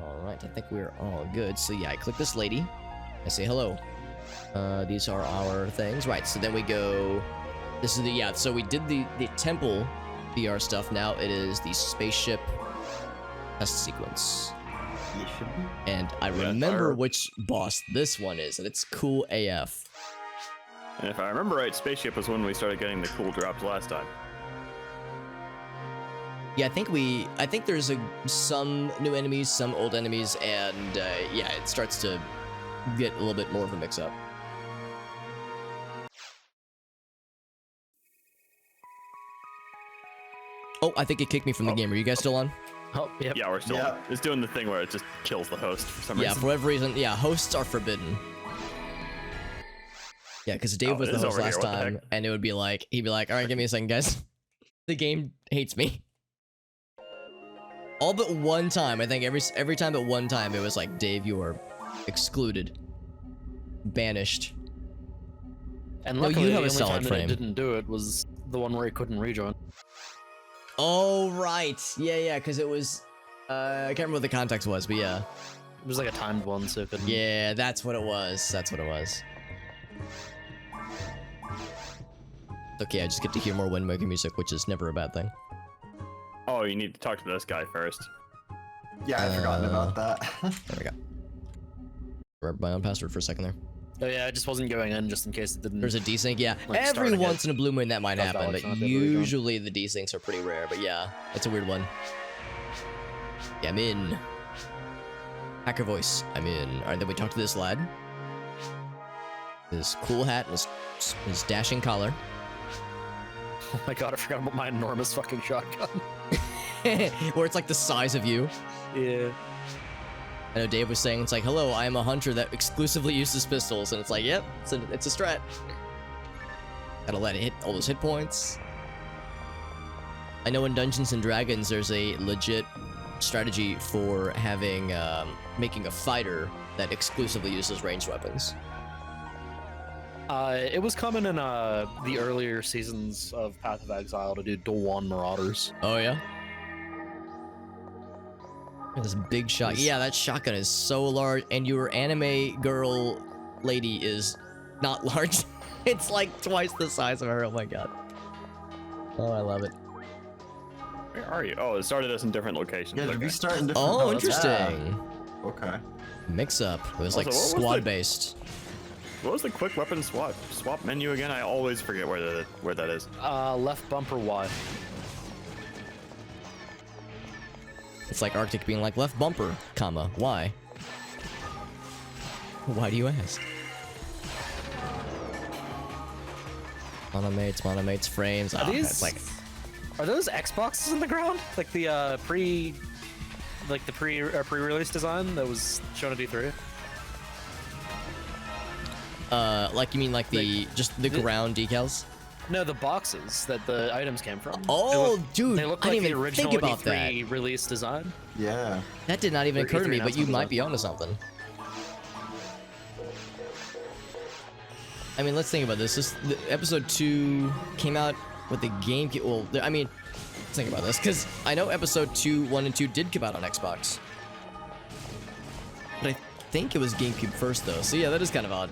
Alright, I think we're all good. So yeah, I click this lady. I say hello. These are our things. Right, so then we go... This is the... Yeah, so we did the temple VR stuff. Now it is the spaceship test sequence. And I remember which boss this one is, and it's cool AF. And if I remember right, Spaceship was when we started getting the cool drops last time. Yeah, I think there's some new enemies, some old enemies, and yeah, it starts to get a little bit more of a mix-up. Oh, I think it kicked me from the game. Are you guys still on? Oh, yep. Yeah, we're still on. It's doing the thing where it just kills the host for some reason. Yeah, for whatever reason. Yeah, hosts are forbidden. Yeah, because Dave was the host last time, and it would be like, he'd be like, all right, give me a second, guys. The game hates me. All but one time, I think every time but one time, it was like, Dave, you are excluded. Banished. And luckily, you have the a only solid time that frame. it didn't do it was the one where he couldn't rejoin. Oh, right. Yeah, because it was... I can't remember what the context was, but yeah. It was like a timed one, so it couldn't... Yeah, that's what it was. That's what it was. Okay, I just get to hear more Wind Waker music, which is never a bad thing. Oh, you need to talk to this guy first. Yeah, I'd forgotten about that. There we go. Remember my own password for a second there. Oh yeah, I just wasn't going in just in case it didn't... There's a desync, yeah. Like, Every once in a blue moon that might happen, valid, but usually the desyncs are pretty rare, but yeah, it's a weird one. Yeah, I'm in. Hacker voice, I'm in. Alright, then we talk to this lad. His cool hat and his dashing collar. Oh my god, I forgot about my enormous fucking shotgun. Where it's like the size of you. Yeah. I know Dave was saying, it's like, hello, I am a hunter that exclusively uses pistols, and it's like, yep, it's a strat. Gotta let it hit all those hit points. I know in Dungeons and Dragons, there's a legit strategy for having, making a fighter that exclusively uses ranged weapons. It was common in the earlier seasons of Path of Exile to do Dawn Marauders. Oh yeah? This big shot. Yeah, that shotgun is so large, and your anime girl lady is not large. It's like twice the size of her. Oh my god. Oh, I love it. Where are you? Oh, it started us in different locations. Yeah, Okay. we start in different... Oh, interesting. Okay. Mix up. It was like Also, squad based. What was the quick weapon swap menu again? I always forget where that is. Left bumper Y. It's like Arctic being like left bumper, comma, why? Why do you ask? Monomates, frames. Are these... It's like... Are those Xboxes in the ground? Like the pre-release design that was shown at E3? Like you mean like the just the ground decals? No, the boxes that the items came from. Oh, dude, they look I like didn't the even original think about E3 that. release design. Yeah. That did not even Or occur to E3 me, but you announcement might be design. onto something. I mean, let's think about this. Episode 2 came out with the GameCube. Well, I mean, let's think about this, because I know episode 1 and 2 did come out on Xbox. But I think it was GameCube first, though. So yeah, that is kind of odd.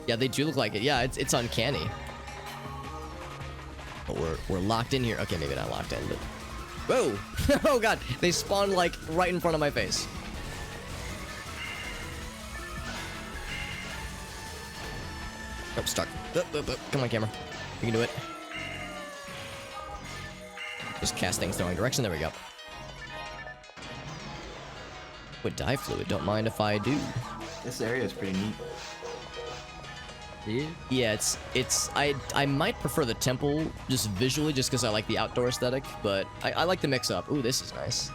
Yeah, they do look like it. Yeah, it's uncanny. But we're locked in here. Okay, maybe not locked in, but... Whoa! Oh god, they spawned like right in front of my face. Oh, stuck. Come on, camera. You can do it. Just cast things the wrong direction. There we go. With dive fluid, don't mind if I do. This area is pretty neat. Yeah, I might prefer the temple just visually, just because I like the outdoor aesthetic, but I like the mix up. Ooh, this is nice.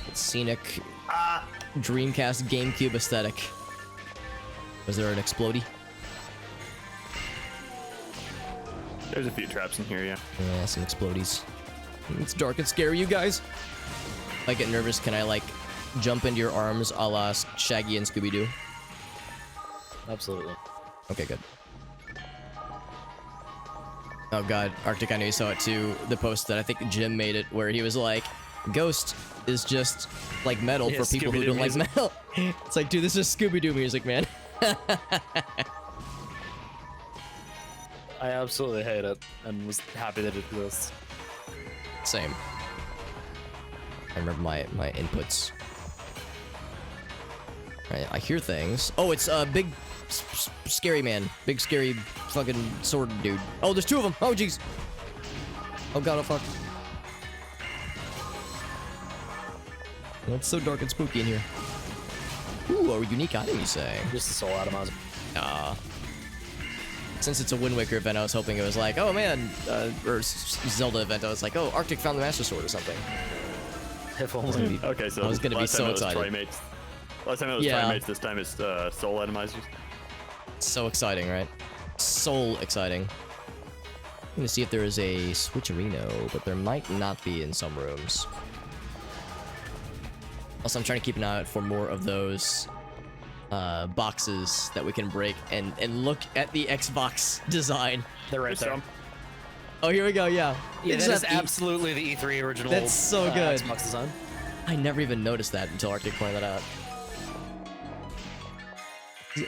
It's scenic. Dreamcast GameCube aesthetic. Was there an explodey? There's a few traps in here, yeah. Yeah, some explodies. It's dark and scary, you guys. If I get nervous, can I like jump into your arms a la Shaggy and Scooby-Doo? Absolutely. Okay, good. Oh god, Arctic, I know you saw it too. The post that I think Jim made it, where he was like, Ghost is just like metal Yeah, for people who Scooby-Doo don't like music. metal. It's like, dude, this is Scooby-Doo music, man. I absolutely hate it, and was happy that it exists. Same. I remember my inputs. Right, I hear things. Oh, it's a big, scary man. Big, scary, fucking sword dude. Oh, there's two of them. Oh, jeez. Oh god, oh fuck. Oh, it's so dark and spooky in here. Ooh, a unique item, you say? Just the soul atomizer. Since it's a Wind Waker event, I was hoping it was like, oh man, or Zelda event, I was like, oh, Arctic found the Master Sword or something. If only. Okay, so I was gonna be last time so it was excited. Trimates. Last time it was Yeah. Trimates, this time it's Soul Atomizers. So exciting, right? Soul exciting. I'm gonna see if there is a switcherino, but there might not be in some rooms. Also, I'm trying to keep an eye out for more of those boxes that we can break and look at the Xbox design. They're right There's there. some. Oh, here we go, yeah. Yeah, It's that is that absolutely the E3 original. That's so good. Xbox design. I never even noticed that until Arctic pointed that out.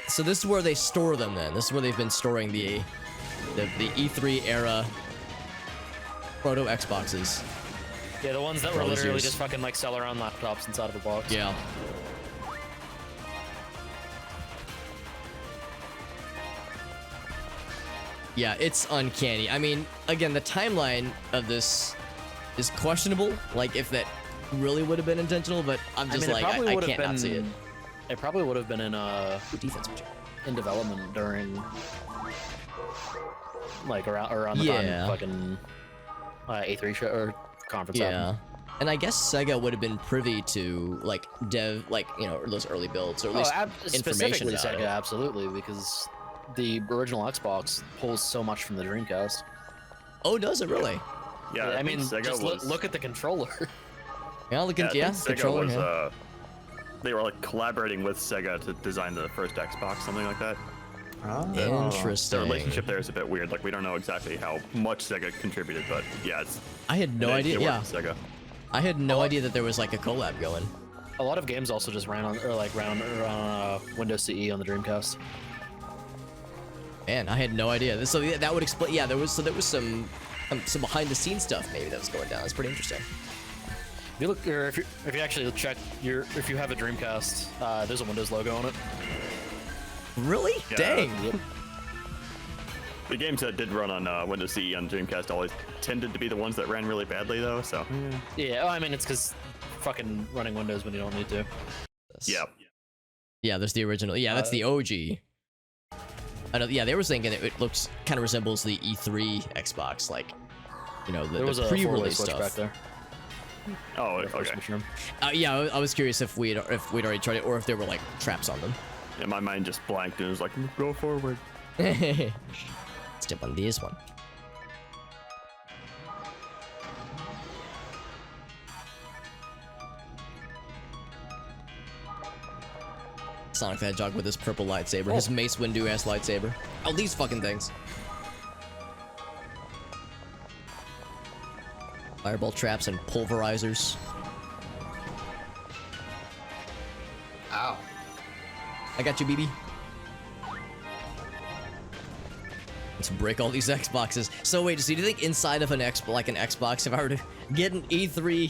So this is where they store them then. This is where they've been storing the E3 era proto Xboxes. Yeah, the ones that For were all these literally years. just fucking like sell around laptops inside of a box. Yeah. Yeah, it's uncanny. I mean, again, the timeline of this is questionable. Like, if that really would have been intentional, but I'm just like, I can't not see it. It probably would have been in Good defense, Mitchell. in development during like around the Yeah. time fucking A3 show or conference Yeah. happened. And I guess Sega would have been privy to, like, those early builds, or at least information specifically about Sega, it. absolutely, because the original Xbox pulls so much from the Dreamcast. Oh, does it really? Yeah, I mean, think Sega just was, look at the controller. Yeah, look yeah, at, I yeah, think Sega controller, was, yeah. they were like collaborating with Sega to design the first Xbox, something like that. Oh. The Interesting. relationship there is a bit weird. Like, we don't know exactly how much Sega contributed, but yeah, it's I had no idea, they yeah. worked with Sega. I had no idea that there was, like, a collab going. A lot of games also just ran on Windows CE on the Dreamcast. Man, I had no idea. So yeah, that would explain, yeah, there was some behind-the-scenes stuff maybe that was going down. That's pretty interesting. If you look, or if you actually check if you have a Dreamcast, there's a Windows logo on it. Really? Yeah. Dang. Yep. The games that did run on Windows CE on Dreamcast always tended to be the ones that ran really badly, though. So Yeah, well, I mean, it's because fucking running Windows when you don't need to. yeah, Yeah, there's the original. Yeah, that's the OG. I know, yeah, they were thinking it looks kind of resembles the E3 Xbox, like, you know, There was the a four-way pre-release switch stuff. back there. oh, The first okay. machine. Yeah, I was curious if we'd already tried it, or if there were like traps on them. Yeah, my mind just blanked and it was like, go forward. Let's jump on this one. Sonic the Hedgehog with his purple lightsaber, his Mace Windu ass lightsaber. Oh, these fucking things. Fireball traps and pulverizers. Ow. I got you, BB. Let's break all these Xboxes. So wait, so do you think inside of an Xbox, if I were to get an E3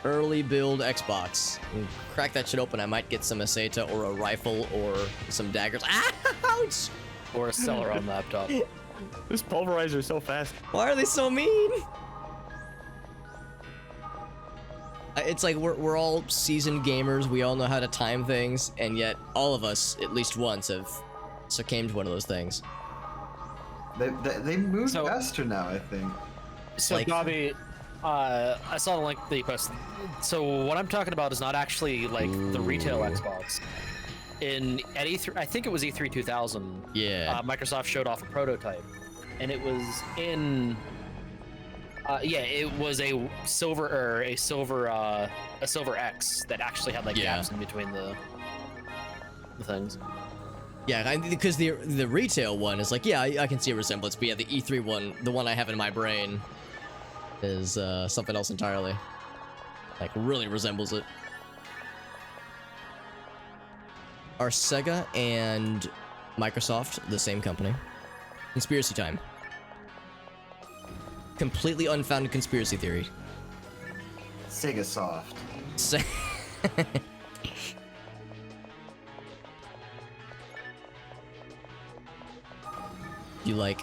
early build Xbox and crack that shit open, I might get some Aseta or a rifle or some daggers. Ouch! Or a Celeron laptop. This pulverizer is so fast. Why are they so mean? It's like we're all seasoned gamers. We all know how to time things, and yet all of us, at least once, have succumbed to one of those things. They move So- faster now, I think. So, Like- Bobby, I saw the link that you posted. So what I'm talking about is not actually like the retail Ooh. Xbox. At E3, I think it was E3 2000. Yeah. Microsoft showed off a prototype, and it was in. Yeah, it was a silver X that actually had like Yeah. gaps in between the things. Yeah, because the retail one is like, yeah, I can see a resemblance, but yeah, the E3 one, the one I have in my brain, is something else entirely. Like, really resembles it. Are Sega and Microsoft the same company? Conspiracy time. Completely unfounded conspiracy theory. Sega Soft. Se- You like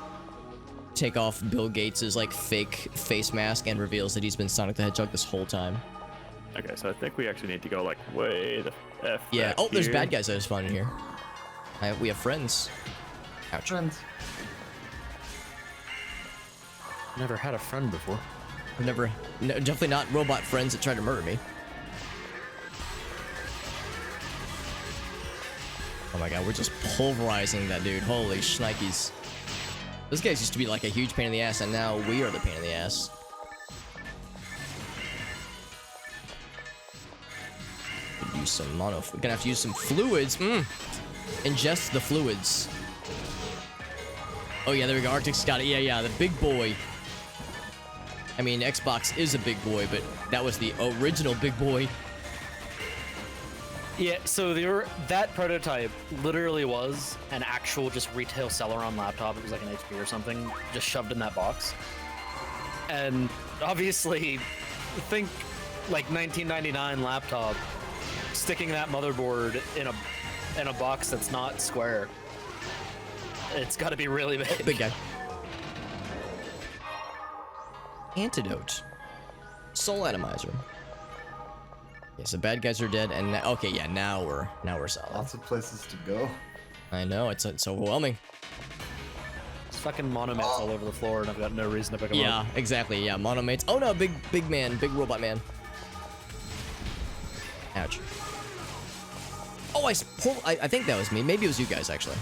take off Bill Gates's like fake face mask and reveals that he's been Sonic the Hedgehog this whole time. Okay, so I think we actually need to go like way the F. Yeah. back Oh, there's here. bad guys that are spawning here. We have friends. Ouch. Friends. Never had a friend before. I've never, no, definitely not robot friends that try to murder me. Oh my god, we're just pulverizing that dude. Holy shnikes. Those guys used to be like a huge pain in the ass, and now we are the pain in the ass. Could use some mono. We're gonna have to use some fluids. Ingest the fluids. Oh yeah, there we go. Arctic's got it. Yeah, the big boy. I mean, Xbox is a big boy, but that was the original big boy. Yeah, so that prototype literally was an actual just retail seller on laptop. It was like an HP or something, just shoved in that box. And obviously, think like 1999 laptop, sticking that motherboard in a box that's not square. It's got to be really big. Big guy. Antidote. Soul atomizer. Okay, so bad guys are dead, and okay, yeah, now we're solid. Lots of places to go. I know, it's overwhelming. There's fucking monomates all over the floor, and I've got no reason to pick them up. Yeah, exactly. Yeah, monomates. Oh no, big man, big robot man. Ouch. Oh, I think that was me. Maybe it was you guys actually.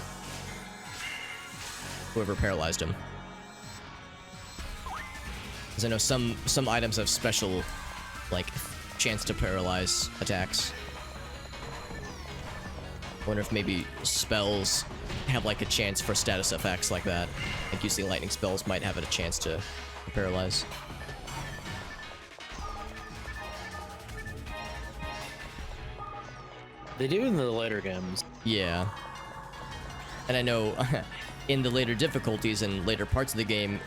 Whoever paralyzed him. Because I know some items have special, like, chance to paralyze attacks. I wonder if maybe spells have like a chance for status effects like that. Like using lightning spells might have a chance to paralyze. They do in the later games. Yeah. And I know in the later difficulties and later parts of the game,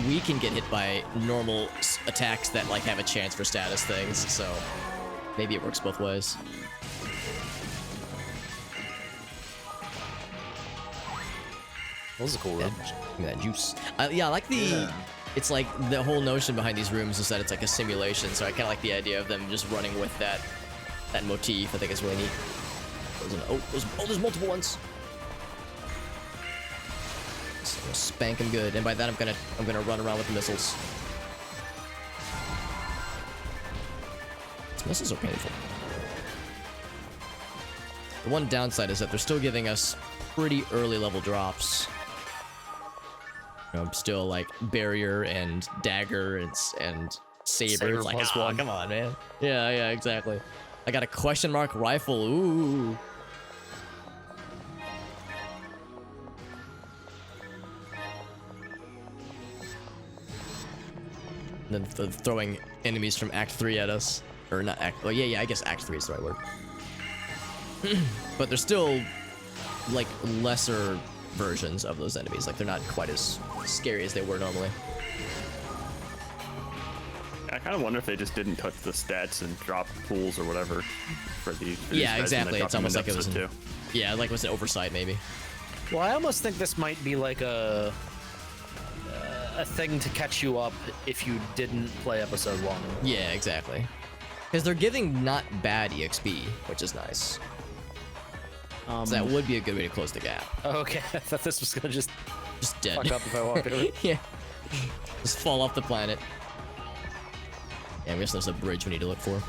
we can get hit by normal attacks that like have a chance for status things, so maybe it works both ways. That was a cool room. Give me that juice. Yeah, I like the... Yeah. It's like the whole notion behind these rooms is that it's like a simulation, so I kind of like the idea of them just running with that motif. I think it's really neat. There's multiple ones. So I'm gonna spank him good, and by that I'm gonna run around with missiles. These missiles are painful. The one downside is that they're still giving us pretty early level drops. You know, still like barrier and dagger and saber. Saber It's like, plus one. come on, man. Yeah, exactly. I got a question mark rifle. Ooh. And then throwing enemies from Act 3 at us. Or not Act... Oh, yeah, I guess Act 3 is the right word. But they're still, like, lesser versions of those enemies. Like, they're not quite as scary as they were normally. I kind of wonder if they just didn't touch the stats and drop pools or whatever for these. Yeah, exactly. It's almost like it was... Too. Yeah, like it was an oversight, maybe. Well, I almost think this might be like a thing to catch you up if you didn't play episode 1. Yeah, exactly. Because they're giving not bad EXP, which is nice. So that would be a good way to close the gap. Okay, I thought this was gonna just dead. fuck up if I walked over. Yeah. Just fall off the planet. Yeah, I guess there's a bridge we need to look for.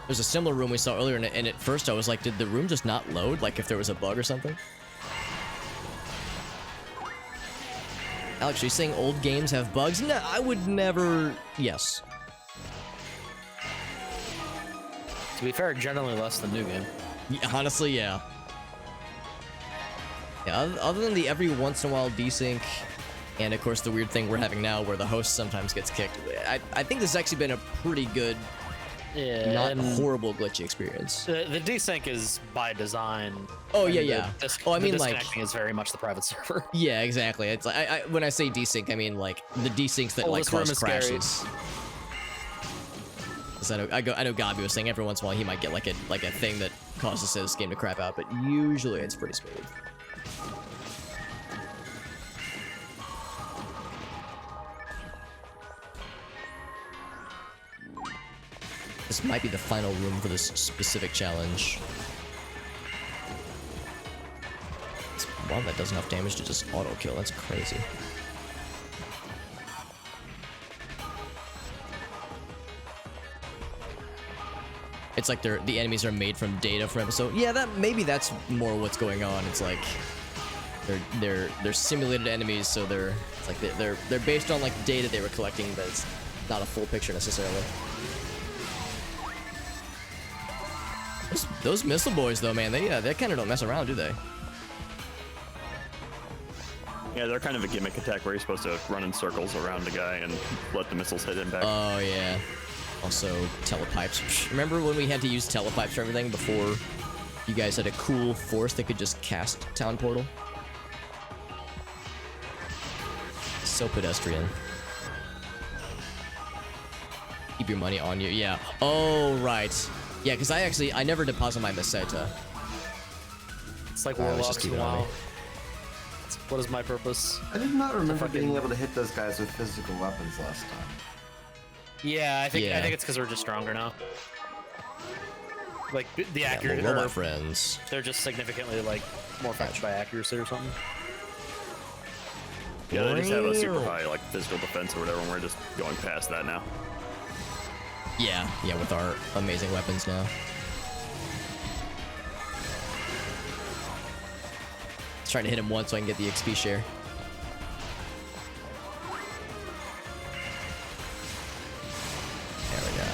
There's a similar room we saw earlier, and at first I was like, did the room just not load? Like if there was a bug or something? Alex, are you saying old games have bugs? No, I would never... Yes. be fair, generally less than new game. Yeah, honestly, yeah. Yeah, other than the every once in a while desync, and of course the weird thing we're having now where the host sometimes gets kicked, I think this has actually been a pretty good, not horrible glitchy experience. The desync is by design. Oh yeah, yeah. Oh, I mean, like, disconnecting is very much the private server. Yeah, exactly. It's like when I say desync, I mean like the desyncs that like cause crashes. I know Gabi was saying every once in a while he might get like a thing that causes his game to crap out, but usually it's pretty smooth. This might be the final room for this specific challenge. It's one that does enough damage to just auto kill. That's crazy. It's like the enemies are made from data from episode. Yeah, maybe that's more what's going on. It's like they're simulated enemies, so they're based on like data they were collecting, but it's not a full picture necessarily. Those missile boys though, man, they kind of don't mess around, do they? Yeah, they're kind of a gimmick attack where you're supposed to run in circles around the guy and let the missiles hit him back. Oh yeah. Also, telepipes. Remember when we had to use telepipes for everything before you guys had a cool force that could just cast Town Portal? So pedestrian. Keep your money on you. Yeah. Oh, right. Yeah, because I never deposit my Meseta. It's like Warlocks. Wow. What is my purpose? I did not remember being able to hit those guys with physical weapons last time. Yeah, I think it's because we're just stronger now. Like the accuracy. Yeah, my friends. They're just significantly like more affected by accuracy or something. Yeah, they just have a super high like physical defense or whatever, and we're just going past that now. Yeah, with our amazing weapons now. Let's try to hit him once so I can get the XP share. There we go.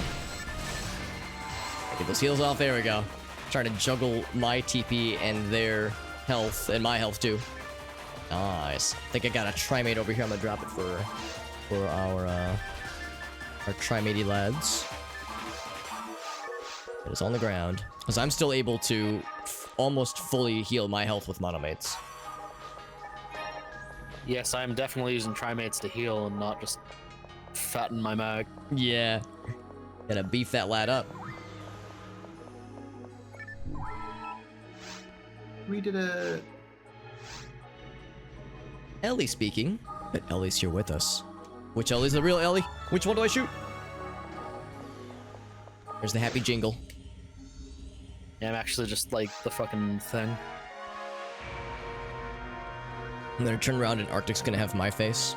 Get those heals off. There we go. Trying to juggle my TP and their health and my health too. Nice. I think I got a Trimate over here. I'm gonna drop it for our Trimate lads. It is on the ground because I'm still able to almost fully heal my health with monomates. Yes, I'm definitely using Trimates to heal and not just fatten my mag. Yeah. Gotta beef that lad up. We did it. Ellie speaking, but Ellie's here with us. Which Ellie's the real Ellie? Which one do I shoot? There's the happy jingle. Yeah, I'm actually just like the fucking thing. I'm gonna turn around and Arctic's gonna have my face.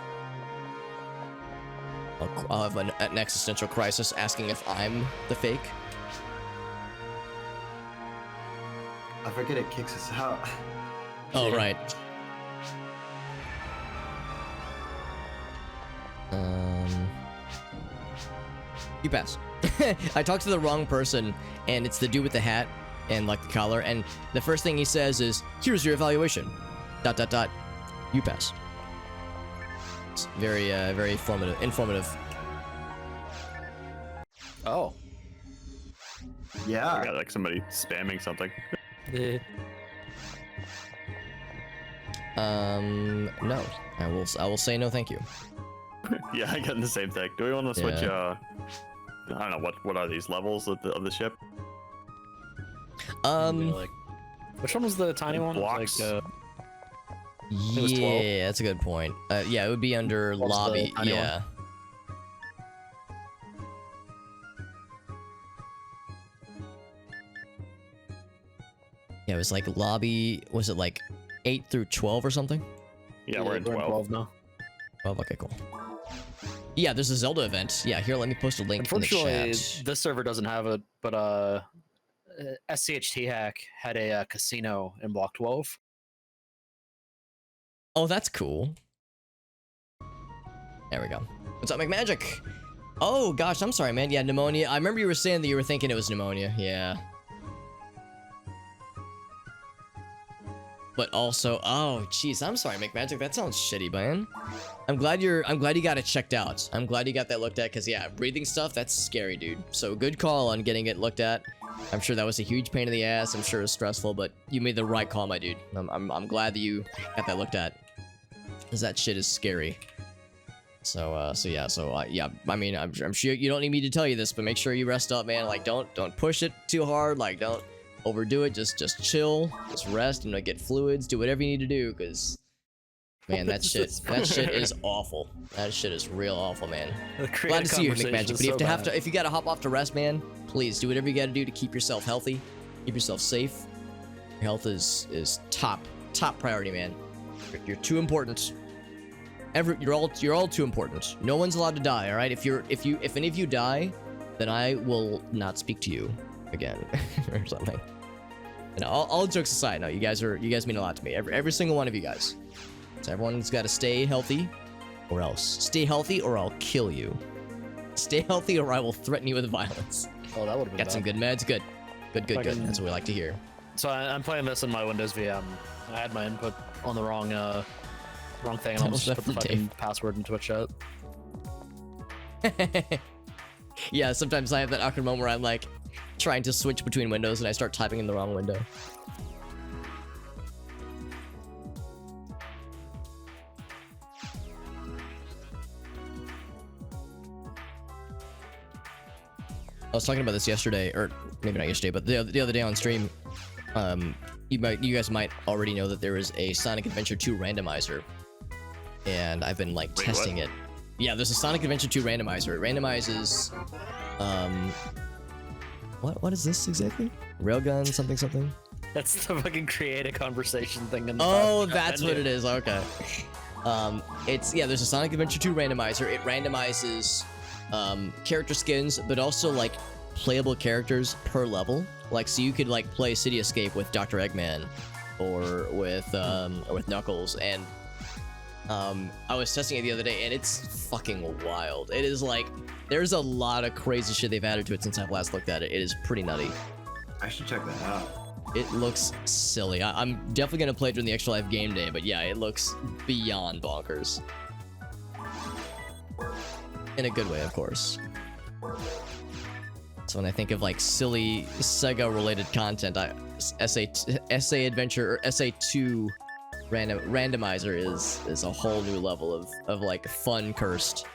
I'll have an existential crisis asking if I'm the fake. I forget it kicks us out. Oh, right. You pass. I talked to the wrong person, and it's the dude with the hat and like the collar, and the first thing he says is, "Here's your evaluation. ... You pass." It's very, very informative. Oh. Yeah. I got like somebody spamming something. No. I will say no, thank you. Yeah, I got the same thing. Do we want to switch? I don't know what are these levels of the ship? Like, which one was the tiny one? Blocks. Like, yeah, that's a good point. Yeah, it would be under lobby. Yeah. Yeah, it was like lobby. Was it like 8 through 12 or something? Yeah, we're in 12 now. 12. Okay, cool. Yeah, there's a Zelda event. Yeah, here, let me post a link in the chat. This server doesn't have it, but SCHT Hack had a casino in Block 12. Oh, that's cool. There we go. What's up, McMagic? Oh gosh, I'm sorry, man. Yeah, pneumonia. I remember you were saying that you were thinking it was pneumonia. Yeah. But also, oh jeez, I'm sorry, McMagic. That sounds shitty, man. I'm glad you got it checked out. I'm glad you got that looked at, because yeah, breathing stuff, that's scary, dude. So good call on getting it looked at. I'm sure that was a huge pain in the ass. I'm sure it was stressful, but you made the right call, my dude. I'm glad that you got that looked at, because that shit is scary. So yeah, I mean, I'm sure you don't need me to tell you this, but make sure you rest up, man. Like, don't push it too hard. Like, don't overdo it. Just chill, just rest, get fluids, do whatever you need to do, because man, that shit is awful. That shit is real awful, man. Glad to see you, McMagic. But if you gotta hop off to rest, man, please do whatever you gotta do to keep yourself healthy, keep yourself safe. Your health is top priority, man. You're too important. You're all too important. No one's allowed to die, all right? If any of you die, then I will not speak to you again or something. And all jokes aside, no, you guys mean a lot to me. Every single one of you guys. So everyone's got to stay healthy, or else. Stay healthy, or I'll kill you. Stay healthy, or I will threaten you with violence. Oh, that would have been Got some good meds. Good. That's what we like to hear. So I'm playing this in my Windows VM. I had my input on the wrong thing, and I almost put the fucking password into Twitch chat. Yeah, sometimes I have that awkward moment where I'm like trying to switch between windows and I start typing in the wrong window. I was talking about this yesterday, or maybe not yesterday, but the other day on stream. You guys might already know that there is a Sonic Adventure 2 randomizer, and I've been like testing it. Yeah, there's a Sonic Adventure 2 randomizer. It randomizes, what is this exactly? Railgun something? That's the fucking create a conversation thing. In the that's what it is. Okay. There's a Sonic Adventure 2 randomizer. It randomizes character skins, but also like playable characters per level. Like, so you could like play City Escape with Dr. Eggman, or with Knuckles, and I was testing it the other day, and it's fucking wild. It is like, there's a lot of crazy shit they've added to it since I've last looked at it. It is pretty nutty. I should check that out. It looks silly. I'm definitely gonna play it during the Extra Life game day, but yeah, it looks beyond bonkers. In a good way, of course. So when I think of like silly Sega-related content, SA Adventure or SA2 randomizer is a whole new level of like fun cursed.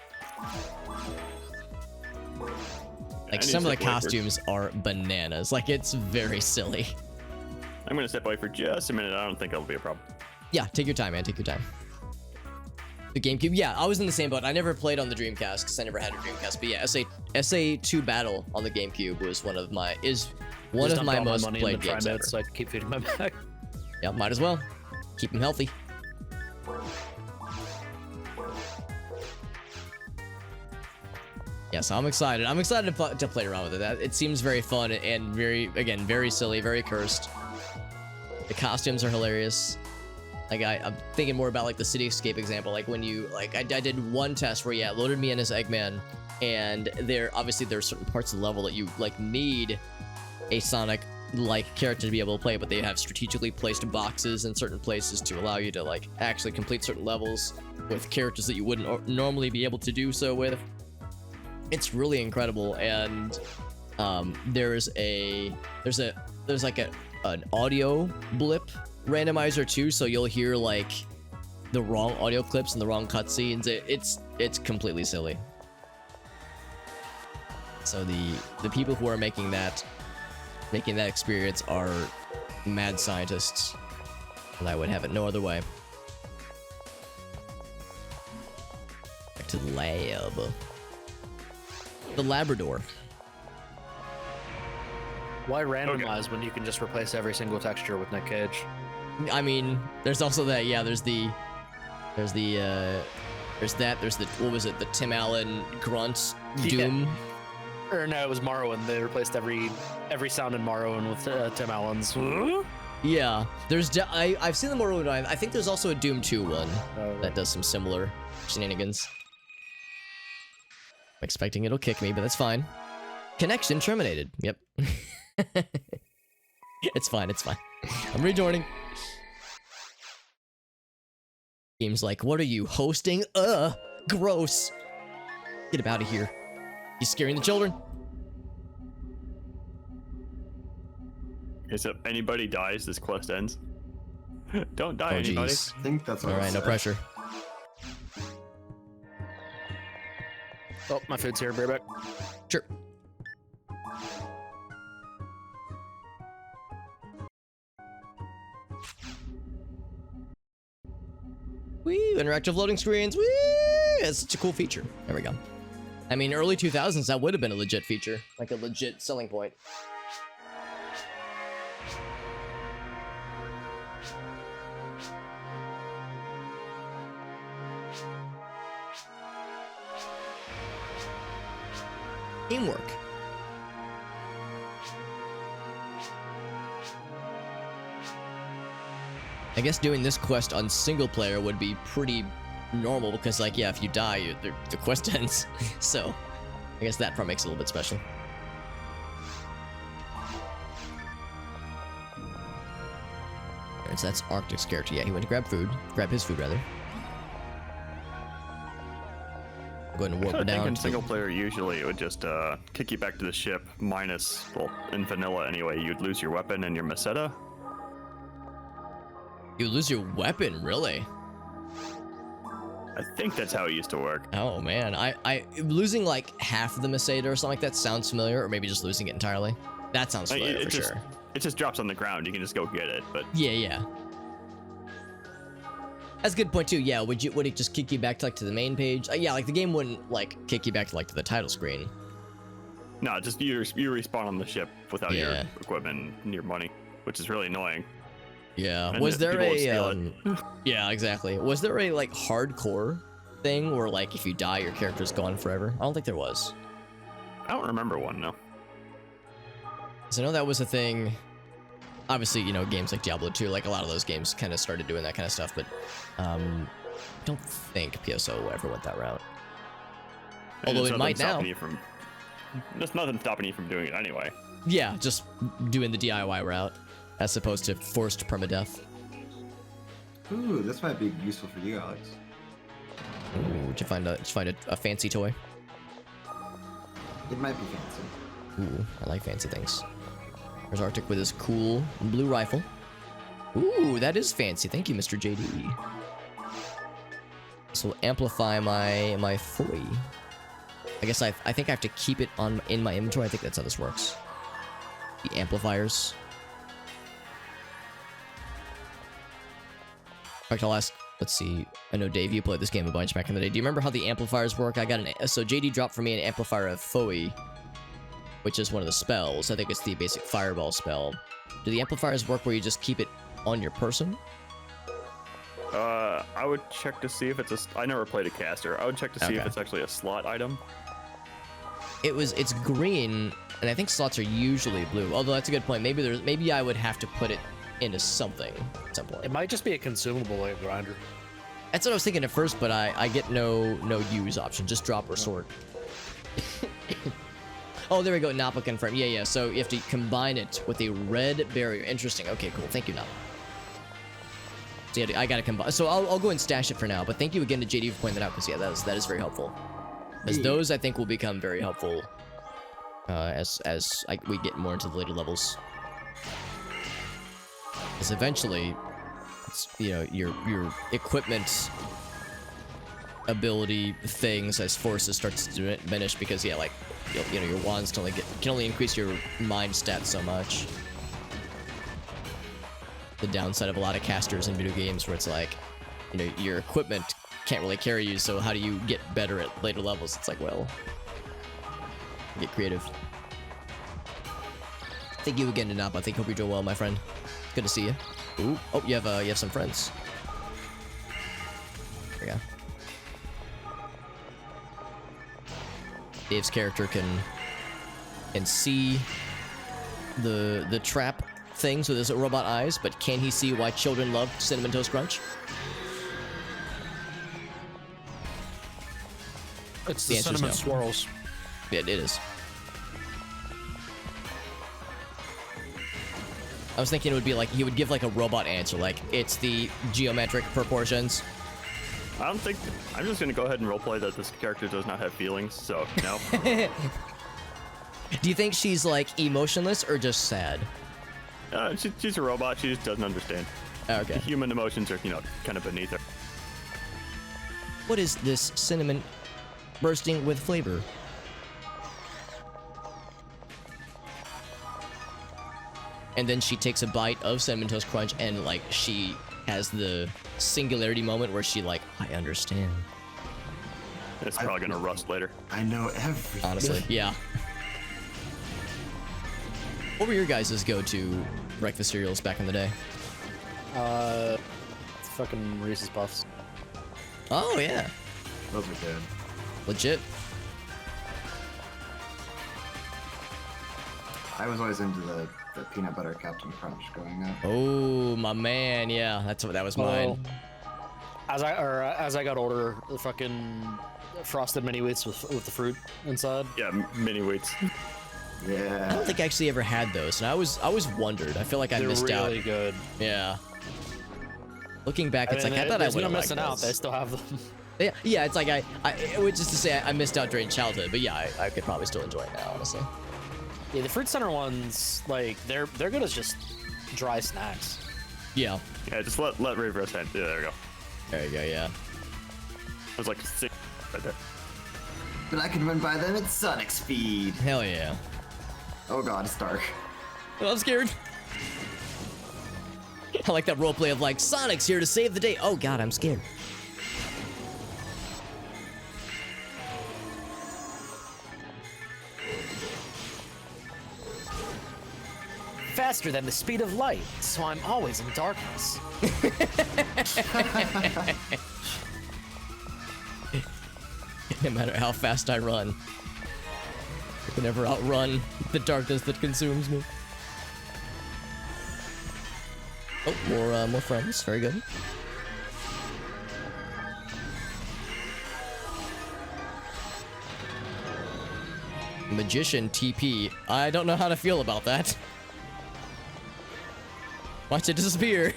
Like, some of the costumes are bananas. Like, it's very silly. I'm gonna step away for just a minute. I don't think it'll be a problem. Yeah, take your time, man. Take your time. The GameCube, yeah, I was in the same boat. I never played on the Dreamcast because I never had a Dreamcast. But yeah, SA2 Battle on the GameCube was one of my most played games ever. So I can keep feeding my back. Yeah, might as well. Keep him healthy. Yeah, so I'm excited. I'm excited to play around with it. It seems very fun and very silly, very cursed. The costumes are hilarious. Like, I'm thinking more about like the City Escape example. Like when you I did one test where it loaded me in as Eggman, and there are certain parts of the level that you like need a Sonic like character to be able to play, but they have strategically placed boxes in certain places to allow you to like actually complete certain levels with characters that you wouldn't normally be able to do so with. It's really incredible, and there's like an audio blip randomizer too, so you'll hear like the wrong audio clips and the wrong cutscenes. It's completely silly. So the people who are making that experience are mad scientists, and I would have it no other way. Back to the lab. The Labrador. Why randomize when you can just replace every single texture with Nick Cage? I mean, there's also that. Yeah, there's the what was it? The Tim Allen grunt Doom. Yeah. Or no, it was Morrowind. They replaced every sound in Morrowind with Tim Allen's. Yeah, I've seen the Morrowind one. I think there's also a Doom 2 one that does some similar shenanigans. expecting it'll kick me, but that's fine. Connection terminated. Yep. It's fine, it's fine. I'm rejoining. Game's like, what are you hosting? Gross. Get him out of here. He's scaring the children. Okay, so if anybody dies, this quest ends. Don't die, anybody. Geez. I think that's what All it right, no said. pressure. Oh, my food's here. Be right back. Sure. Woo! Interactive loading screens. Woo! That's such a cool feature. There we go. I mean, early 2000s, that would have been a legit feature, like a legit selling point. Teamwork. I guess doing this quest on single player would be pretty normal because, like, yeah, if you die, the quest ends. So, I guess that part makes it a little bit special. Alright, so that's Arctic's character. Yeah, he went to grab his food, rather. Go ahead and warp I her think down. in single player, usually it would just kick you back to the ship, minus, well, in vanilla anyway, you'd lose your weapon and your meseta. You lose your weapon, really? I think that's how it used to work. Oh man, I losing like half of the Meseta or something like that sounds familiar, or maybe just losing it entirely. That sounds familiar for sure. It just drops on the ground. You can just go get it, but Yeah. That's a good point too. Yeah, would it just kick you back to the main page? Yeah, like the game wouldn't like kick you back to the title screen. no, just you respawn on the ship without your Yeah. equipment and your money, which is really annoying. Yeah. And Was there people would a steal it. yeah, exactly. Was there a like hardcore thing where like if you die your character's gone forever? I don't think there was. I don't remember one, no. So I know that was a thing. Obviously, you know, games like Diablo 2, like a lot of those games kind of started doing that kind of stuff, but I don't think PSO ever went that route. And Although there's it nothing might now. stopping you from- There's nothing stopping you from doing it anyway. Yeah, just doing the DIY route as opposed to forced permadeath. Ooh, this might be useful for you, Alex. Ooh, did you find a fancy toy? It might be fancy. Ooh, I like fancy things. There's Arctic with his cool blue rifle. Ooh, that is fancy. Thank you, Mr. JD. This will amplify my Fui. I guess I think I have to keep it in my inventory. I think that's how this works. The amplifiers. In fact, I'll ask. Let's see. I know Dave, you played this game a bunch back in the day. Do you remember how the amplifiers work? I got so JD dropped for me an amplifier of Fui, which is one of the spells. I think it's the basic fireball spell. Do the amplifiers work where you just keep it on your person? I would check to see if it's I never played a caster. I would check to see if Okay. it's actually a slot item. It's green, and I think slots are usually blue. Although that's a good point. Maybe I would have to put it into something at some point. It might just be a consumable like a grinder. That's what I was thinking at first, but I get no use option. Just drop or sort. Oh, there we go. Nappa confirmed. Yeah. So you have to combine it with a red barrier. Interesting. Okay, cool. Thank you, Nappa. So yeah, I gotta combine. So I'll go and stash it for now. But thank you again to JD for pointing that out, because yeah, that is very helpful. As those I think will become very helpful as we get more into the later levels. Because eventually, you know, your equipment ability things as forces starts to diminish, because yeah, like you know, your wands can only increase your mind stats so much. The downside of a lot of casters in video games, where it's like, you know, your equipment can't really carry you, so how do you get better at later levels? It's like, well, get creative. Thank you again, Nanapa. I think hope you're doing well, my friend. Good to see you. Ooh. Oh, you have some friends. There we go. Dave's character can see the trap things with his robot eyes, but can he see why children love Cinnamon Toast Crunch? It's The the answer is cinnamon no. swirls. Yeah, it is. I was thinking it would be like he would give like a robot answer, like it's the geometric proportions. I don't think. I'm just gonna go ahead and roleplay that this character does not have feelings. So no. Do you think she's like emotionless or just sad? She's a robot. She just doesn't understand. Okay. Human emotions are, kind of beneath her. What is this cinnamon bursting with flavor? And then she takes a bite of Cinnamon Toast Crunch and like she has the singularity moment where she like, I understand. It's probably gonna rust later. I know everything. Honestly, yeah. What were your guys' go-to breakfast cereals back in the day? Fucking Reese's Puffs. Oh yeah, Those are good. legit. I was always into the peanut butter Captain Crunch growing up. Oh my man, yeah, that was mine. As I got older, the fucking frosted mini wheats with the fruit inside. Yeah, mini wheats. I Yeah. don't think I actually ever had those, and I always wondered. I feel like I They're missed really out. good. Yeah. Looking back, it's like I thought I there's would no have liked missing out. They those. still have them. Yeah, it's like it would just to say I missed out during childhood, but yeah, I could probably still enjoy it now, honestly. Yeah, the fruit center ones, like they're good as just dry snacks. Yeah. Yeah, just let Revrus hand. Yeah, there we go. There you go. Yeah. It was like 6 right there. But I can run by them at Sonic speed. Hell yeah. Oh god, it's dark. Oh, I'm scared. I like that roleplay of like Sonic's here to save the day. Oh god, I'm scared. Faster than the speed of light, so I'm always in darkness. No matter how fast I run, I can never outrun the darkness that consumes me. Oh, more friends. Very good. Magician TP. I don't know how to feel about that. Watch it disappear.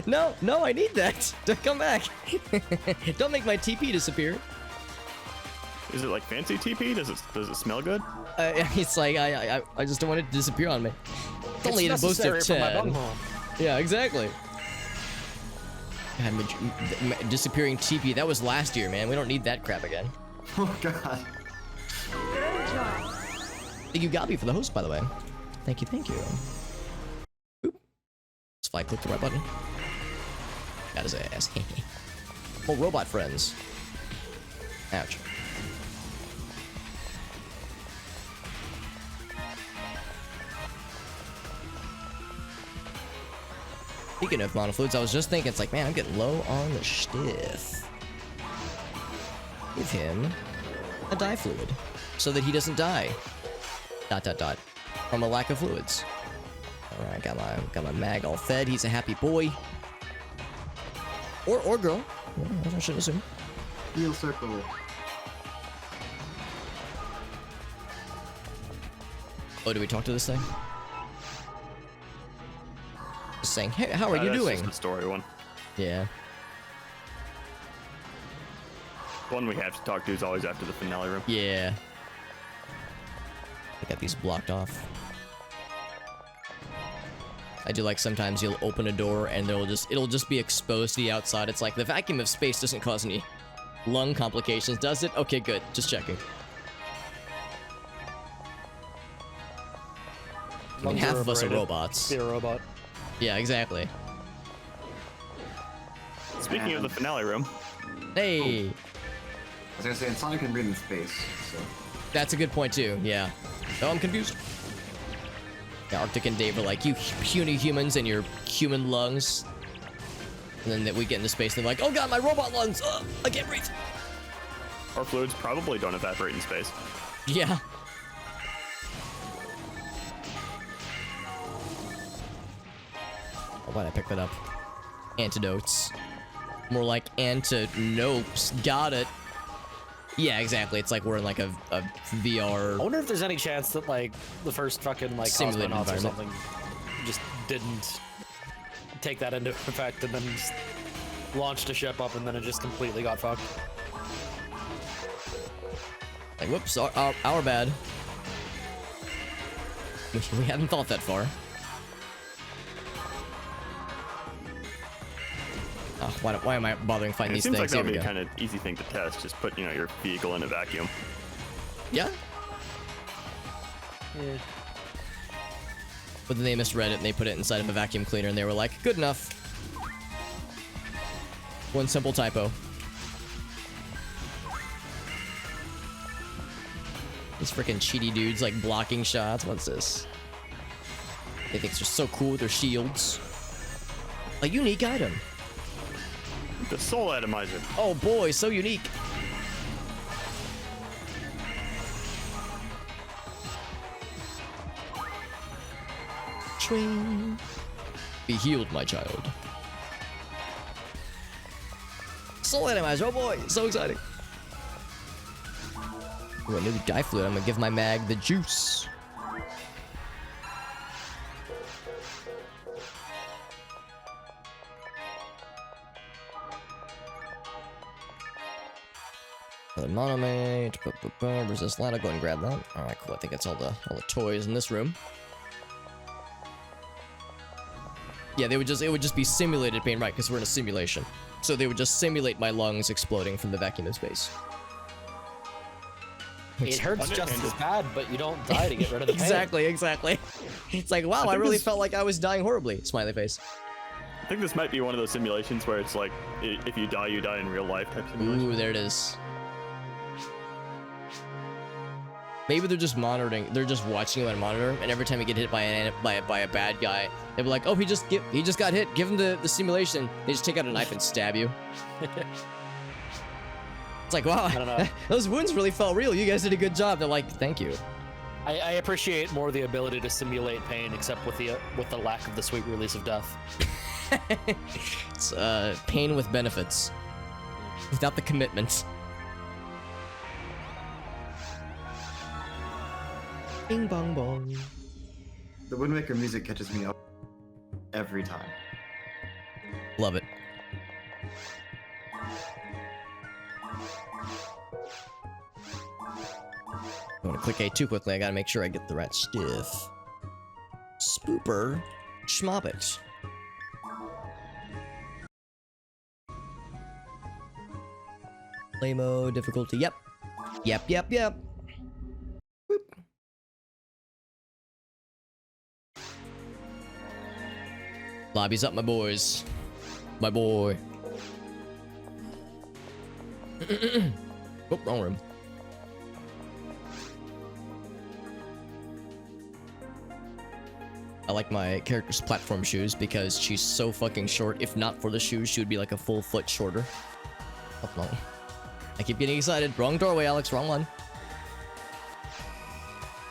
No, I need that. Don't come back. Don't make my TP disappear. Is it like fancy TP? Does it smell good? It's like I just don't want it to disappear on me. It's only in a boost of necessary for my 10. bunghole. Yeah, exactly. God, disappearing TP. That was last year, man. We don't need that crap again. Oh god. Thank you, Gabi, for the host, by the way. Thank you. Oop. Let's fly click the right button. Got his ass. Oh, robot friends. Ouch. Speaking of monofluids, I was just thinking, it's like, man, I'm getting low on the stiff. Give him a die fluid so that he doesn't die. ... From a lack of fluids. All right, got my mag all fed. He's a happy boy. Or girl. Yeah, I shouldn't assume. Heal circle. Oh, do we talk to this thing? Just saying, hey, how are you That's doing? just the story one. Yeah. One we have to talk to is always after the finale room. Yeah. I got these blocked off. I do like sometimes you'll open a door and it'll just be exposed to the outside. It's like the vacuum of space doesn't cause any lung complications, does it? Okay, good. Just checking. I mean, half of us are robots. Be a robot. Yeah, exactly. Speaking of the finale room, Hey, I was gonna say, and Sonic can breathe in space, so. that's a good point too. Yeah. Oh, I'm confused. Yeah, Arctic and Dave are like, you puny humans and your human lungs. And then that we get into space and they're like, oh god, my robot lungs! I can't breathe. our fluids probably don't evaporate in space. Yeah. Oh, why'd I pick that up? Antidotes. More like antinopes. Got it. Yeah, exactly. It's like we're in like a I VR. wonder if there's any chance that like the first fucking like Simulated cosmonauts or environment. something just didn't take that into effect and then just launched a ship up and then it just completely got fucked. Like, whoops, our bad. We hadn't thought that far. Oh, why am I bothering finding It these seems like things? that Here would we be a go. kind of easy thing to test. Just put, your vehicle in a vacuum. Yeah. Yeah. But then they misread it and they put it inside of a vacuum cleaner and they were like, good enough. One simple typo. These freaking cheaty dudes like blocking shots. What's this? They think they're so cool with their shields. A unique item. The soul atomizer. Oh boy, so unique. Swing. Be healed, my child. Soul Randomizer, oh boy, so exciting. Ooh, a new die fluid. I'm gonna give my mag the juice. Another monomate. Resist ladder. Go and grab that. All right, cool. I think that's all the toys in this room. Yeah, it would just be simulated pain, right? Because we're in a simulation. So they would just simulate my lungs exploding from the vacuum of space. It hurts just as bad, but you don't die to get rid of the pain. Exactly. It's like, wow, I think really this- felt like I was dying horribly. Smiley face. I think this might be one of those simulations where it's like, if you die in real life type simulation. Ooh, there it is. Maybe they're just monitoring. They're just watching you on a monitor, and every time you get hit by a bad guy, they'll be like, "Oh, he just got hit. Give him the simulation." They just take out a knife and stab you. It's like, wow, I don't know. those wounds really felt real. You guys did a good job. They're like, "Thank you." I appreciate more the ability to simulate pain, except with the lack of the sweet release of death. It's pain with benefits, without the commitment. Bing bong bong. The Woodmaker music catches me up every time. Love it. I want to click A too quickly. I gotta make sure I get the right stuff. Spooper. Schmobbit. Play mode, difficulty. Yep. Yep. Boop. Lobby's up, my boys. My boy. Oh, wrong room. I like my character's platform shoes because she's so fucking short. If not for the shoes, she would be like a full foot shorter. Oh, no. I keep getting excited. Wrong doorway, Alex. Wrong one.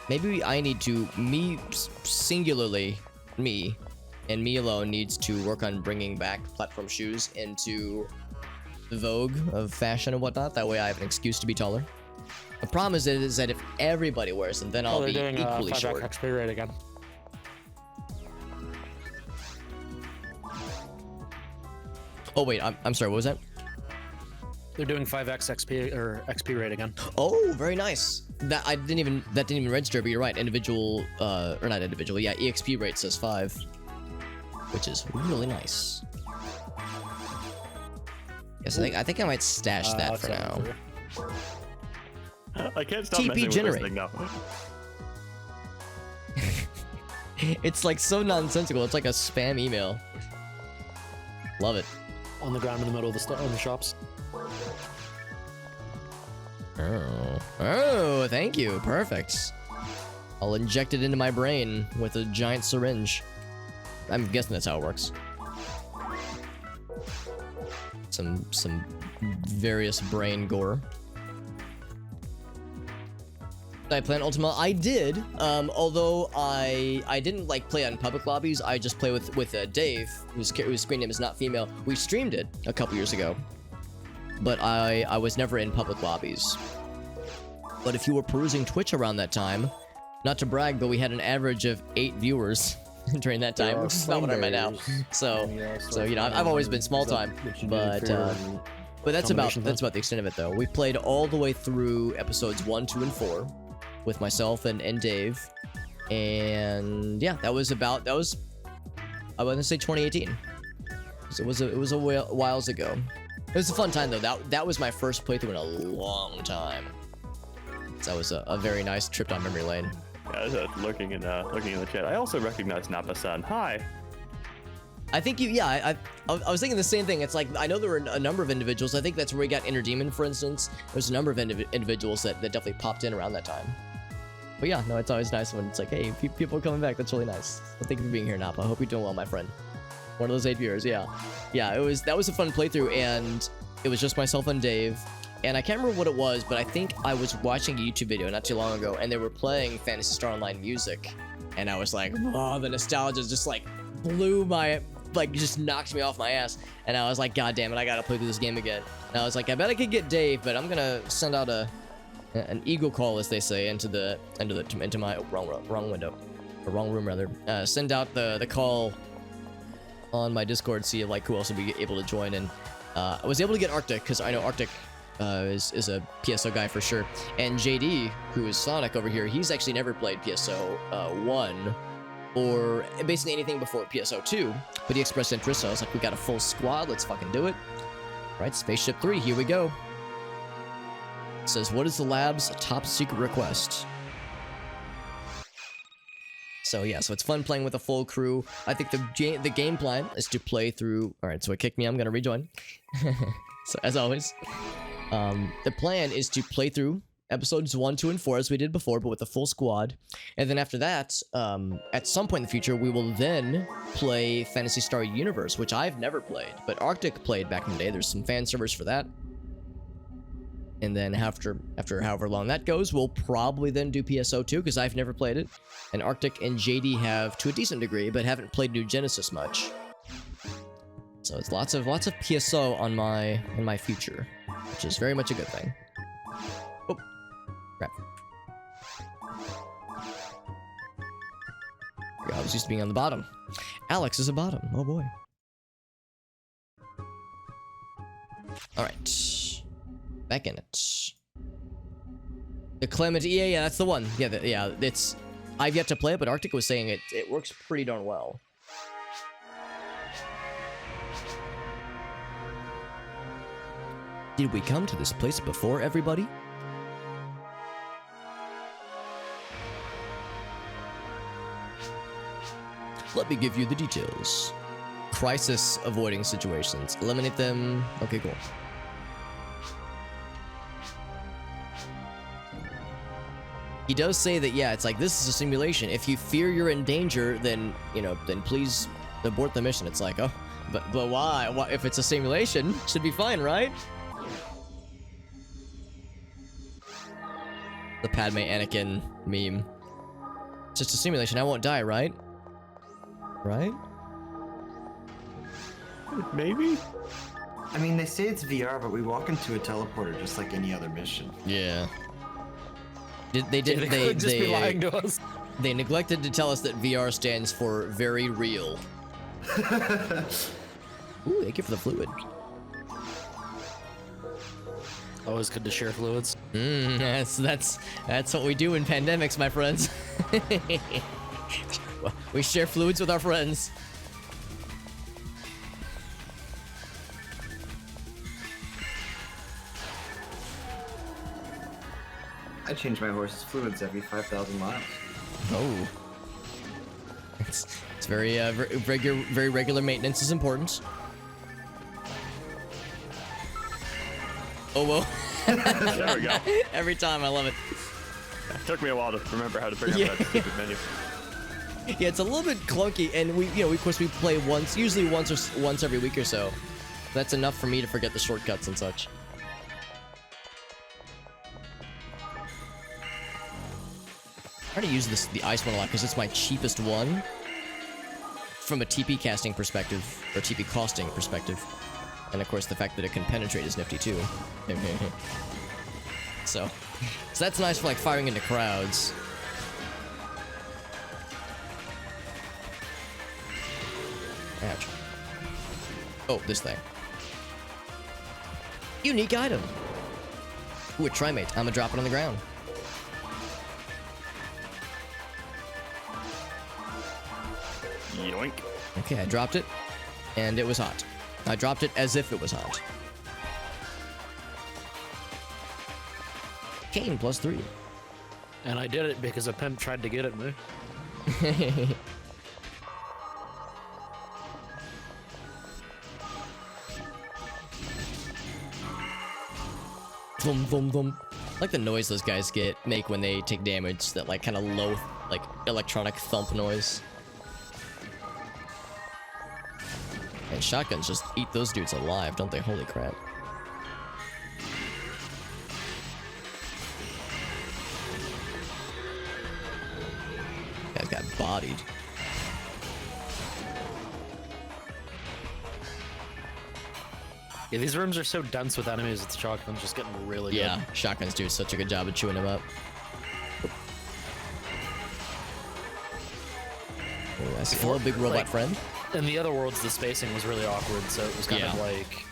Maybe I need to, singularly, me, and me alone needs to work on bringing back platform shoes into the vogue of fashion and whatnot. That way I have an excuse to be taller. The problem is that if everybody wears them, then I'll they're be doing equally 5x short. XP rate again. Oh wait, I'm sorry. What was that? They're doing 5x XP rate again. Oh, very nice. That didn't even register, but you're right. Individual, or not individual. Yeah, EXP rate says 5, which is really nice. Yes, I think I might stash that for now. I can't stop TP messing generate. with this thing now. It's like so nonsensical. It's like a spam email. Love it. On the ground in the middle of the shops. Oh, thank you. Perfect. I'll inject it into my brain with a giant syringe. I'm guessing that's how it works. Some various brain gore. Did I play on Ultima? I did. Although I didn't like play on public lobbies. I just play with Dave, whose screen name is not female. We streamed it a couple years ago, but I was never in public lobbies. But if you were perusing Twitch around that time, not to brag, but we had an average of 8 viewers during that time, which is not what I'm at now. So you know, I've always been small time, but that's about the extent of it though. We played all the way through episodes 1, 2, and 4 with myself and Dave, and yeah, I was gonna say 2018. So it was a whiles ago. It was a fun time though. That was my first playthrough in a long time. So that was a very nice trip down memory lane. Yeah, I was looking in the chat. I also recognize Nappa-san. Hi. I think I was thinking the same thing. It's like, I know there were a number of individuals. I think that's where we got Inner Demon, for instance. There's a number of individuals that definitely popped in around that time. But yeah, no, it's always nice when it's like, hey, people are coming back. That's really nice. Well, thank you for being here, Nappa. I hope you're doing well, my friend. One of those 8 viewers, yeah. Yeah, that was a fun playthrough, and it was just myself and Dave. And I can't remember what it was, but I think I was watching a YouTube video not too long ago, and they were playing Phantasy Star Online music. And I was like, oh, the nostalgia just like blew my, like just knocked me off my ass. And I was like, God damn it, I gotta play through this game again. And I was like, I bet I could get Dave, but I'm gonna send out an eagle call, as they say, into my wrong window, or wrong room rather. Send out the call on my Discord, see like who else would be able to join. And I was able to get Arctic, because I know Arctic is a PSO guy for sure. And JD, who is Sonic over here, he's actually never played PSO 1 or basically anything before PSO 2, but he expressed interest, so I was like, we got a full squad, let's fucking do it. All right, Spaceship 3, here we go. It says, what is the lab's top secret request? So yeah, so it's fun playing with a full crew. I think the game plan is to play through. All right, so it kicked me. I'm gonna rejoin. So as always, the plan is to play through episodes 1, 2, and 4 as we did before, but with a full squad. And then after that, at some point in the future, we will then play Phantasy Star Universe, which I've never played, but Arctic played back in the day. There's some fan servers for that. And then after however long that goes, we'll probably then do PSO 2, because I've never played it. And Arctic and JD have to a decent degree, but haven't played New Genesis much. So it's lots of PSO in my future, which is very much a good thing. Oh, crap. I was used to being on the bottom. Alex is a bottom. Oh boy. All right. Back in it. The Clement, yeah, that's the one. Yeah, it's. I've yet to play it, but Arctic was saying it works pretty darn well. Did we come to this place before, everybody? Let me give you the details. Crisis avoiding situations. Eliminate them. Okay, cool. He does say that, yeah, it's like, this is a simulation. If you fear you're in danger, then, then please abort the mission. It's like, oh, but why? Why? If it's a simulation, should be fine, right? The Padme Anakin meme. It's just a simulation. I won't die, right? Right? Maybe? I mean, they say it's VR, but we walk into a teleporter just like any other mission. Yeah. They be lying to us. They neglected to tell us that VR stands for very real. Ooh, thank you for the fluid. Always good to share fluids. That's what we do in pandemics, my friends. We share fluids with our friends. I change my horse's fluids every 5,000 miles. Oh. It's very regular maintenance is important. Oh well. There we go. Every time, I love it. It took me a while to remember how to bring up that stupid menu. Yeah, it's a little bit clunky, and we of course we play usually once every week or so. That's enough for me to forget the shortcuts and such. I try to use the ice one a lot because it's my cheapest one from a TP casting perspective, or TP costing perspective. And of course the fact that it can penetrate is nifty too. So So that's nice for like firing into crowds. Ouch. Oh, this thing. Unique item. Ooh, a Trimate. I'm gonna drop it on the ground. Yoink. Okay, I dropped it, and it was hot. I dropped it as if it was hot. Kane +3. And I did it because a pimp tried to get at me. Thum, thum, thum. I like the noise those guys make when they take damage. That like kind of low, like electronic thump noise. And shotguns just eat those dudes alive, don't they? Holy crap. Guys got bodied. Yeah, these rooms are so dense with enemies, it's shotgun's just getting really good. Yeah, shotguns do such a good job of chewing them up. Oh, I see. Hello, big robot like, friend. In the other worlds, the spacing was really awkward, so it was kind of like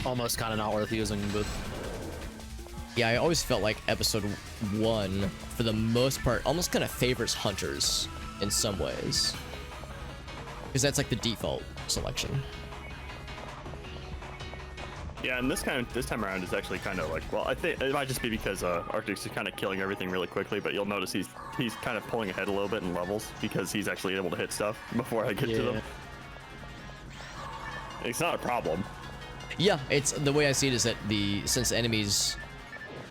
almost kind of not worth using, but Yeah, I always felt like episode 1, for the most part, almost kind of favors hunters in some ways. Because that's like the default selection. Yeah, and this time around is actually kind of like, well, I think it might just be because Arctic's is kind of killing everything really quickly, but you'll notice he's kind of pulling ahead a little bit in levels because he's actually able to hit stuff before I get to them. It's not a problem. Yeah, it's the way I see it is that since enemies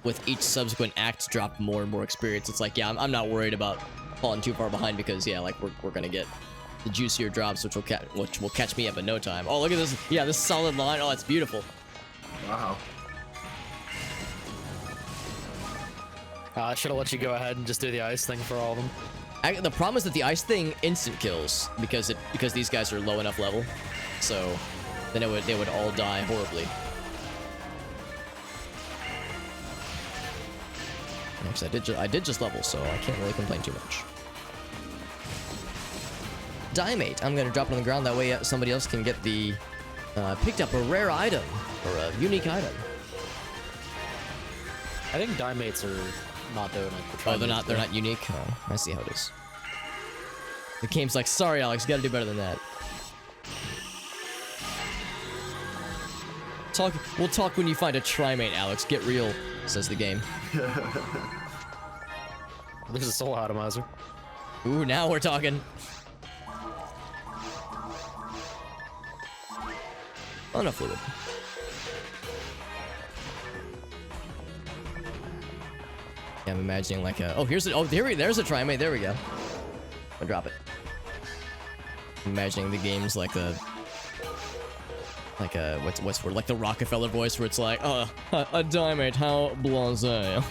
with each subsequent act drop more and more experience, it's like, yeah, I'm not worried about falling too far behind because yeah, like we're gonna get the juicier drops, which will catch me up in no time. Oh, look at this! Yeah, this solid line. Oh, it's beautiful. Wow. I should have let you go ahead and just do the ice thing for all of them. The problem is that the ice thing instant kills because these guys are low enough level, so then they would all die horribly. Actually, I did just level, so I can't really complain too much. Diamate. I'm gonna drop it on the ground. That way somebody else can get the picked up a rare item or a unique item. I think Dimates are not doing it. Oh, they're not unique. Oh, I see how it is. The game's like, sorry, Alex, you gotta do better than that. We'll talk when you find a Trimate, Alex. Get real, says the game. This is Soul Atomizer. Ooh, now we're talking. Oh, no fluid. Yeah, I'm imagining like a... Oh, there's a Trimate. There we go. I'll drop it. I'm imagining the game's like a... what's word? Like the Rockefeller voice where it's like, a Diamate, how blasé.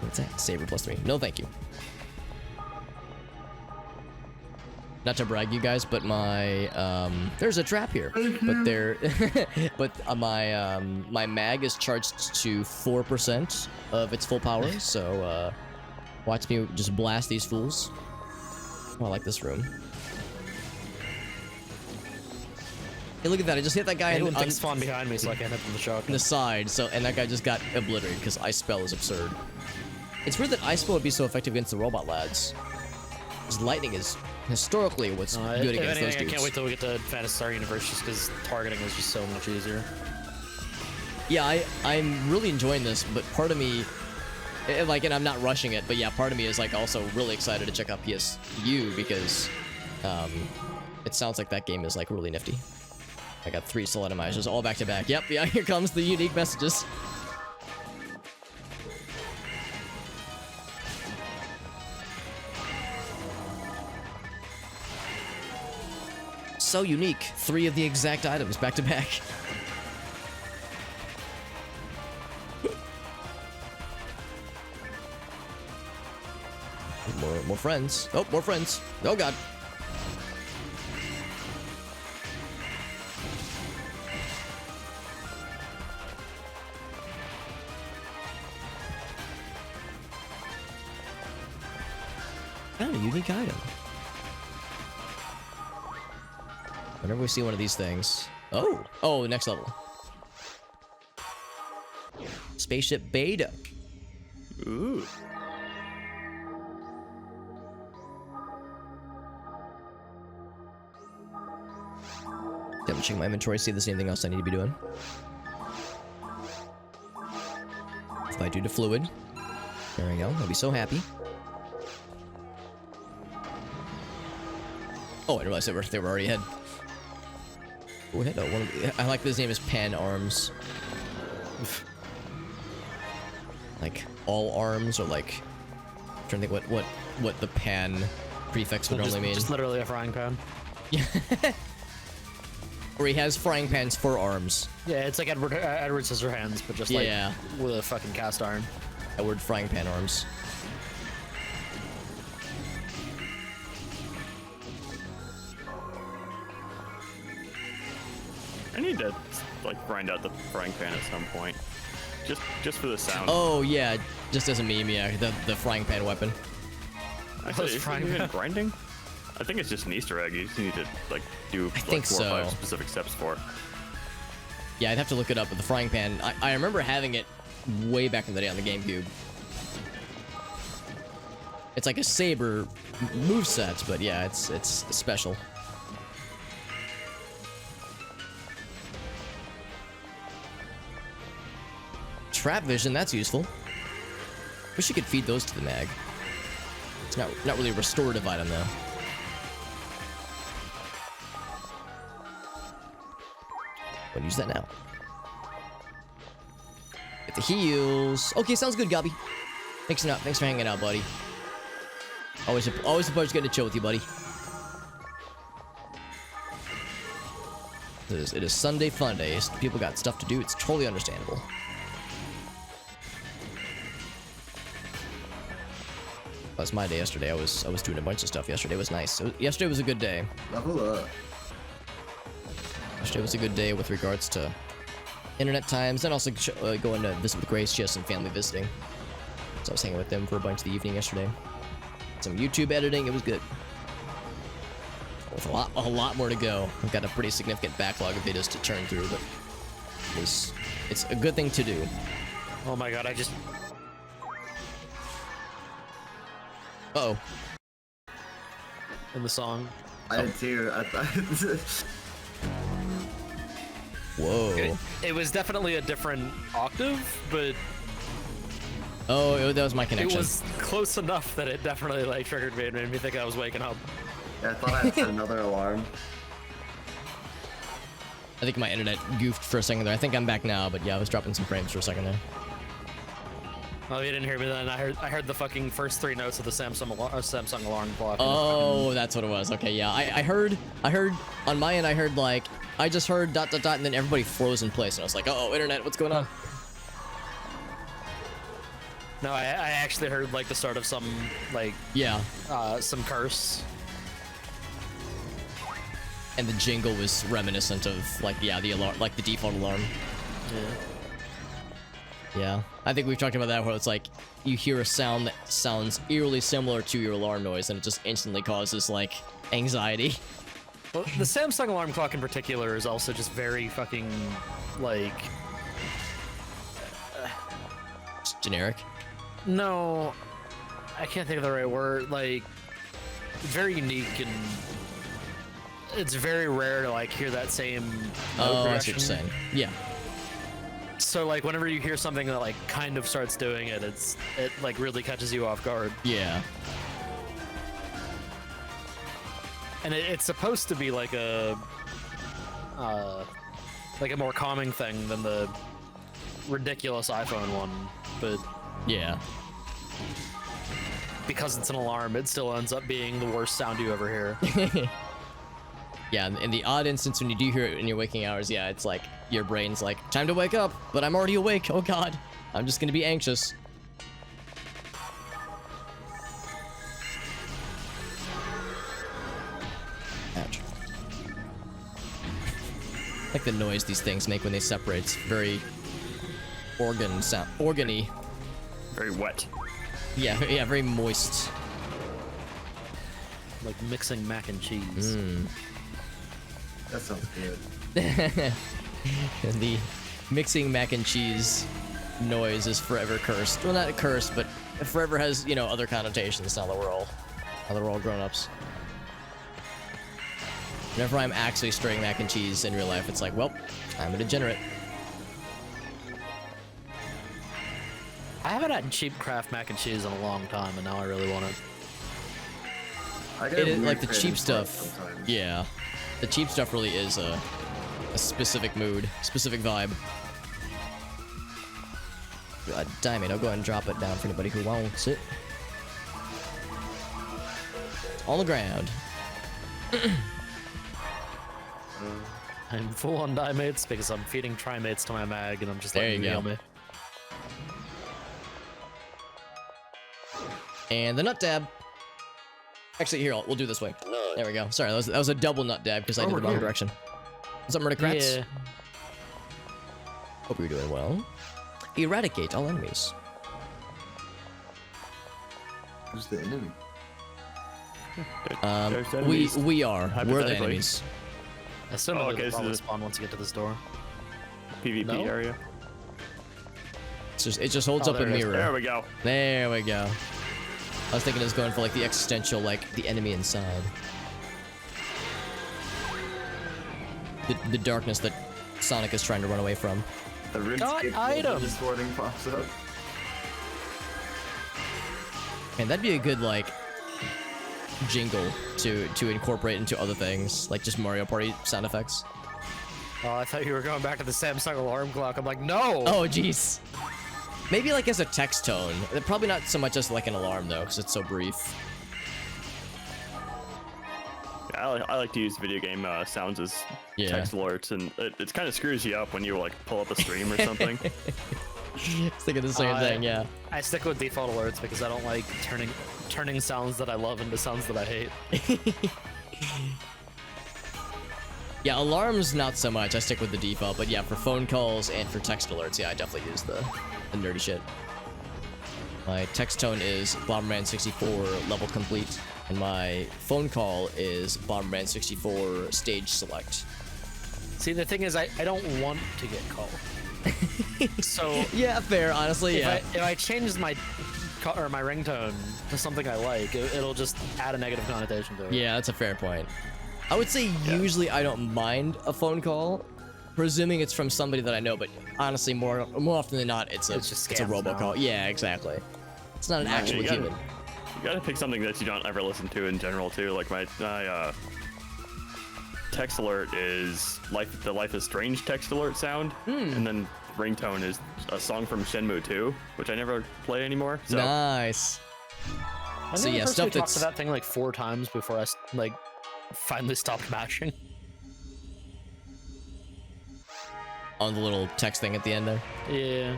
What's that? Saber +3. No, thank you. Not to brag, you guys, but my there's a trap here. But my mag is charged to 4% of its full power. So watch me just blast these fools. Oh, I like this room. Hey, look at that! I just hit that guy in the spawn behind me, so I can't hit from the shot. In the side. So and that guy just got obliterated because Ice Spell is absurd. It's weird that Ice Spell would be so effective against the robot lads. Because lightning is historically what's good against those dudes. I can't wait till we get to Phantasy Star Universe just because targeting is just so much easier. Yeah, I'm really enjoying this, but part of me, like, and I'm not rushing it, but yeah, part of me is like also really excited to check out PSU because it sounds like that game is like really nifty. I got 3 Soul Atomizers all back to back. Yep, yeah, here comes the unique messages. So unique. 3 of the exact items back to back. More friends. Oh, more friends. Oh god. unique item. Whenever we see one of these things. Oh, next level. Spaceship beta. Ooh. Double check my inventory, see if there's anything else I need to be doing. If I do the fluid. There we go. I'll be so happy. Oh, I realized they were already ahead. Go ahead. I like this name is Pan Arms. Like all arms, or like I'm trying to think what the pan prefix would normally mean. Just literally a frying pan. Yeah. Or he has frying pans for arms. Yeah, it's like Edward Scissorhands, but just like with a fucking cast iron. Edward frying pan arms. I need to like grind out the frying pan at some point, just for the sound. Oh yeah, just as a meme, yeah, the frying pan weapon. Actually, is it even grinding? I think it's just an Easter egg. You just need to like do like 4 or 5 specific steps for. Yeah, I'd have to look it up. But the frying pan, I remember having it way back in the day on the GameCube. It's like a saber moveset, but yeah, it's special. Trap vision, that's useful. Wish you could feed those to the mag. It's not really a restorative item though. We'll use that now. Get the heals. Okay, sounds good, Gobby. Thanks for hanging out, buddy. Always a pleasure getting to chill with you, buddy. It is Sunday fun day. People got stuff to do. It's totally understandable. That was my day yesterday. I was doing a bunch of stuff yesterday. It was nice. Yesterday was a good day. Level up. Yesterday was a good day with regards to internet times, and also going to visit with Grace. She has some family visiting, so I was hanging with them for a bunch of the evening yesterday. Some YouTube editing. It was good. With a lot more to go. I've got a pretty significant backlog of videos to turn through, but it's a good thing to do. Oh my god, I just... Uh-oh. In the song. I did too. I thought. Whoa. It was definitely a different octave, but... Oh, that was my connection. It was close enough that it definitely like triggered me and made me think I was waking up. Yeah, I thought I had set another alarm. I think my internet goofed for a second there. I think I'm back now, but yeah, I was dropping some frames for a second there. Oh, you didn't hear me then. I heard the fucking first 3 notes of the Samsung alarm clock. Oh, that's what it was. Okay, yeah. I heard on my end. I heard like I just heard ... and then everybody froze in place, and I was like, oh, internet, what's going on? No, I actually heard like the start of some like some curse. And the jingle was reminiscent of like the alarm, like the default alarm. Yeah, I think we've talked about that where it's like you hear a sound that sounds eerily similar to your alarm noise, and it just instantly causes like anxiety. Well, the Samsung alarm clock in particular is also just very fucking like Just generic. No, I can't think of the right word. Like, very unique, and it's very rare to like hear that same note Oh, I see what you're saying. Yeah. So like whenever you hear something that like kind of starts doing it, it like really catches you off guard. Yeah. And it's supposed to be like a more calming thing than the ridiculous iPhone one, but Yeah. because it's an alarm, it still ends up being the worst sound you ever hear. Yeah, in the odd instance when you do hear it in your waking hours, yeah, it's like your brain's like, time to wake up, but I'm already awake. Oh god, I'm just gonna be anxious. Ouch. Like the noise these things make when they separate. It's very organy. Very wet. Yeah, very moist. like mixing mac and cheese. That sounds good. The mixing mac and cheese noise is forever cursed. Well, not cursed, but it forever has, you know, other connotations now that we're all grown-ups. Whenever I'm actually stirring mac and cheese in real life, it's like, well, I'm a degenerate. I haven't had cheap craft mac and cheese in a long time, and now I really want it. I get It is, weird like the cheap cravings for it stuff. sometimes. Yeah, the cheap stuff really is a specific mood, specific vibe. God damn it! I'll go ahead and drop it down for anybody who wants it. On the ground. I'm full on dimates because I'm feeding trimates to my mag, and I'm just There letting you them go. heal me. And the nut dab. Actually, here, we'll do this way. There we go. Sorry, that was a double nut dab because I Oh, did the we're wrong here. direction. What's up, Murdercrats? Yeah. Hope you're doing well. Eradicate all enemies. Who's the enemy? There's enemies. We are. We're the Hypothetically. enemies. I still know Oh, that okay, they'll so probably the- spawn once you get to this door. PvP No? area. It just holds Oh, up a there it is. mirror. There we go. There we go. I was thinking it was going for like the existential, like the enemy inside. The darkness that Sonic is trying to run away from. The Got RuneScape items. this warning pops up. And that'd be a good like jingle to incorporate into other things, like just Mario Party sound effects. Oh, I thought you were going back to the Samsung alarm clock. I'm like, no! Oh jeez. Maybe like as a text tone. Probably not so much as like an alarm though, because it's so brief. Yeah, I like to use video game sounds as Yeah. text alerts, and it kind of screws you up when you like pull up a stream or something. Thinking the same thing, yeah. I stick with default alerts because I don't like turning sounds that I love into sounds that I hate. Yeah, alarms not so much. I stick with the default, but yeah, for phone calls and for text alerts, yeah, I definitely use the nerdy shit. My text tone is Bomberman64 level complete, and my phone call is Bomberman64 stage select. See, the thing is, I don't want to get called. So Yeah, fair, honestly, yeah. if I change my ringtone to something I like, it'll just add a negative connotation to it. Yeah, that's a fair point. I would say usually I don't mind a phone call, presuming it's from somebody that I know, but honestly, more often than not, it's a just it's a scams now. robocall. Yeah, exactly. It's not an Yeah, actual you gotta- human. You gotta pick something that you don't ever listen to in general too. Like my text alert is the Life is Strange text alert sound, and then ringtone is a song from Shenmue 2, which I never play anymore. So Nice. I So think I yeah, personally stuff talked that's to that thing like 4 times before I finally stopped mashing. on the little text thing at the end there. Yeah.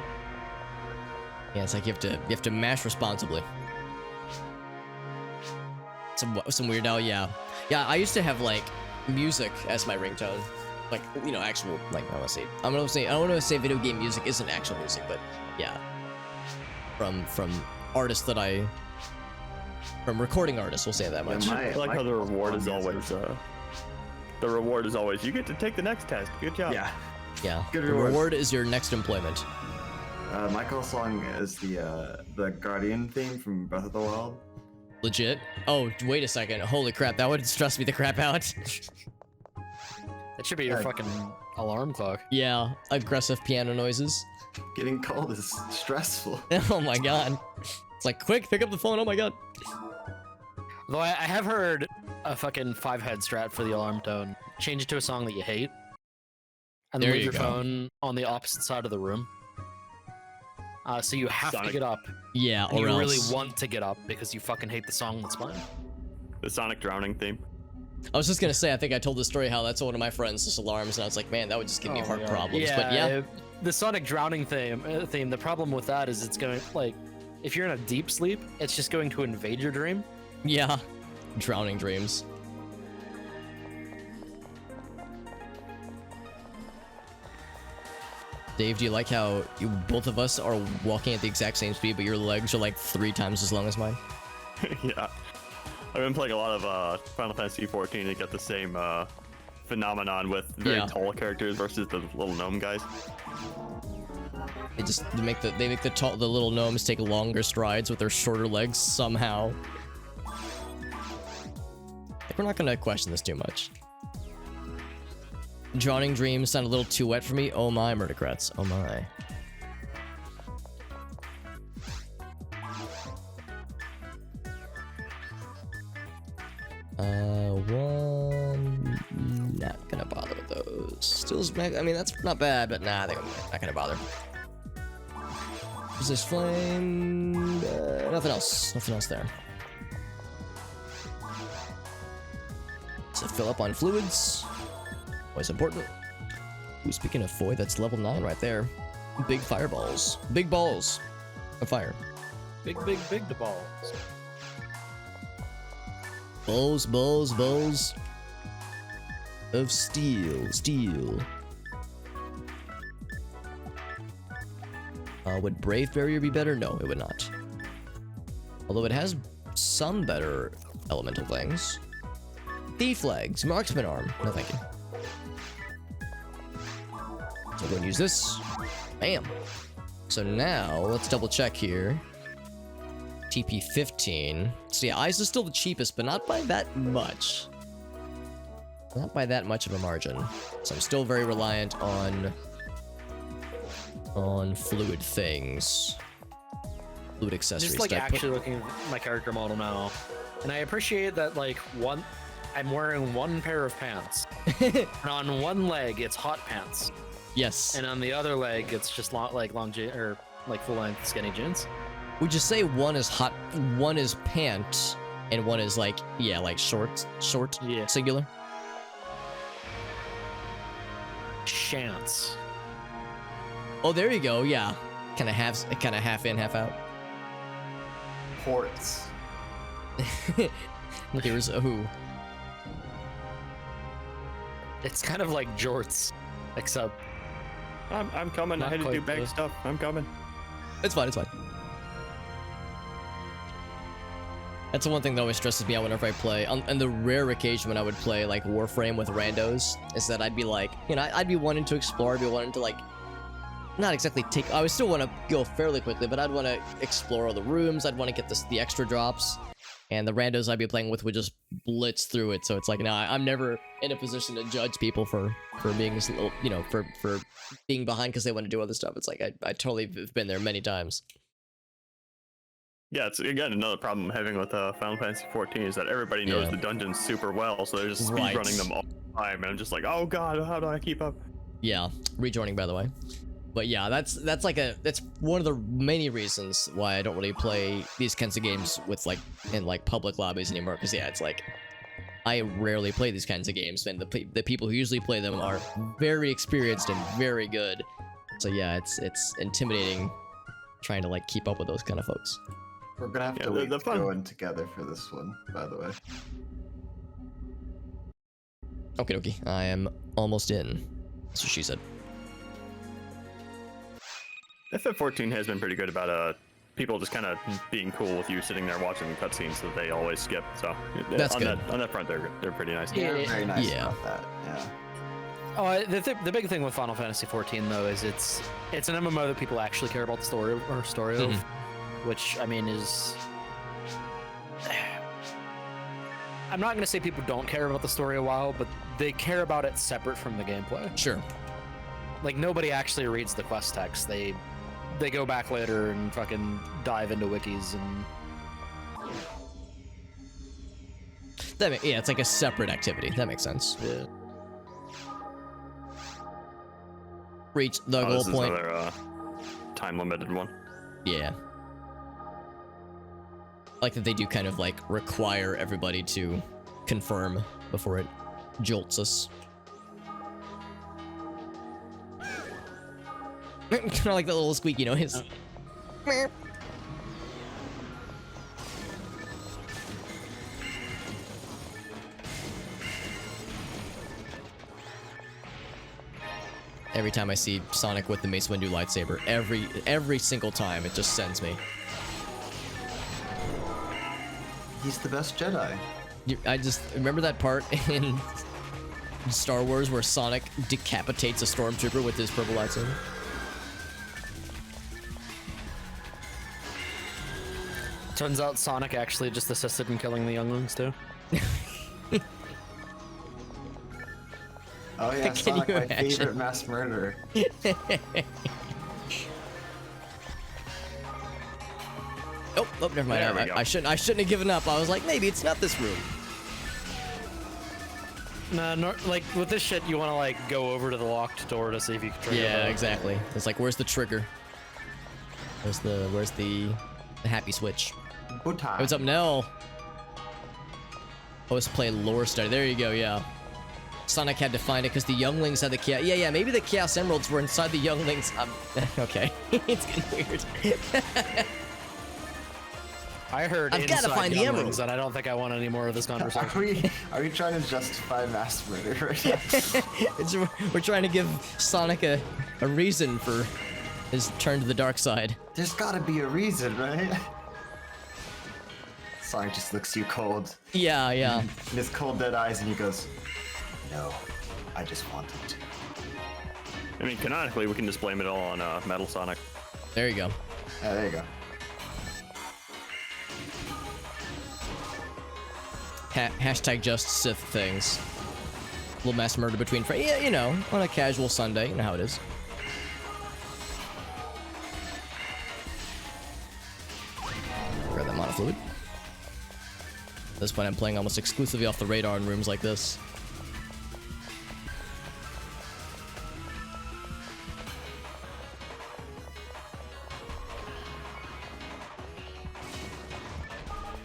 Yeah, it's like you have to mash responsibly. Some weird now, yeah. Yeah, I used to have like music as my ringtone. Like, you know, actual like I don't want to say video game music isn't actual music, but yeah. From artists that from recording artists, we'll say that much. Yeah, I like how the reward is always you get to take the next test. Good job. Yeah. Yeah. Good The reward. reward is your next employment. My call song is the Guardian theme from Breath of the Wild. Legit. Oh, wait a second. Holy crap, that would stress me the crap out. That should be your Yeah. fucking alarm clock. Yeah, aggressive piano noises. Getting called is stressful. Oh my god. It's like, quick, pick up the phone. Oh my god. Though I have heard a fucking 5-head strat for the alarm tone. Change it to a song that you hate. And then There leave you your go. phone on the opposite side of the room. So you have to Sonic. get up. Yeah, And or you else. really want to get up because you fucking hate the song that's playing. The Sonic drowning theme. I was just gonna say, I think I told this story how that's one of my friends' just alarms, and I was like, man, that would just give me Oh, heart yeah. problems. But yeah, The Sonic drowning theme, the problem with that is it's going, like, if you're in a deep sleep, it's just going to invade your dream. yeah. Drowning dreams. Dave, do you like how both of us are walking at the exact same speed, but your legs are like 3 times as long as mine? Yeah. I've been playing a lot of Final Fantasy 14 to get the same phenomenon with very tall characters versus the little gnome guys. They make the little gnomes take longer strides with their shorter legs somehow. We're not gonna question this too much. Drowning Dreams sound a little too wet for me. Oh my, Murdercrats. Oh my. One. Not gonna bother with those. Still, I mean, that's not bad, but nah, I think I'm not gonna bother. Is this flame? Nothing else. Nothing else there. So fill up on fluids. Always important. Ooh, speaking of Foy, that's level 9 right there. Big fireballs. Big balls of fire. Big the balls. Balls of steel. Would Brave Barrier be better? No, it would not. Although it has some better elemental things. Thief Legs, Marksman Arm. No, thank you. So go and use this. Bam. So now, let's double check here. TP 15. So yeah, Ice is still the cheapest, but not by that much. Not by that much of a margin. So I'm still very reliant on fluid things. Fluid accessories. Just like actually looking at my character model now, and I appreciate that like I'm wearing one pair of pants, and on one leg it's hot pants. Yes. And on the other leg it's just long or like full length skinny jeans. Would you say one is hot, one is pant, and one is like short, Yeah. singular? Chance. Oh, there you go. Yeah, kind of half in, half out. Ports. Here's a who. It's kind of like jorts, except I'm coming. I Not had to do quite bank the- stuff. I'm coming. It's fine. It's fine. That's the one thing that always stresses me out whenever I play. On the rare occasion when I would play like Warframe with randos, is that I'd be like, I'd be wanting to explore, I'd be wanting to like, not exactly take. I would still want to go fairly quickly, but I'd want to explore all the rooms. I'd want to get the extra drops, and the randos I'd be playing with would just blitz through it. So it's like, no, I'm never in a position to judge people for being, for being behind because they want to do other stuff. It's like I totally have been there many times. Yeah, it's again another problem I'm having with Final Fantasy 14 is that everybody knows the dungeons super well, so they're just speedrunning them all the time, and I'm just like, oh god, how do I keep up? Yeah, rejoining by the way. But yeah, that's one of the many reasons why I don't really play these kinds of games with in public lobbies anymore. Because yeah, it's like I rarely play these kinds of games, and the people who usually play them are very experienced and very good. So yeah, it's intimidating trying to keep up with those kind of folks. We're gonna have to wait to go in together for this one, by the way. Okay, I am almost in. That's what she said. FF14 has been pretty good about people just kind of being cool with you sitting there watching the cutscenes that they always skip. So that's good. On that front, they're pretty nice. Yeah, they're very nice about that. Yeah. Oh, the big thing with Final Fantasy 14 though is it's an MMO that people actually care about the story of, which I mean is. I'm not gonna say people don't care about the story a while, but they care about it separate from the gameplay. Sure. Like nobody actually reads the quest text. They go back later and fucking dive into wikis and. Yeah, it's like a separate activity. That makes sense. Yeah. Reach the goal this is point. Another time limited one. Yeah. Like that they do kind of require everybody to confirm before it jolts us. Kind of like that little squeaky noise. Every time I see Sonic with the Mace Windu lightsaber, every single time, it just sends me. He's the best Jedi. I just remember that part in Star Wars where Sonic decapitates a stormtrooper with his purple lightsaber. Turns out Sonic actually just assisted in killing the younglings too. Oh yeah, Can Sonic, you my imagine? favorite mass murderer. Oh, never mind. There we go. I shouldn't have given up. I was like, maybe it's not this room. Nah, like with this shit, you want to like go over to the locked door to see if you can trigger Yeah, the- exactly. It's like, where's the trigger? Where's the happy switch? Butai. What's up, Nell? Let's play lore study. There you go. Yeah. Sonic had to find it because the younglings had the chaos. Yeah. Maybe the Chaos Emeralds were inside the younglings. Okay. It's getting weird. I heard I've gotta inside find the younglings, emerald. and I don't think I want any more of this conversation. Are we trying to justify mass murder right now? We're trying to give Sonic a reason for his turn to the dark side. There's gotta be a reason, right? Sonic just looks you cold. Yeah. In his cold dead eyes, and he goes, "No, I just wanted to." I mean, canonically, we can just blame it all on Metal Sonic. There you go. There you go. Hashtag just Sith things. Little mass murder between friends. Yeah, you know, on a casual Sunday. You know how it is. Grab that monofluid. At this point, I'm playing almost exclusively off the radar in rooms like this.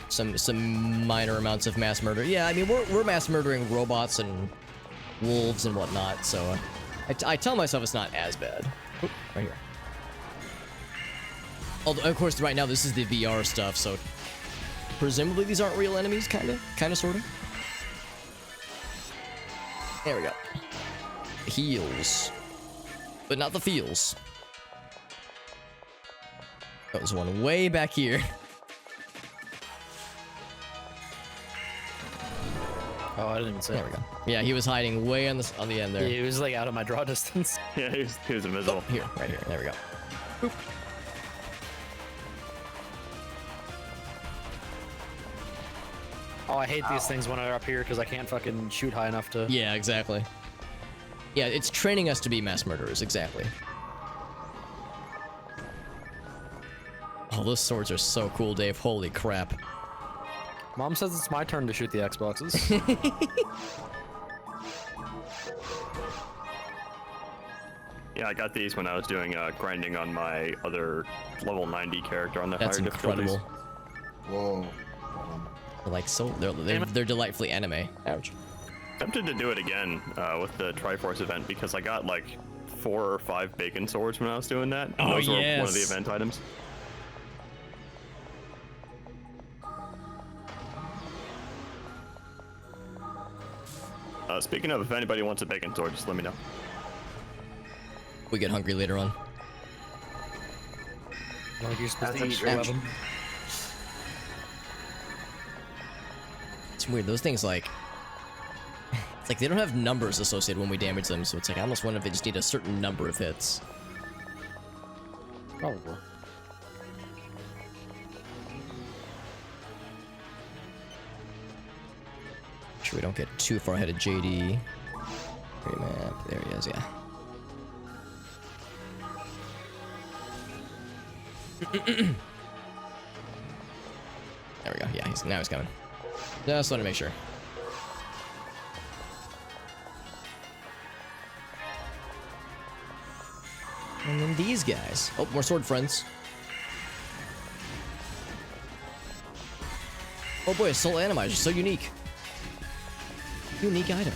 Some minor amounts of mass murder. Yeah, I mean, we're mass murdering robots and wolves and whatnot, so I tell myself it's not as bad. Oop, right here. Although, of course, right now this is the VR stuff, so presumably these aren't real enemies, kind of, sort of. There we go. Heals, but not the feels. Oh, there's one way back here. Oh, I didn't even say. There we go. Yeah, he was hiding way on the end there. Yeah, he was like out of my draw distance. Yeah, he was invisible. Here, right here. There we go. Boop. Oh, I hate these things when they're up here because I can't fucking shoot high enough to. Yeah, exactly. Yeah, it's training us to be mass murderers, exactly. Oh, those swords are so cool, Dave. Holy crap. Mom says it's my turn to shoot the Xboxes. Yeah, I got these when I was doing grinding on my other level 90 character on the That's higher difficulties. incredible. Whoa. They're like they're delightfully anime. Ouch. Tempted to do it again with the Triforce event because I got like 4 or 5 bacon swords when I was doing that. Oh, Those were one of the yes. event items. Speaking of, if anybody wants a bacon sword, just let me know. We get hungry later on. Like you're supposed That's to a eat strange- 11. It's weird. Those things like it's like they don't have numbers associated when we damage them, so it's like I almost wonder if they just need a certain number of hits. Probably. Sure we don't get too far ahead of JD. Great map. There he is, yeah. There we go. Yeah, now he's coming. Just want to make sure. And then these guys. Oh, more sword friends. Oh boy, a soul Randomizer, so unique. Unique item.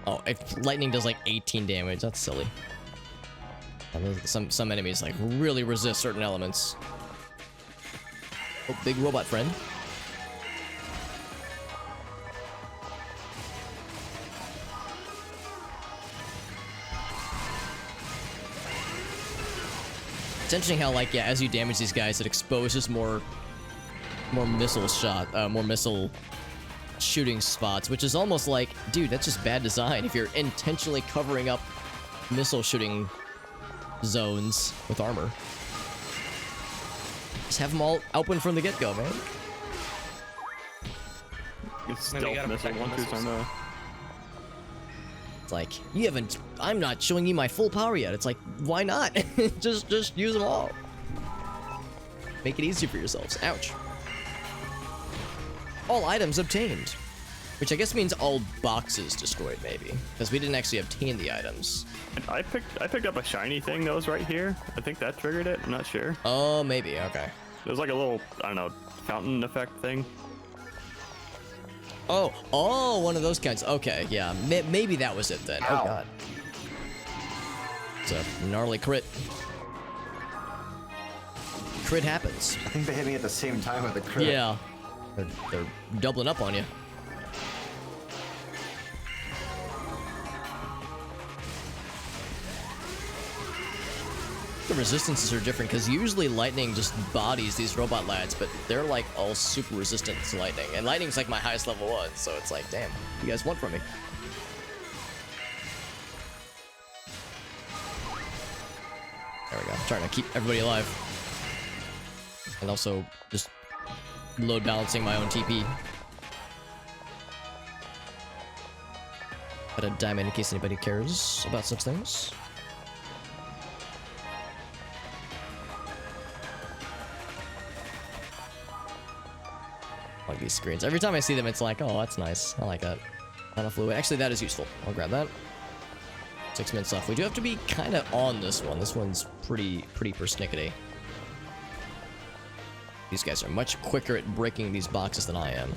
Oh, if lightning does like 18 damage, that's silly. And some enemies like really resist certain elements. Oh, big robot friend. It's interesting how, like, yeah, as you damage these guys, it exposes more missile shooting spots, which is almost like, dude, that's just bad design if you're intentionally covering up missile shooting zones with armor. Just have them all open from the get-go, man. It's Maybe you stealth gotta missile protect the launchers, I missiles. know. It's like, you haven't, I'm not showing you my full power yet. It's like, why not? just use them all. Make it easy for yourselves. Ouch. All items obtained. Which I guess means all boxes destroyed, maybe. Because we didn't actually obtain the items. I picked up a shiny thing that was right here. I think that triggered it. I'm not sure. Oh, maybe. Okay. It was like a little, I don't know, fountain effect thing. Oh, one of those kinds. Okay, yeah. Maybe that was it then. Ow. Oh, God. It's a gnarly crit. Crit happens. I think they hit me at the same time with the crit. Yeah. They're doubling up on you. The resistances are different because usually lightning just bodies these robot lads, but they're like all super resistant to lightning. And lightning's like my highest level one, so it's like, damn, what you guys want from me? There we go. I'm trying to keep everybody alive. And also just load balancing my own TP. Got a diamond in case anybody cares about such things. Like these screens. Every time I see them, it's like, oh, that's nice. I like that. Fluid. Actually, that is useful. I'll grab that. 6 minutes left. We do have to be kind of on this one. This one's pretty persnickety. These guys are much quicker at breaking these boxes than I am.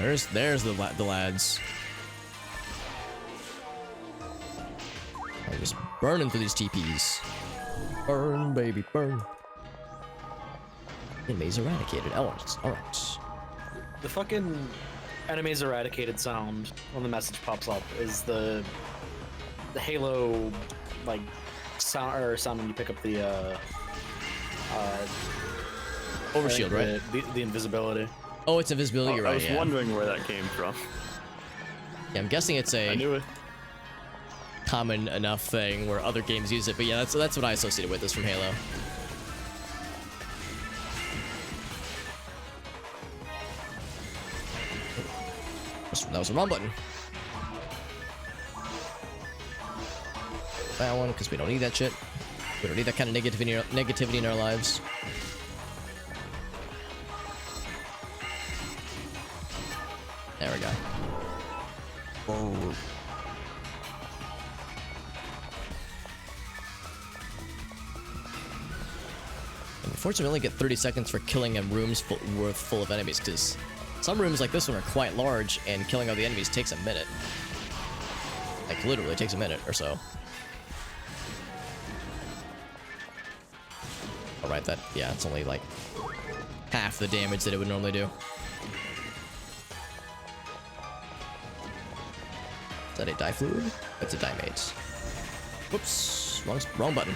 There's the lads. I'm just burning through these TPs. Burn, baby, burn. Enemies eradicated. Alright. The fucking enemies eradicated sound when the message pops up is the Halo like sound when you pick up the Overshield, right? The invisibility. Oh, it's invisibility, you're I right, was yeah. wondering where that came from. Yeah, I'm guessing it's I a knew it. common enough thing where other games use it, but yeah, that's what I associated with this from Halo. That was the wrong button. That one, because we don't need that shit. We don't need that kind of negativity in our lives. There we go. Whoa. Unfortunately, we only get 30 seconds for killing a room's full of enemies, because some rooms like this one are quite large, and killing all the enemies takes a minute. Like, literally takes a minute or so. Alright, yeah, it's only like half the damage that it would normally do. Is that a die fluid? That's a die mate. Whoops, wrong button.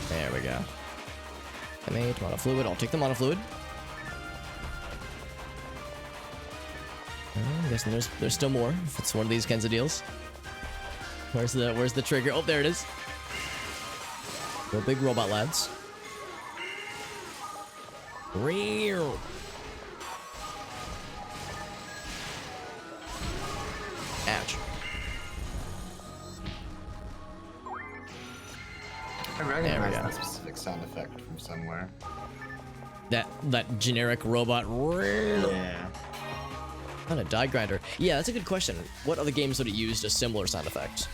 There we go. I made monofluid. I'll take the monofluid. I'm guessing there's still more. If it's one of these kinds of deals. Where's the trigger? Oh, there it is. The big robot lads. Real. Ouch. I There we recognize go. that specific sound effect from somewhere. That generic robot. Yeah. Not a die grinder. Yeah, that's a good question. What other games would it use a similar sound effect?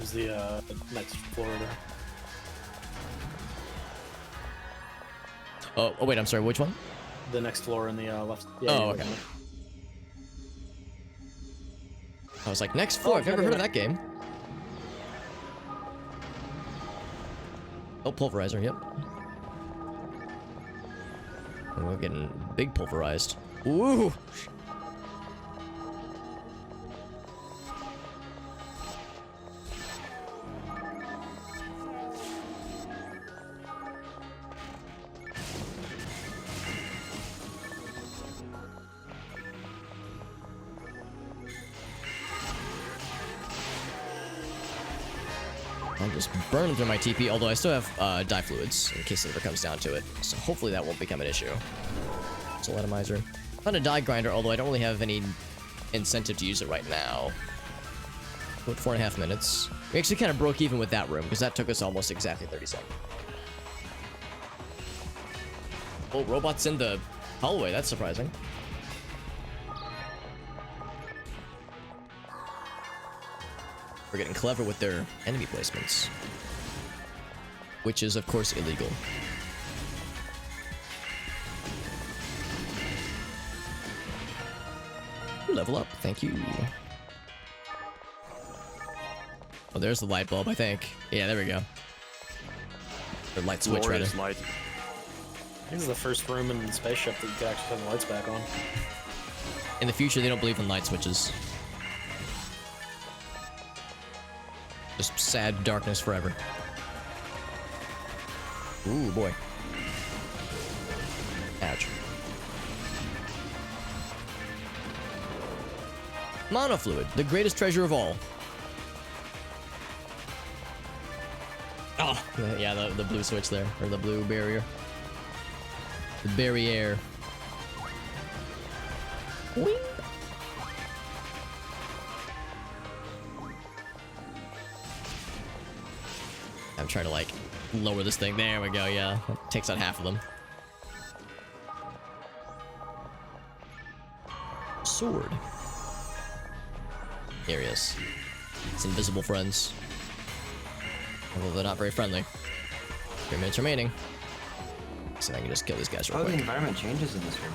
Is the next floor there? Oh, wait, I'm sorry. Which one? The next floor in the left. Oh, okay. I was like, next floor. I've never heard of that game. Oh, pulverizer. Yep. We're getting big pulverized. Ooh! Oh, I'm just burning through my TP, although I still have dye fluids in case it ever comes down to it. So hopefully that won't become an issue. So Randomizer. Found a dye grinder, although I don't really have any incentive to use it right now. About 4.5 minutes. We actually kind of broke even with that room because that took us almost exactly 30 seconds. Oh, robots in the hallway. That's surprising. We're getting clever with their enemy placements, which is, of course, illegal. Level up, thank you. Oh, there's the light bulb, I think. Yeah, there we go. Or light switch, rather. Glorious light. This is the first room in the spaceship that you can actually turn the lights back on. In the future, they don't believe in light switches. Just sad darkness forever. Ooh, boy. Ouch. Mana fluid, the greatest treasure of all. Oh, yeah, the blue switch there, or the blue barrier. The barrier. Whee! I'm trying to, like, lower this thing. There we go, yeah. That takes out half of them. Sword. Here he is. It's invisible friends. Although they're not very friendly. 3 minutes remaining. So I can just kill these guys real Oh, the quick. environment changes in this room.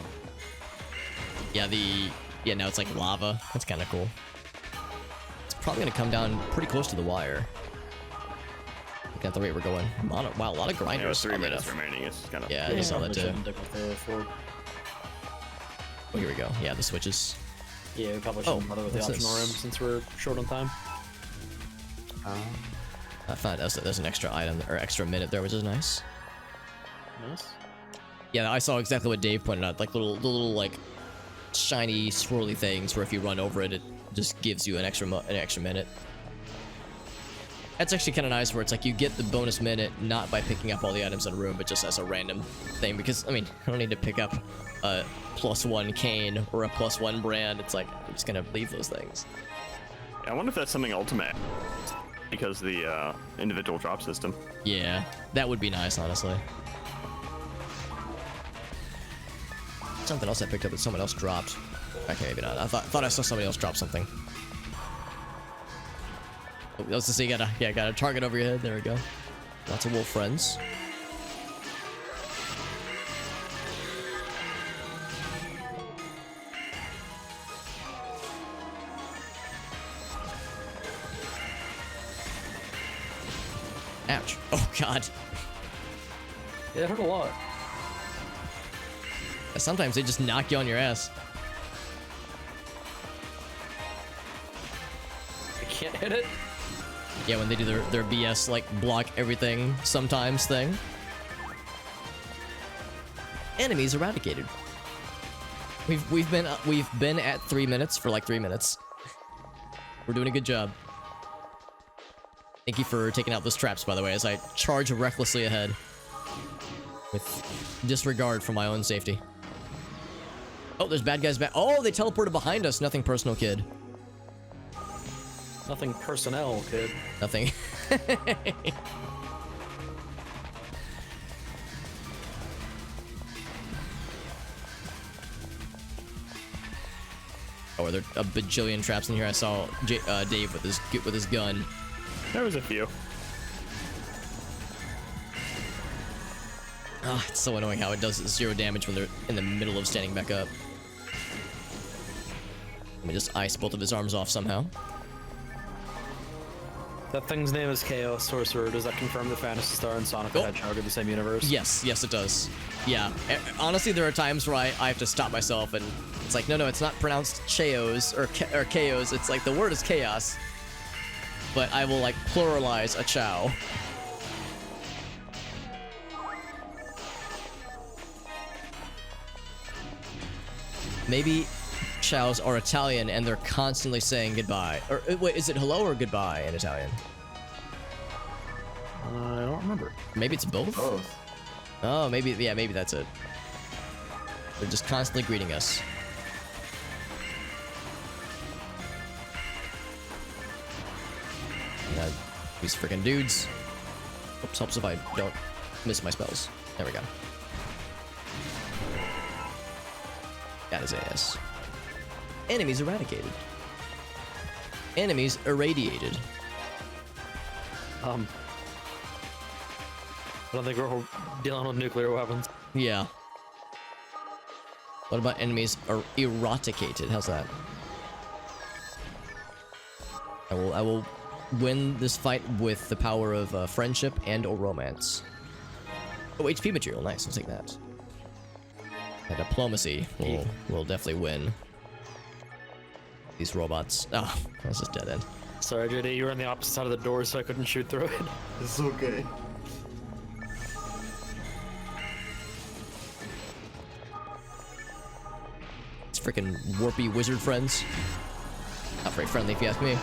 Yeah, now it's like lava. That's kind of cool. It's probably gonna come down pretty close to the wire. Look at the rate we're going. Wow, a lot of Yeah, grinders. 3 oddly minutes enough. remaining. It's kind of. Yeah, I just saw that we too. shouldn't dig with the forward. Oh, here we go. Yeah, the switches. Yeah, we probably Oh, shouldn't bother with the what's optional this? room since we're short on time. I found there's an extra item or extra minute there, which is nice. Nice. Yeah, I saw exactly what Dave pointed out. Like the little like shiny swirly things where if you run over it, it just gives you an extra minute. That's actually kind of nice where it's like you get the bonus minute not by picking up all the items in a room, but just as a random thing. Because, I mean, I don't need to pick up a +1 cane or a +1 brand. It's like, I'm just going to leave those things. I wonder if that's something Ultima, because the individual drop system. Yeah, that would be nice, honestly. Something else I picked up that someone else dropped. Okay, maybe not. I thought I saw somebody else drop something. I was to say, got a target over your head. There we go. Lots of wolf friends. Ouch. Oh, God. Yeah, it hurt a lot. Sometimes they just knock you on your ass. I can't hit it. Yeah, when they do their BS, like, block everything sometimes thing. Enemies eradicated. We've been at 3 minutes for like 3 minutes. We're doing a good job. Thank you for taking out those traps, by the way, as I charge recklessly ahead with disregard for my own safety. Oh, there's bad guys back. Oh, they teleported behind us. Nothing personal, kid. Nothing personnel, kid. Nothing. Oh, are there a bajillion traps in here? I saw Dave with his gun. There was a few. Ah, it's so annoying how it does 0 damage when they're in the middle of standing back up. Let me just ice both of his arms off somehow. That thing's name is Chaos Sorcerer. Does that confirm that Phantasy Star and Sonic the Hedgehog are the same universe? Yes, it does. Yeah. Honestly, there are times where I have to stop myself and it's like, no, it's not pronounced Chaos or Chaos. It's like the word is chaos. But I will like pluralize a chow. Maybe chows are Italian and they're constantly saying goodbye. Or wait, is it hello or goodbye in Italian? I don't remember. Maybe it's both? Both. Oh, maybe, yeah, maybe that's it. They're just constantly greeting us. These freaking dudes. Oops, helps if I don't miss my spells. There we go. That is AS. Enemies eradicated. Enemies irradiated. I don't think we're dealing with nuclear weapons. Yeah. What about enemies are eroticated? How's that? I will win this fight with the power of friendship and or romance. Oh, HP material. Nice. I'll take that. And diplomacy will definitely win. These robots. Oh, that's just dead end. Sorry, JD, you were on the opposite side of the door, so I couldn't shoot through it. It's okay. It's freaking warpy wizard friends. Not very friendly if you ask me.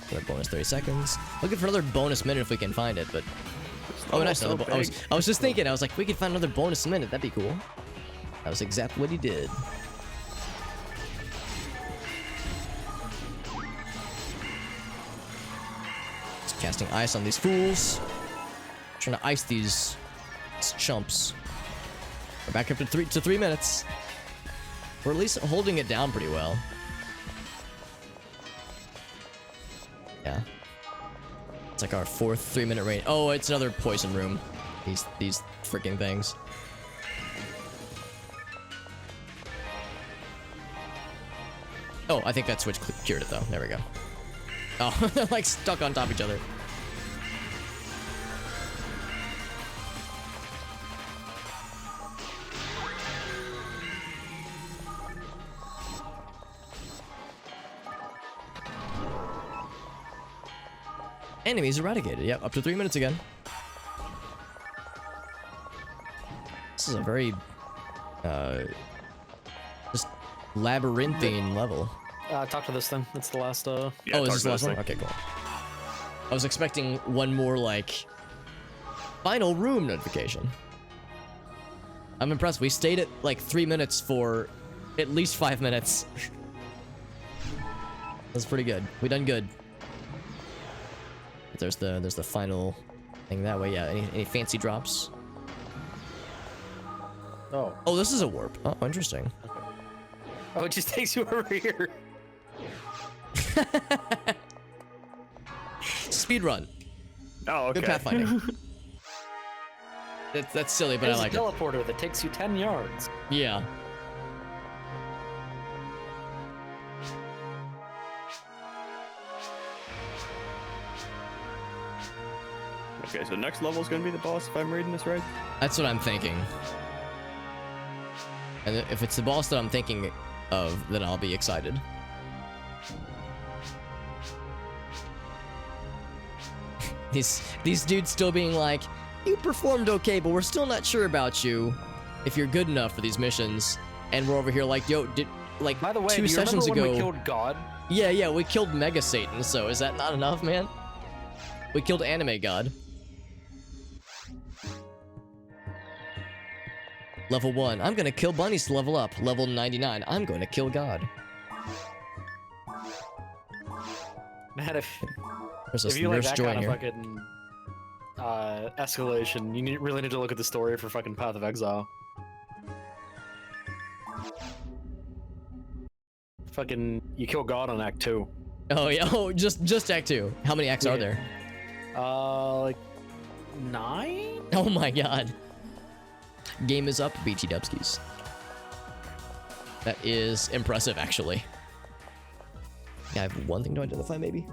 Another bonus 30 seconds. Looking for another bonus minute if we can find it, but oh, nice. So I was just thinking. I was like, we could find another bonus minute. That'd be cool. That was exactly what he did. Just casting ice on these fools. Trying to ice these chumps. We're back up to 3 minutes. We're at least holding it down pretty well. Yeah. It's like our 4th 3-minute range. Oh, it's another poison room. These freaking things. Oh, I think that switch cured it though. There we go. Oh, they're like stuck on top of each other. Enemies eradicated. Yep, up to 3 minutes again. This is a very, just labyrinthine level. Talk to this thing. That's the last, Yeah, oh, is talk this to the last one? thing. Okay, cool. I was expecting one more, like, final room notification. I'm impressed. We stayed at, like, 3 minutes for at least 5 minutes. That's pretty good. We done good. There's the final thing that way. Yeah, any fancy drops? Oh. Oh, this is a warp. Oh, interesting. Okay. Oh, it just takes you over here. Speed run. Oh, okay. Good pathfinding. That's silly, but There's I like a it. teleporter that takes you 10 yards. Yeah. Okay, so next level is gonna be the boss if I'm reading this right. That's what I'm thinking. And if it's the boss that I'm thinking of, then I'll be excited. These dudes still being like, you performed okay, but we're still not sure about you if you're good enough for these missions. And we're over here like, yo, like By the way, 2 do you sessions remember ago. when we killed God? Yeah, we killed Mega Satan, so is that not enough, man? We killed Anime God. Level 1, I'm gonna kill bunnies to level up. Level 99, I'm going to kill God. Man, if There's a you like nurse that joy kind of here. fucking escalation, you really need to look at the story for fucking Path of Exile. Fucking, you kill God on Act 2. Oh yeah, oh, just Act 2. How many acts are there? Like 9? Oh my god. Game is up, BT Dubskis. That is impressive, actually. I have one thing to identify, maybe.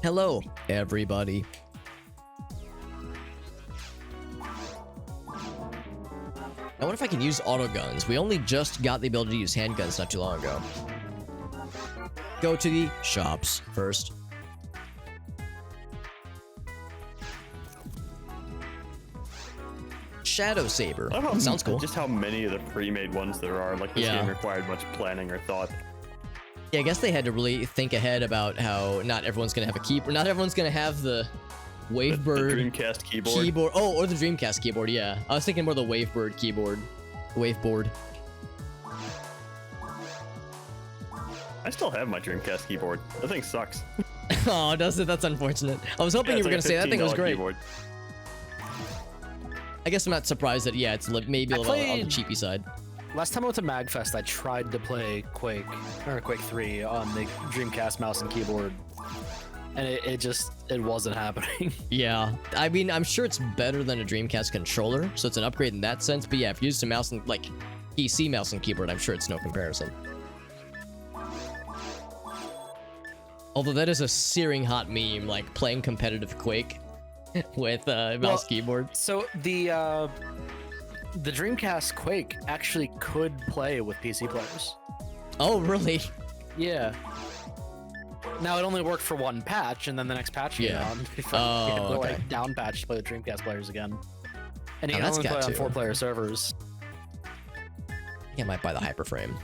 Hello, everybody. I wonder if I can use auto guns. We only just got the ability to use handguns not too long ago. Go to the shops first. Shadow Saber. I don't know Sounds cool. just how many of the pre-made ones there are. Like, this Yeah. game required much planning or thought. Yeah, I guess they had to really think ahead about how not everyone's gonna have a keyboard. Not everyone's gonna have the Wavebird The Dreamcast keyboard. Oh, or the Dreamcast keyboard. Yeah, I was thinking more the Wavebird keyboard. Waveboard. I still have my Dreamcast keyboard. That thing sucks. Oh, does it? That's unfortunate. I was hoping Yeah, you it's were like gonna say that thing was $15 great. keyboard. I guess I'm not surprised that it's maybe a little on the cheapy side. Last time I went to MagFest, I tried to play Quake 3 on the Dreamcast mouse and keyboard, and it wasn't happening. Yeah, I mean, I'm sure it's better than a Dreamcast controller, so it's an upgrade in that sense. But yeah, if you use a mouse and like PC mouse and keyboard, I'm sure it's no comparison. Although that is a searing hot meme, like playing competitive Quake with mouse keyboard. So the Dreamcast Quake actually could play with PC players. Oh, really? Yeah. Now it only worked for one patch, and then the next patch came Yeah. out. We had to okay. like down patch to play with Dreamcast players again. And you Oh, can that's only play got on to. 4-player servers. I think I might buy the Hyperframe.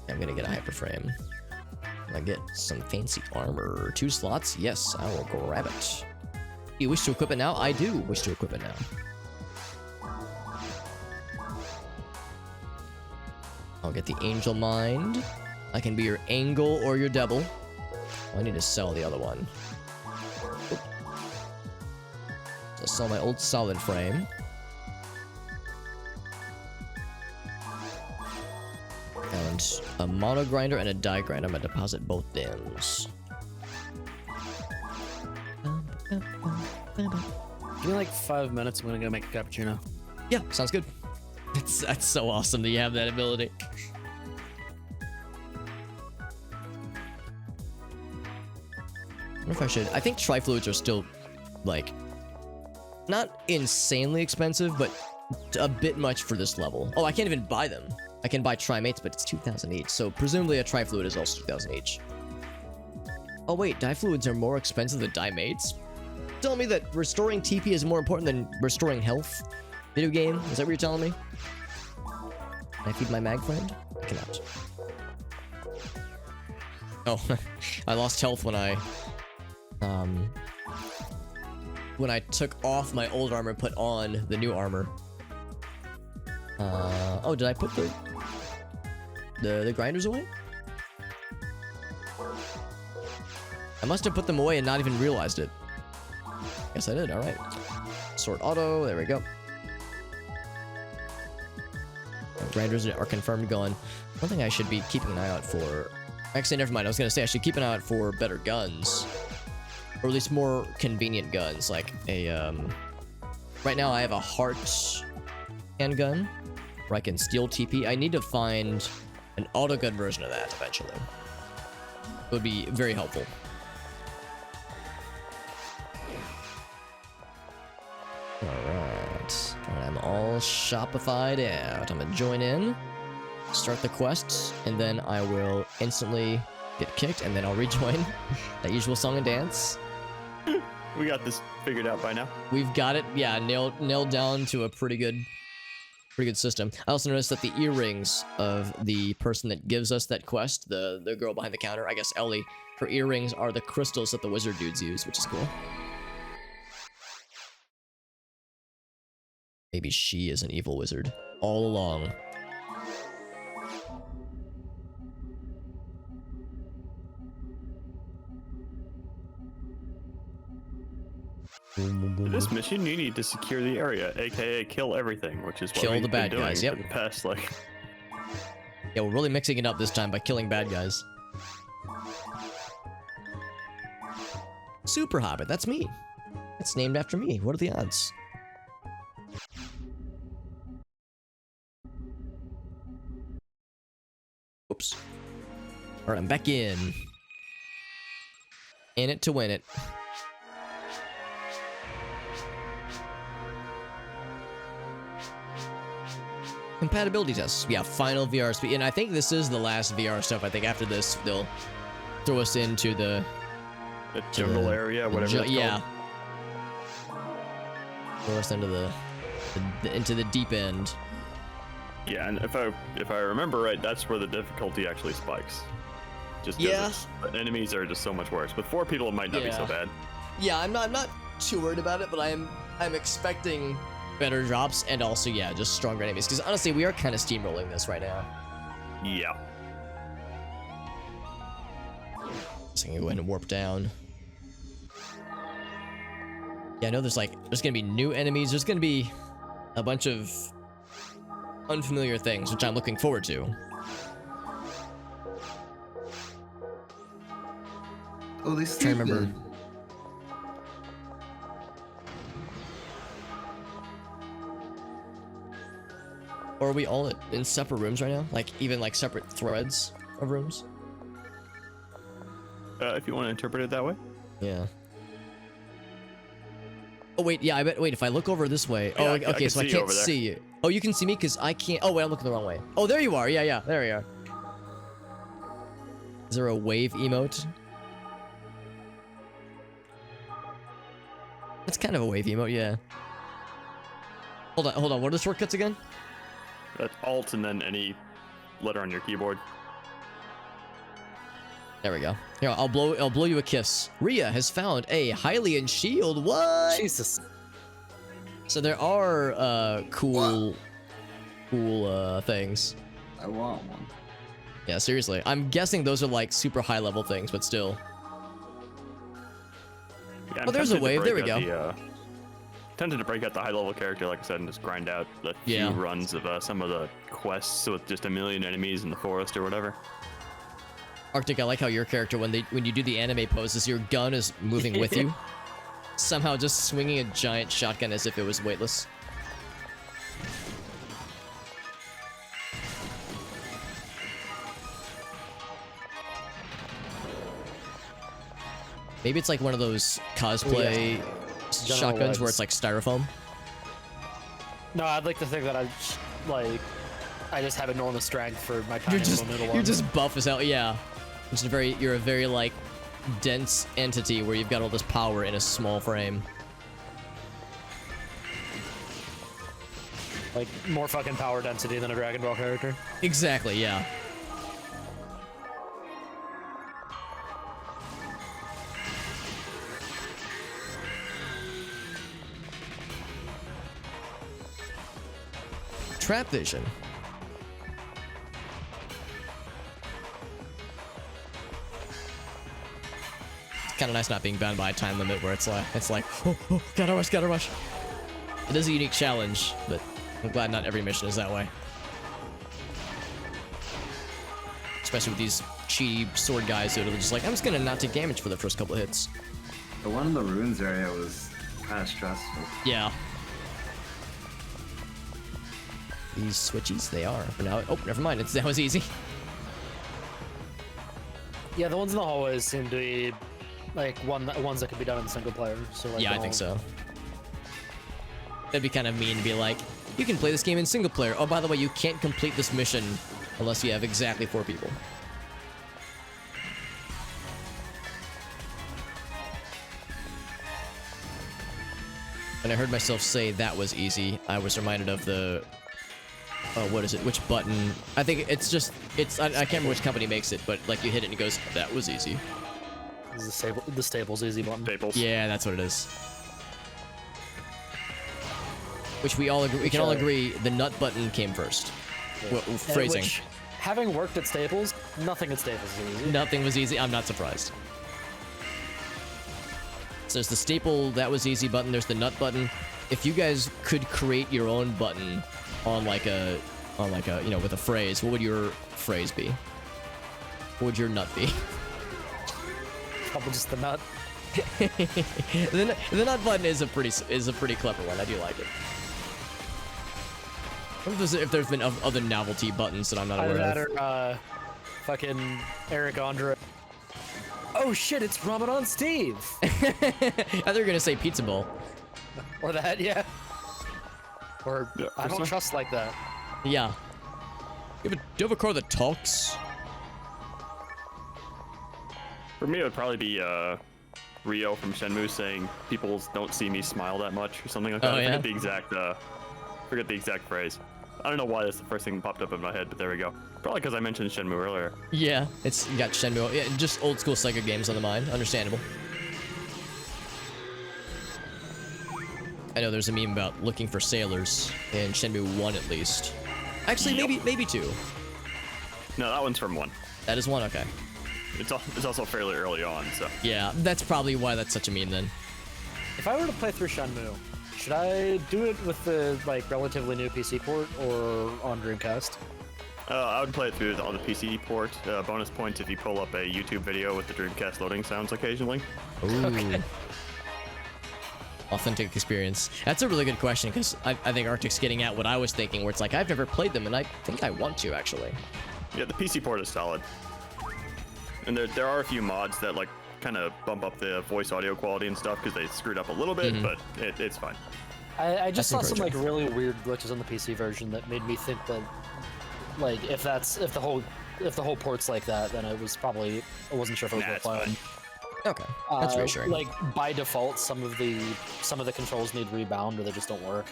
I'm gonna get a Hyperframe. I get some fancy armor. 2 slots? Yes, I will grab it. You wish to equip it now? I do wish to equip it now. I'll get the Angel Mind. I can be your Angle or your Devil. I need to sell the other one. Oop. So I'll sell my old Solid Frame. And a mono grinder and a die grinder. I'm gonna deposit both bins. Give me like 5 minutes. I'm gonna go make a cappuccino. Yeah, sounds good. That's so awesome that you have that ability. I wonder if I should. I think Trifluids are still, like, not insanely expensive, but a bit much for this level. Oh, I can't even buy them. I can buy Trimates, but it's 2,000 each. So presumably a Trifluid is also 2,000 each. Oh wait, Difluids are more expensive than Dimates? Tell me that restoring TP is more important than restoring health? Video game? Is that what you're telling me? Can I feed my mag friend? I cannot. Oh, I lost health when I took off my old armor and put on the new armor. Oh, did I put the grinders away? I must have put them away and not even realized it. Guess I did, alright. Sword auto, there we go. Grinders are confirmed going. One thing I should be keeping an eye out for... Actually, never mind. I was going to say I should keep an eye out for better guns. Or at least more convenient guns. Like a, Right now I have a heart handgun where I can steal TP. I need to find an autogun version of that eventually. It would be very helpful. Alright. I'm all shopified out. I'm gonna join in, start the quest, and then I will instantly get kicked, and then I'll rejoin. That usual song and dance. We got this figured out by now. We've got it, yeah, nailed down to a pretty good system. I also noticed that the earrings of the person that gives us that quest, the girl behind the counter, I guess Ellie, her earrings are the crystals that the wizard dudes use, which is cool. Maybe she is an evil wizard all along. For this mission, you need to secure the area, aka kill everything, which is what Kill we've the been bad doing guys, for yep. the past, like... Yeah, we're really mixing it up this time by killing bad guys. Super Hobbit, that's me. It's named after me. What are the odds? Oops. All right, I'm back in. In it to win it. Compatibility tests. Yeah, final VR speed. And I think this is the last VR stuff. I think after this, they'll throw us into the jungle area, whatever it's yeah. called. Throw us into the deep end. Yeah, and if I remember right, that's where the difficulty actually spikes. Just because the enemies are just so much worse. With 4 people, it might not be so bad. Yeah, I'm not too worried about it, but I'm expecting better drops and also just stronger enemies. Because honestly, we are kind of steamrolling this right now. Yeah. So I'm gonna go ahead and warp down. Yeah, I know there's gonna be new enemies. There's gonna be a bunch of unfamiliar things, which I'm looking forward to. Oh, they I still remember. Or are we all in separate rooms right now? Even separate threads of rooms? If you want to interpret it that way. Yeah. Oh wait, yeah, I bet. Wait, if I look over this way. Yeah, Oh, I okay, so I see you can't over there. see you. Oh, you can see me because I can't. Oh wait, I'm looking the wrong way. Oh, there you are. Yeah, there we are. Is there a wave emote? It's kind of a wave emote, yeah. Hold on. What are the shortcuts again? That's Alt and then any letter on your keyboard. There we go. Here, I'll blow you a kiss. Rhea has found a Hylian shield. What? Jesus. So there are cool things. I want one. Yeah, seriously. I'm guessing those are super high level things, but still. Yeah, Oh, there's a wave. There we go. Tempted to break out the high level character, like I said, and just grind out the few runs of some of the quests with just a million enemies in the forest or whatever. Arctic, I like how your character, when you do the anime poses, your gun is moving with you. Somehow just swinging a giant shotgun as if it was weightless. Maybe it's like one of those cosplay shotguns where it's like styrofoam. No, I'd like to think that I just have enormous strength for my tiny little middle You're one. just buff as hell, yeah. You're a very dense entity where you've got all this power in a small frame. More fucking power density than a Dragon Ball character. Exactly, yeah. Trap vision. Kind of nice not being bound by a time limit where it's like, oh, gotta rush. It is a unique challenge, but I'm glad not every mission is that way. Especially with these cheap sword guys that are just like, I'm just gonna not take damage for the first couple of hits. The one in the ruins area was kind of stressful. Yeah. These switchies, they are. But now, oh, never mind. That was easy. Yeah, the ones in the hallways seem to be ones that could be done in single player. So Yeah, I think so. That'd be kind of mean to be like, you can play this game in single player. Oh, by the way, you can't complete this mission unless you have exactly 4 people. When I heard myself say that was easy, I was reminded of the... Oh, what is it? Which button? I think I can't remember which company makes it, but you hit it and it goes, that was easy. This is the Staples easy button. Staples. Yeah, that's what it is. Which we can all agree the nut button came first. Well, phrasing. Which, having worked at Staples, nothing at Staples is easy. Nothing was easy. I'm not surprised. So there's the staple, that was easy button. There's the nut button. If you guys could create your own button on with a phrase, what would your phrase be? What would your nut be? Probably just the nut. the nut button is a pretty clever one. I do like it. I wonder if there's been other novelty buttons that I'm not aware of. Or, fucking Eric Andre. Oh shit, it's Ramadan Steve! I thought you were gonna say pizza bowl. Or that, yeah. Or, Yeah, I don't trust like that. Yeah. Do you have a car that talks? For me, it would probably be Rio from Shenmue saying people don't see me smile that much or something like that. Oh, I yeah? forget the exact phrase. I don't know why that's the first thing that popped up in my head, but there we go. Probably because I mentioned Shenmue earlier. Yeah, you got Shenmue. Yeah, just old school Sega games on the mind. Understandable. I know there's a meme about looking for sailors in Shenmue 1 at least. Actually, maybe 2. No, that one's from 1. That is 1, okay. It's also fairly early on, so. Yeah, that's probably why that's such a meme then. If I were to play through Shenmue, should I do it with the like relatively new PC port or on Dreamcast? I would play it through on the PC port. Bonus points if you pull up a YouTube video with the Dreamcast loading sounds occasionally. Ooh. Okay. Authentic experience. That's a really good question because I think Arctic's getting at what I was thinking, where it's like I've never played them and I think I want to actually. Yeah, the PC port is solid. And there are a few mods that like kind of bump up the voice audio quality and stuff because they screwed up a little bit, but it's fine. I just That's saw some like encouraging. really weird glitches on the PC version that made me think that like if the whole port's like that, then I wasn't sure if it was Nah, it's worthwhile. fine. Okay, that's reassuring. Like by default, some of the controls need rebound or they just don't work.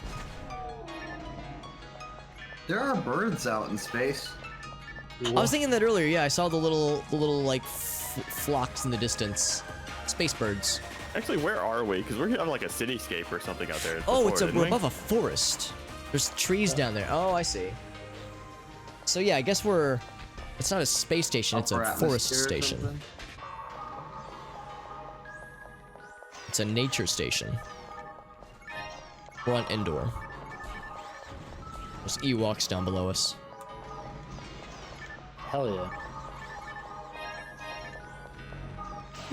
There are birds out in space. I was thinking that earlier. Yeah, I saw the little like flocks in the distance, space birds. Actually, where are we? Because we're having like a cityscape or something out there. Oh, before, we're above a forest. There's trees down there. Oh, I see. So yeah, I guess it's not a space station, it's a Upper forest atmosphere or station. something? It's a nature station. We're on Endor. There's Ewoks down below us. Hell yeah.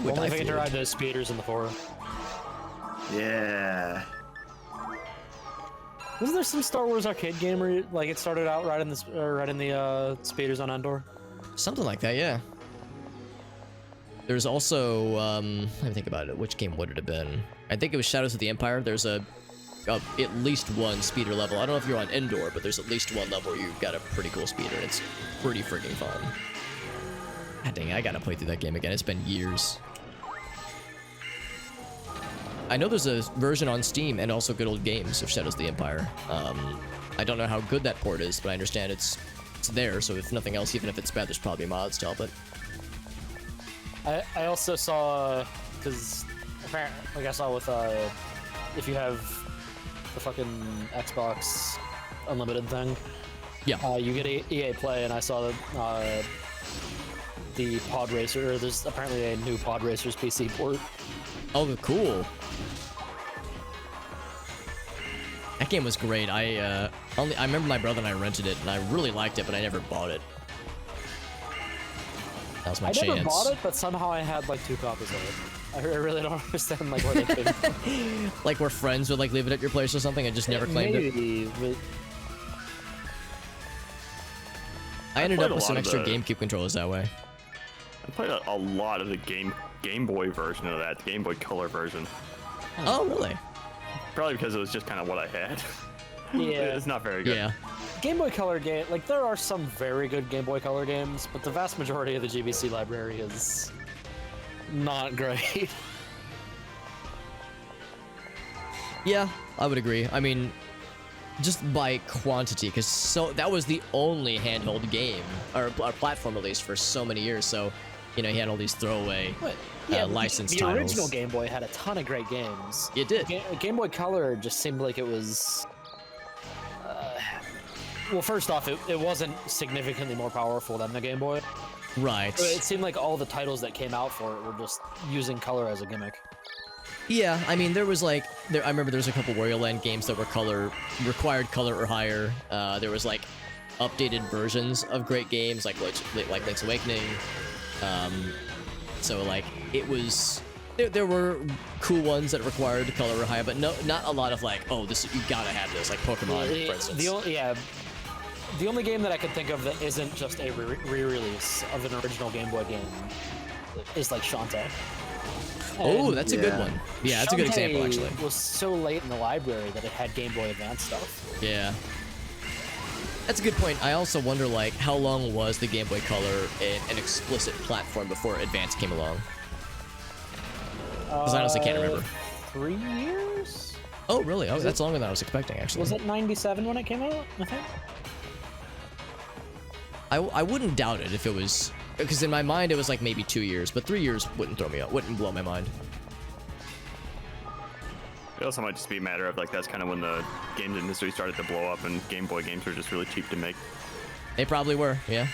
Ooh, a Only if I dive get to fluid. ride those speeders in the forest. Yeah. Wasn't there some Star Wars arcade game where like it started out right in the speeders on Endor? Something like that, yeah. There's also, let me think about it. Which game would it have been? I think it was Shadows of the Empire. There's at least one speeder level. I don't know if you're on Endor, but there's at least one level where you've got a pretty cool speeder, and it's pretty freaking fun. God dang, I gotta play through that game again. It's been years. I know there's a version on Steam and also Good Old Games of Shadows of the Empire. I don't know how good that port is, but I understand it's there, so if nothing else, even if it's bad, there's probably mods to help it. I also saw, because like I saw with if you have the fucking Xbox Unlimited thing, Yeah. you get EA Play, and I saw that the Pod Racer. There's apparently a new Pod Racer's PC port. Oh, cool. That game was great. I remember my brother and I rented it, and I really liked it, but I never bought it. That was my chance. I never bought it, but somehow I had like 2 copies of it. I really don't understand like where they came from. Like where friends would like leave it at your place or something and just never claimed it. Maybe, but I ended played up a with some lot of extra the- GameCube controllers that way. I played a lot of the Game Boy version of that, the Game Boy Color version. Oh, really? Probably because it was just kind of what I had. yeah. It's not very good. Yeah. Game Boy Color game, like there are some very good Game Boy Color games, but the vast majority of the GBC library is not great. Yeah, I would agree. I mean, just by quantity, because that was the only handheld game, or platform at least, for so many years. So, you know, he had all these throwaway licensed the titles. original Game Boy had a ton of great games. It did. Game Boy Color just seemed like it was. Well, first off, it wasn't significantly more powerful than the Game Boy. Right. It seemed like all the titles that came out for it were just using color as a gimmick. Yeah, I mean, there was like, I remember there was a couple Wario Land games that were required color or higher. There was like updated versions of great games like Link's Awakening. So like, it was There were cool ones that required color high, but not a lot of like, oh, this you gotta have this, like Pokemon, for instance. The only game that I could think of that isn't just a re-release of an original Game Boy game is like Shantae. Oh, that's a good one. Yeah, that's a good example, actually. It was so late in the library that it had Game Boy Advance stuff. Yeah. That's a good point. I also wonder, like, how long was the Game Boy Color an explicit platform before Advance came along? Because I honestly can't remember. 3 years? Oh, really? Oh, that's longer than I was expecting, actually. Was it 97 when it came out, I think? I wouldn't doubt it if it was... Because in my mind, it was like maybe 2 years, but 3 years wouldn't throw me up, wouldn't blow my mind. It also might just be a matter of, like, that's kind of when the games industry started to blow up and Game Boy games were just really cheap to make. They probably were, yeah.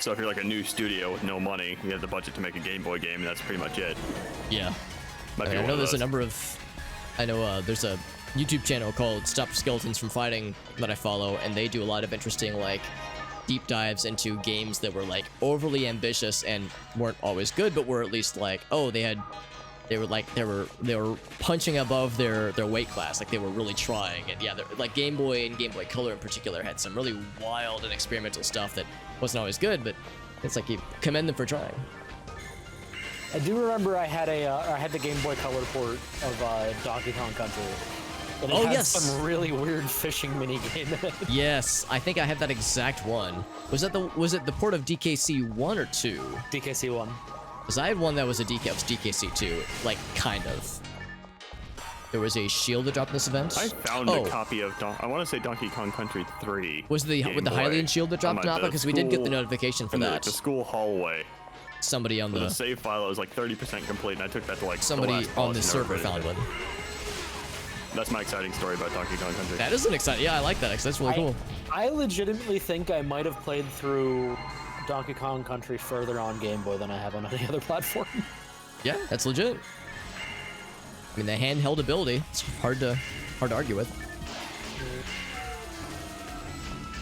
So if you're like a new studio with no money, you have the budget to make a Game Boy game, that's pretty much it. Yeah. Might be I one know of there's a those. number of... I know there's a YouTube channel called Stop Skeletons from Fighting that I follow, and they do a lot of interesting, like, deep dives into games that were, like, overly ambitious and weren't always good, but were at least, like, oh, they were punching above their weight class, like they were really trying. And yeah, like Game Boy and Game Boy Color in particular had some really wild and experimental stuff that wasn't always good, but it's like you commend them for trying. I do remember I had the Game Boy Color port of Donkey Kong Country. And it had some really weird fishing mini game in it. Yes, I think I had that exact one. Was it the port of DKC 1 or 2? DKC 1. Because I had one that was DKC 2, like, kind of. There was a shield that dropped in this event. I found a copy of, I want to say Donkey Kong Country 3. Was with the Hylian shield that dropped Napa? Because we did get the notification for that. The school hallway. Somebody on the save file was like 30% complete, and I took that to like somebody on the server found one. That's my exciting story about Donkey Kong Country. That is an exciting. Yeah, I like that. That's really cool. I legitimately think I might have played through Donkey Kong Country further on Game Boy than I have on any other platform. Yeah, that's legit. I mean, the handheld ability, it's hard to argue with.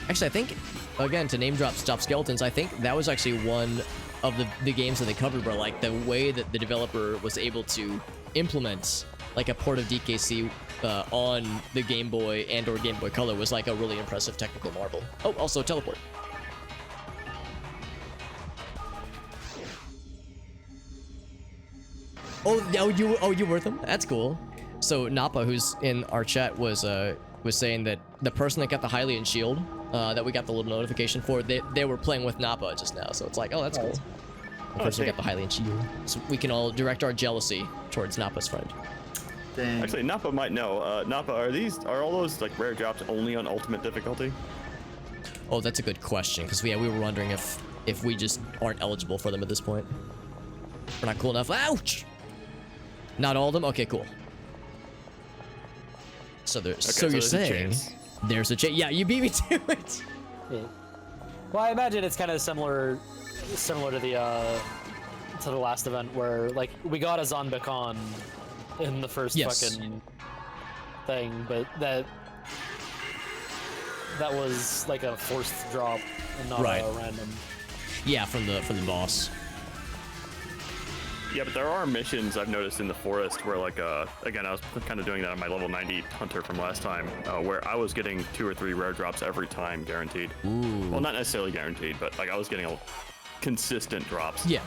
Actually, I think, again, to name drop Stop Skeletons, I think that was actually one of the games that they covered where, like, the way that the developer was able to implement, like, a port of DKC on the Game Boy and or Game Boy Color was, like, a really impressive technical marvel. Oh, also teleport. Oh, you were them? That's cool. So Nappa, who's in our chat, was saying that the person that got the Hylian shield, that we got the little notification for, they were playing with Nappa just now. So it's like, oh, that's cool. The person who got the Hylian shield. So we can all direct our jealousy towards Nappa's friend. Dang. Actually, Nappa might know. Nappa, are all those like rare drops only on ultimate difficulty? Oh, that's a good question, because we were wondering if we just aren't eligible for them at this point. We're not cool enough. Ouch! Not all of them? Okay, cool. So you're saying there's a chance. Yeah, you beat me to it. Yeah. Well, I imagine it's kind of similar to the last event where, like, we got a Zonbekon in the first fucking thing, but that was like a forced drop and not a random. Yeah, from the boss. Yeah, but there are missions I've noticed in the forest where, like, again, I was kind of doing that on my level 90 hunter from last time, where I was getting 2 or 3 rare drops every time, guaranteed. Ooh. Well, not necessarily guaranteed, but, like, I was getting consistent drops. Yeah.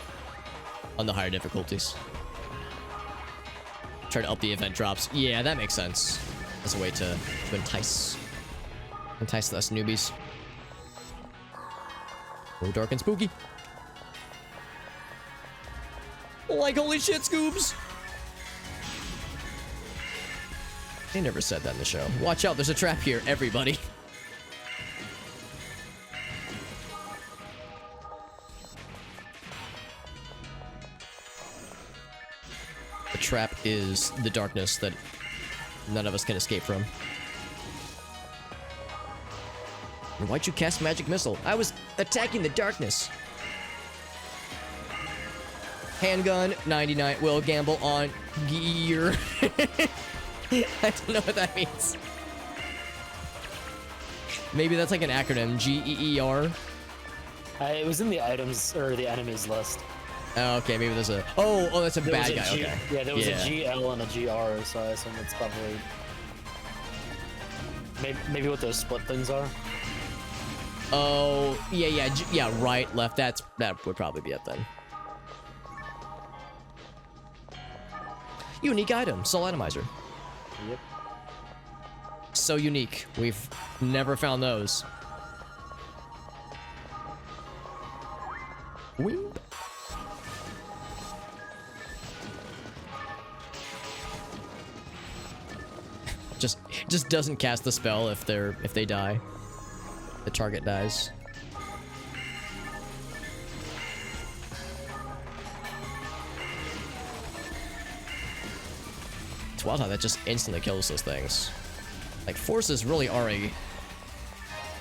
On the higher difficulties. Try to up the event drops. Yeah, that makes sense. As a way to entice us newbies. Oh, dark and spooky. Like, holy shit, Scoobs! They never said that in the show. Watch out, there's a trap here, everybody. The trap is the darkness that none of us can escape from. Why'd you cast Magic Missile? I was attacking the darkness. Handgun, 99, will gamble on gear. I don't know what that means. Maybe that's like an acronym, GEER. It was in the items, or the enemies list. Oh, okay, maybe there's a... Oh, that's a There was bad a guy, G- okay. Yeah, there was a GL and a GR, so I assume it's probably... Maybe what those split things are? Oh, yeah, right, left, that would probably be it then. Unique item, Soul Atomizer. Yep. So unique. We've never found those. Wing. Just doesn't cast the spell if they die. The target dies. It's wild how that just instantly kills those things. Like, forces really are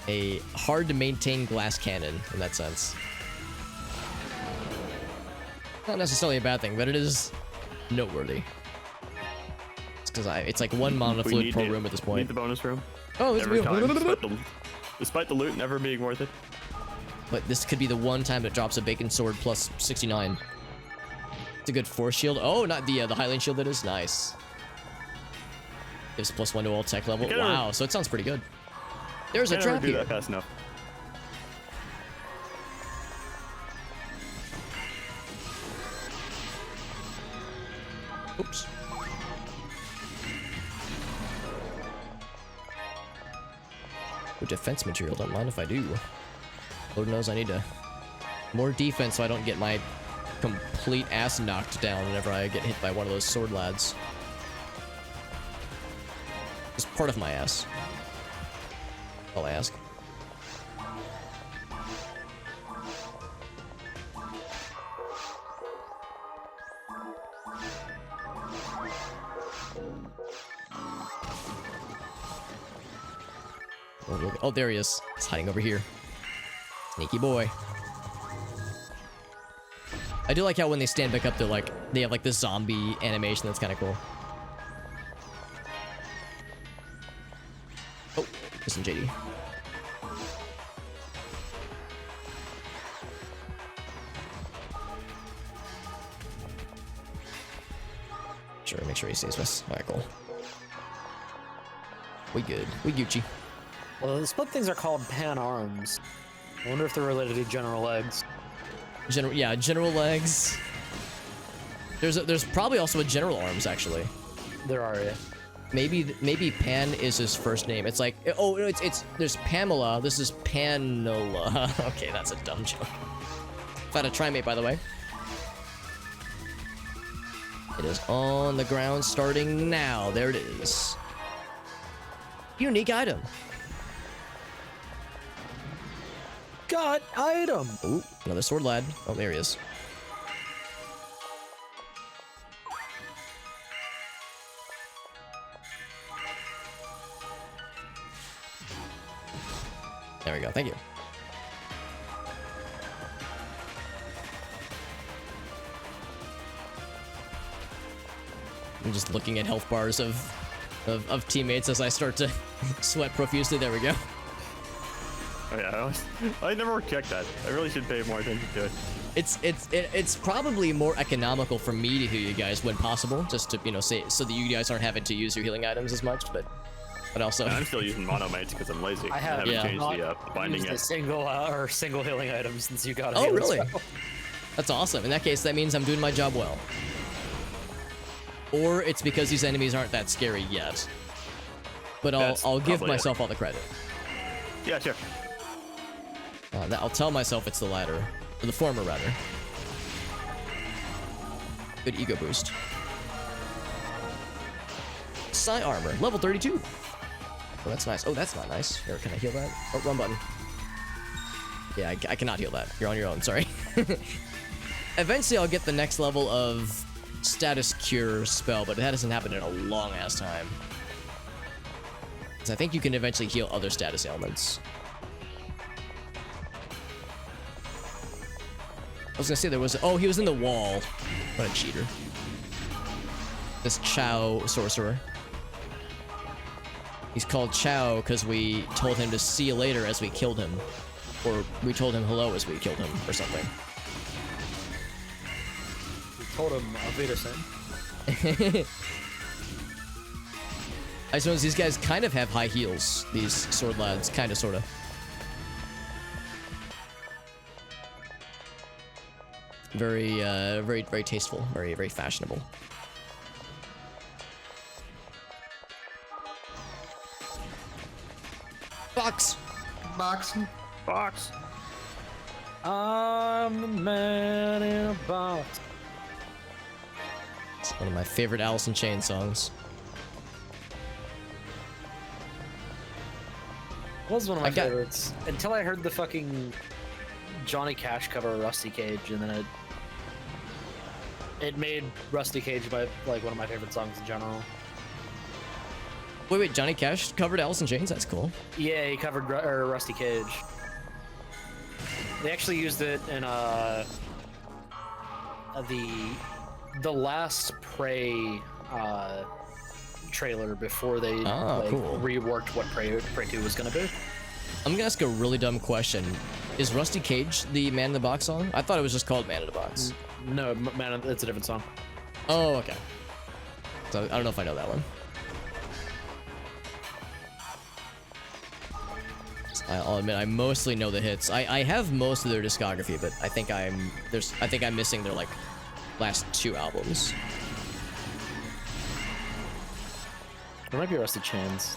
a hard to maintain glass cannon in that sense. Not necessarily a bad thing, but it is noteworthy. It's because it's like one mana fluid per room at this point. Need the bonus room. Oh, it's Every real. time, despite the loot never being worth it. But this could be the one time it drops a bacon sword plus 69. It's a good force shield. Oh, not the Highland shield that is. Nice. Gives +1 to all tech level. Wow, so it sounds pretty good. There's a trap do here. that fast enough. Oops. Oh, defense material. Don't mind if I do. Lord knows I need to more defense so I don't get my complete ass knocked down whenever I get hit by one of those sword lads. It's part of my ass. I'll ask. Oh, there he is. He's hiding over here. Sneaky boy. I do like how when they stand back up, they have like this zombie animation that's kind of cool. Oh, listen, JD. Sure, make sure he stays with us. Alright, cool. We good. We Gucci. Well, the split things are called pan arms. I wonder if they're related to general legs. General legs. There's probably also a general arms actually. There are, yeah. Maybe Pan is his first name. It's like, oh, it's there's Pamela. This is Panola. Okay, that's a dumb joke. Found a Trimate, by the way. It is on the ground starting now. There it is. Unique item. Got item. Ooh, another sword lad. Oh, there he is. There we go. Thank you. I'm just looking at health bars of teammates as I start to sweat profusely. There we go. Oh yeah, I never checked that. I really should pay more attention to it. It's probably more economical for me to heal you guys when possible, just to say so that you guys aren't having to use your healing items as much, but also And I'm still using monomates because I'm lazy. I haven't changed the binding used a yet. single healing item since you got it. Oh really? That's awesome. In that case, that means I'm doing my job well. Or it's because these enemies aren't that scary yet. But I'll give myself all the credit. Yeah, sure. I'll tell myself it's the latter. Or the former, rather. Good ego boost. Psi armor, level 32. Oh, that's nice. Oh, that's not nice. Here, can I heal that? Oh, wrong button. Yeah, I cannot heal that. You're on your own, sorry. Eventually, I'll get the next level of status cure spell, but that hasn't happened in a long-ass time. Because I think you can eventually heal other status ailments. I was gonna say there was... Oh, he was in the wall. What a cheater. This Chow Sorcerer. He's called Chow because we told him to see you later as we killed him. Or we told him hello as we killed him, or something. told him Auf Wiedersehen. I suppose these guys kind of have high heels, these sword lads, kind of, sort of. Very, very tasteful, very fashionable. Box! Box. I'm the man in a box. It's one of my favorite Alice in Chains songs. It was one of my favorites until I heard the fucking Johnny Cash cover of Rusty Cage, and then it made Rusty Cage like one of my favorite songs in general. Wait, Johnny Cash covered Alice in Chains? That's cool. Yeah, he covered Rusty Cage. They actually used it in the last Prey trailer before they cool. reworked what Prey 2 was gonna be. I'm gonna ask a really dumb question. Is Rusty Cage the Man in the Box song? I thought it was just called Man in the Box. No, man, it's a different song. Oh, okay. So I don't know if I know that one. I'll admit I mostly know the hits. I have most of their discography, but I think I'm missing their like last 2 albums. There might be Rusty Chains.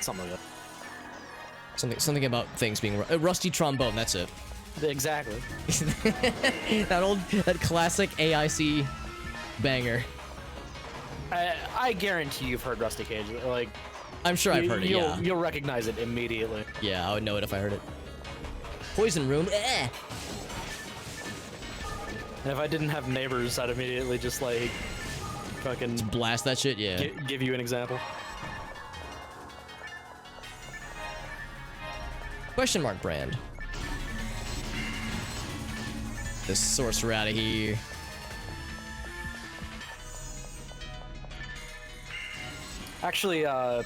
Something like that. Something about things being rusty trombone. That's it. Exactly. that classic AIC banger. I guarantee you've heard Rusty Cage. Like, I'm sure I've heard it. Yeah. You'll recognize it immediately. Yeah, I would know it if I heard it. Poison Room. Eh. And if I didn't have neighbors, I'd immediately just like fucking Just blast that shit. Yeah. give you an example. Question mark brand. The Sorcerer out of here. Actually, no,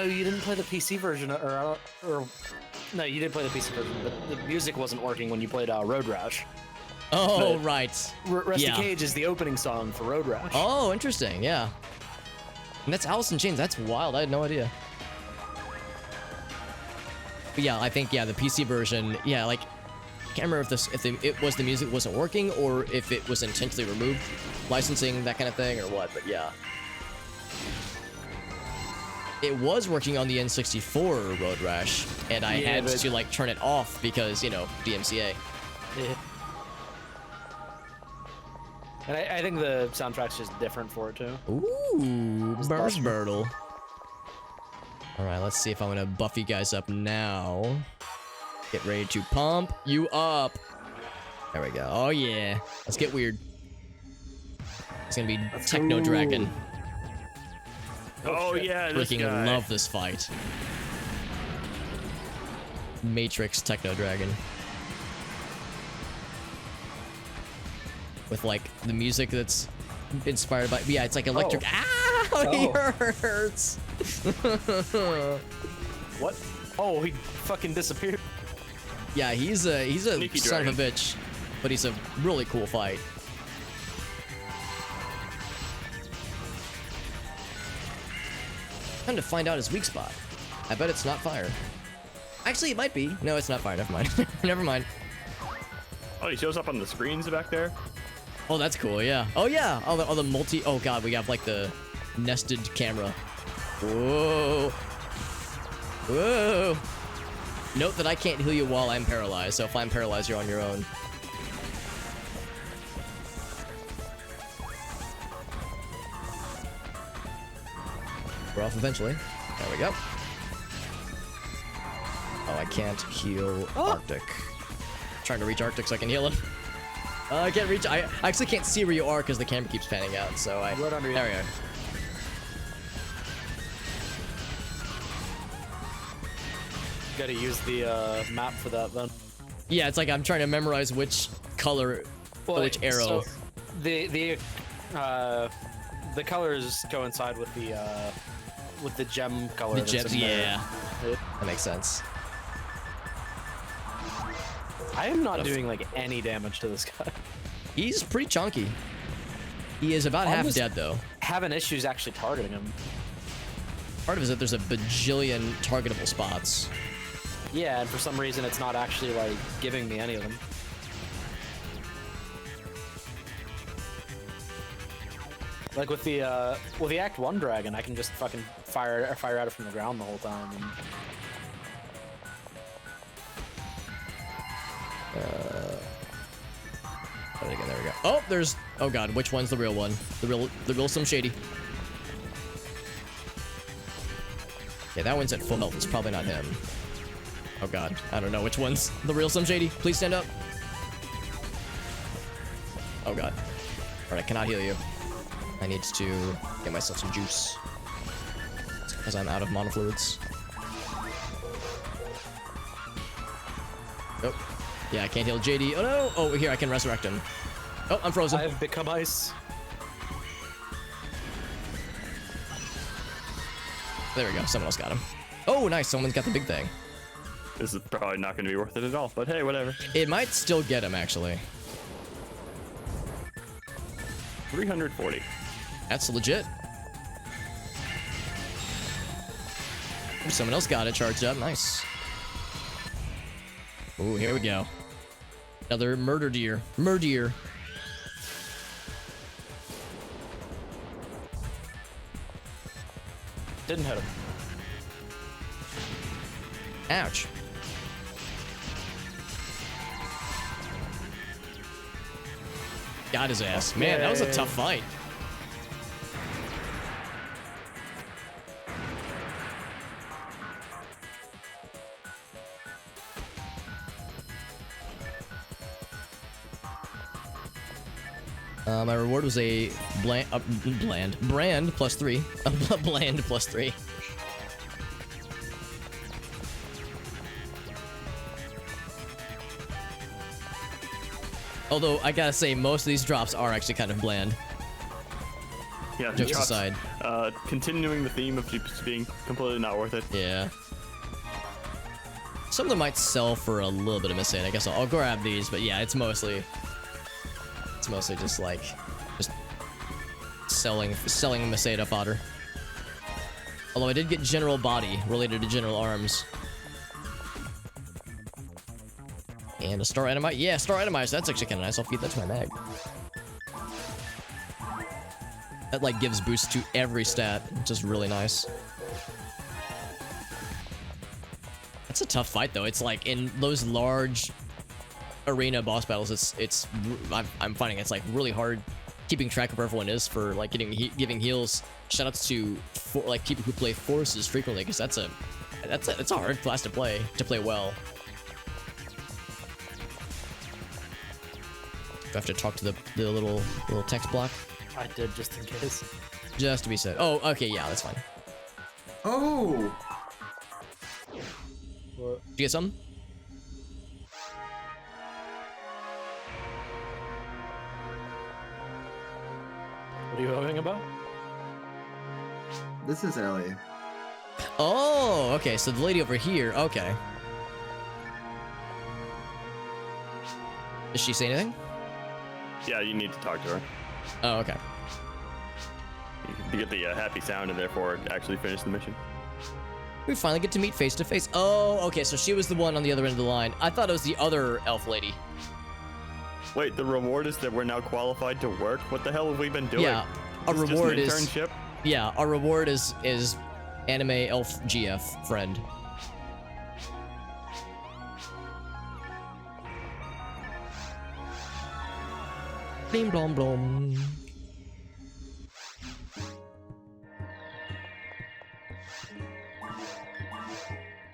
you didn't play the PC version, or no, you did play the PC version, but the music wasn't working when you played Road Rash. Oh, But right. Rusty Yeah. Cage is the opening song for Road Rash. Oh, interesting. Yeah. And that's Alice in Chains. That's wild. I had no idea. But yeah, I think, yeah, the PC version, yeah, like, I can't remember if the music wasn't working or if it was intentionally removed, licensing, that kind of thing, or what, but yeah. It was working on the N64 Road Rash, and I had to, like, turn it off because, you know, DMCA. Yeah. And I think the soundtrack's just different for it, too. Ooh, Burst Birdle. Alright, let's see if I'm gonna buff you guys up now. Get ready to pump you up. There we go. Oh, yeah. Let's get weird. It's gonna be Techno Dragon. Oh yeah, this Freaking guy. love this fight. Matrix Techno Dragon. With like the music that's inspired by, yeah, it's like electric. Ow, he hurts. What? Oh, he fucking disappeared. Yeah, he's a Sneaky son dragon. of a bitch, but he's a really cool fight. Time to find out his weak spot. I bet it's not fire. Actually, it might be. No, it's not fire. Never mind. Never mind. Oh, he shows up on the screens back there. Oh, that's cool. Yeah. Oh yeah. All the multi. Oh god, we have like the nested camera. Whoa. Whoa. Note that I can't heal you while I'm paralyzed. So if I'm paralyzed, you're on your own. We're off eventually. There we go. Oh, I can't heal Arctic. Trying to reach Arctic so I can heal him. I can't reach. I actually can't see where you are because the camera keeps panning out. So I. Right under you. There we go. Gotta use the map for that then. Yeah, it's like I'm trying to memorize which color, which arrow. So the colors coincide with the gem color. The that's gems. in there. Yeah, that makes sense. I am not doing like any damage to this guy. He's pretty chunky. He is about half dead though. Having issues actually targeting him. Part of it is that there's a bajillion targetable spots. Yeah, and for some reason it's not actually like giving me any of them. Like with the Act 1 dragon, I can just fucking fire at it from the ground the whole time. And... Again, there we go. Oh, there's. Oh god, which one's the real one? The real Slim Shady. Okay, that one's at full health. It's probably not him. Oh god, I don't know which one's the real Slim Shady. Please stand up. Oh god. Alright, I cannot heal you. I need to get myself some juice. Because I'm out of monofluids. Oh. Yeah, I can't heal JD. Oh no! Oh, here, I can resurrect him. Oh, I'm frozen. I have become ice. There we go. Someone else got him. Oh, nice. Someone's got the big thing. This is probably not going to be worth it at all, but hey, whatever. It might still get him, actually. 340. That's legit. Ooh, someone else got it charged up. Nice. Ooh, here we go. Another murder deer. Murder. Didn't hit him. Ouch. Got his ass. Man, that was a tough fight. My reward was a brand plus 3. A bland plus 3. Although, I gotta say, most of these drops are actually kind of bland. Yeah, Jokes aside. Continuing the theme of just being completely not worth it. Yeah. Some of them might sell for a little bit of missing. I guess I'll grab these, but yeah, it's mostly just like selling Masada fodder. Although I did get general body related to general arms. And a star itemizer. Yeah, star itemizer. That's actually kind of nice. I'll feed that to my mag. That like gives boosts to every stat, which is really nice. That's a tough fight though. It's like in those large arena boss battles, I'm finding it's like really hard keeping track of where everyone is for like giving heals. Shoutouts to like people who play forces frequently, because that's a hard class to play well. Do I have to talk to the little text block? I did, just in case. Just to be said. Oh, okay, yeah, that's fine. Oh! What? Did you get something? What are you talking about? This is Ellie. Oh, okay, so the lady over here, okay. Does she say anything? Yeah, you need to talk to her. Oh, okay. You get the happy sound and therefore actually finish the mission. We finally get to meet face to face. Oh, okay, so she was the one on the other end of the line. I thought it was the other elf lady. Wait, the reward is that we're now qualified to work? What the hell have we been doing? Yeah, our Is this reward just an is internship? yeah, our reward is anime elf GF friend. Blim blom blom.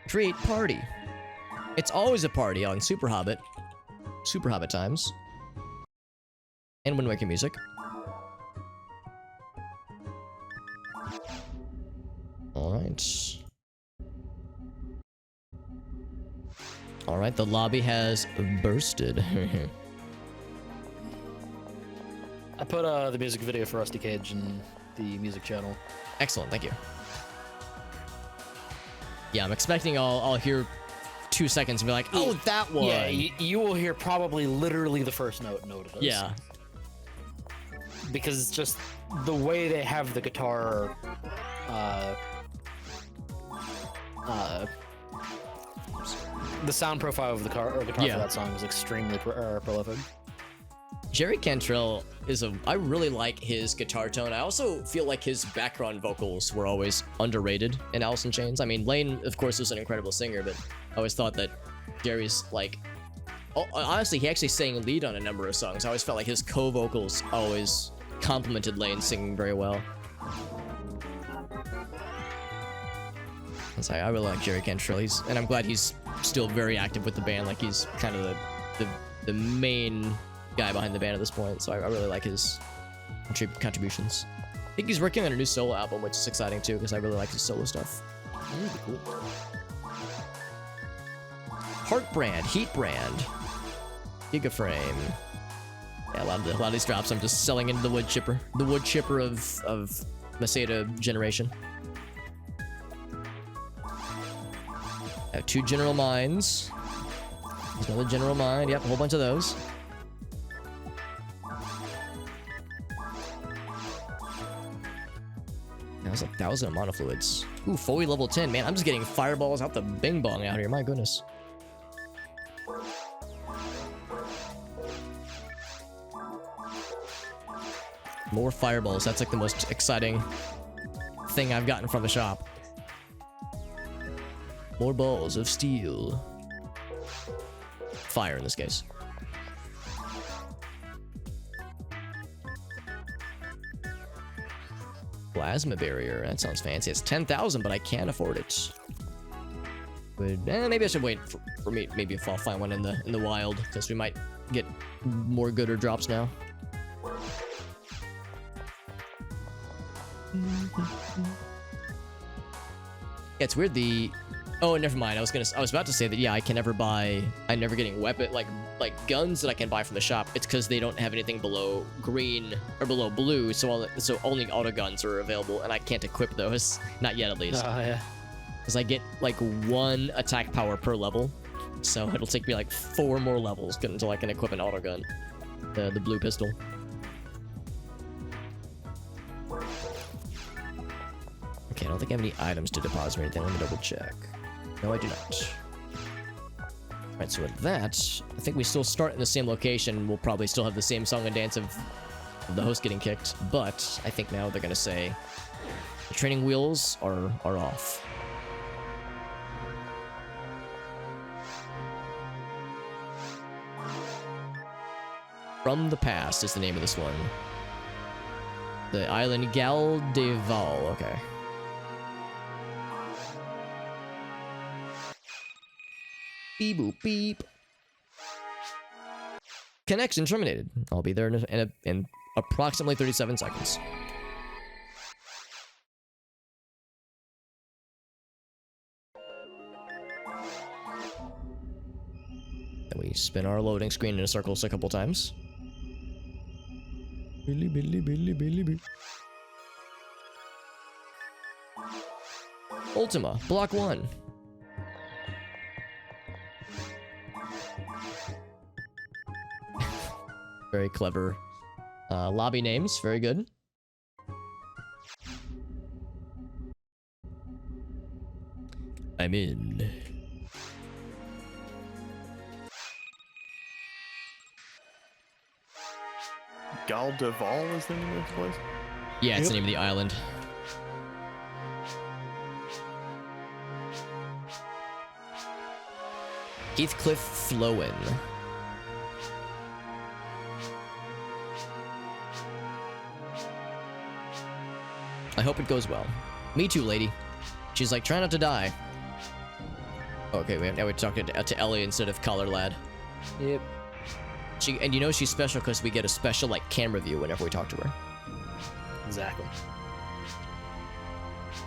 Create party. It's always a party on Super Hobbit times. And Wind Waker music. Alright. Alright, the lobby has bursted. I put the music video for Rusty Cage in the music channel. Excellent, thank you. Yeah, I'm expecting I'll hear 2 seconds and be like, oh, that one. Yeah, you will hear probably literally the first note of this. Yeah. because just the way they have the guitar, the sound profile of the guitar Yeah. for that song is extremely prolific. Jerry Cantrell I really like his guitar tone. I also feel like his background vocals were always underrated in Alice in Chains. I mean, Lane, of course, is an incredible singer, but I always thought that Jerry's like, honestly, he actually sang lead on a number of songs. I always felt like his co-vocals always complemented Lane singing very well. So I really like Jerry Cantrell. And I'm glad he's still very active with the band. Like he's kind of the main guy behind the band at this point. So I really like his contributions. I think he's working on a new solo album, which is exciting too, because I really like his solo stuff. Really cool. Heart Brand, Heat Brand, Gigaframe. Yeah, a lot of these drops I'm just selling into the wood chipper of Masada generation. I have 2 General Mines. There's another General Mine. Yep, a whole bunch of those. That was 1,000 monofluids. Ooh, fully level 10. Man, I'm just getting fireballs out the bing bong out here. My goodness. More fireballs. That's like the most exciting thing I've gotten from the shop. More balls of steel. Fire in this case. Plasma barrier. That sounds fancy. It's 10,000, but I can't afford it. But maybe I should wait for me. Maybe if I'll find one in the wild, because we might get more gooder drops now. Yeah, it's weird. Oh, never mind. I was about to say that. Yeah, I'm never getting weapon like guns that I can buy from the shop. It's because they don't have anything below green or below blue, so only auto guns are available, and I can't equip those. Not yet, at least. Oh yeah. Because I get like 1 attack power per level, so it'll take me like 4 more levels until I can equip an auto gun, the blue pistol. Okay, I don't think I have any items to deposit or anything. Let me double check. No, I do not. Alright, so with that, I think we still start in the same location. We'll probably still have the same song and dance of the host getting kicked, but I think now they're gonna say the training wheels are off. From the Past is the name of this one. The island Gal Da Val, okay. Beep boop beep. Connection terminated. I'll be there in approximately 37 seconds. Then we spin our loading screen in circles a couple times. Billy, Billy, Billy, Billy, Billy. Ultima, block 1. Very clever lobby names. Very good. I'm in. Gal Da Val is the name of this place? Yeah, it's the name of the island. Heathcliff Flowen. I hope it goes well. Me too, lady. She's like, try not to die. Okay, now we're talking to Ellie instead of Collar Lad. Yep. And you know she's special because we get a special like camera view whenever we talk to her. Exactly.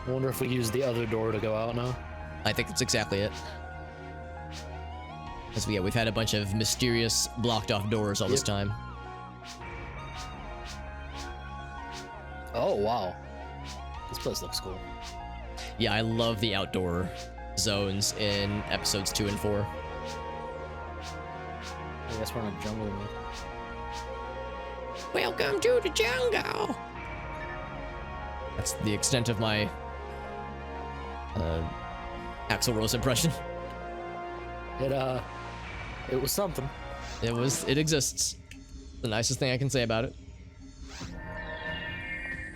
I wonder if we use the other door to go out now. I think that's exactly it. Because we've had a bunch of mysterious blocked off doors all this time. Oh wow. This place looks cool. Yeah, I love the outdoor zones in episodes 2 and 4. I guess we're in a jungle now. Welcome to the jungle. That's the extent of my Axl Rose impression. It was something. It exists. The nicest thing I can say about it.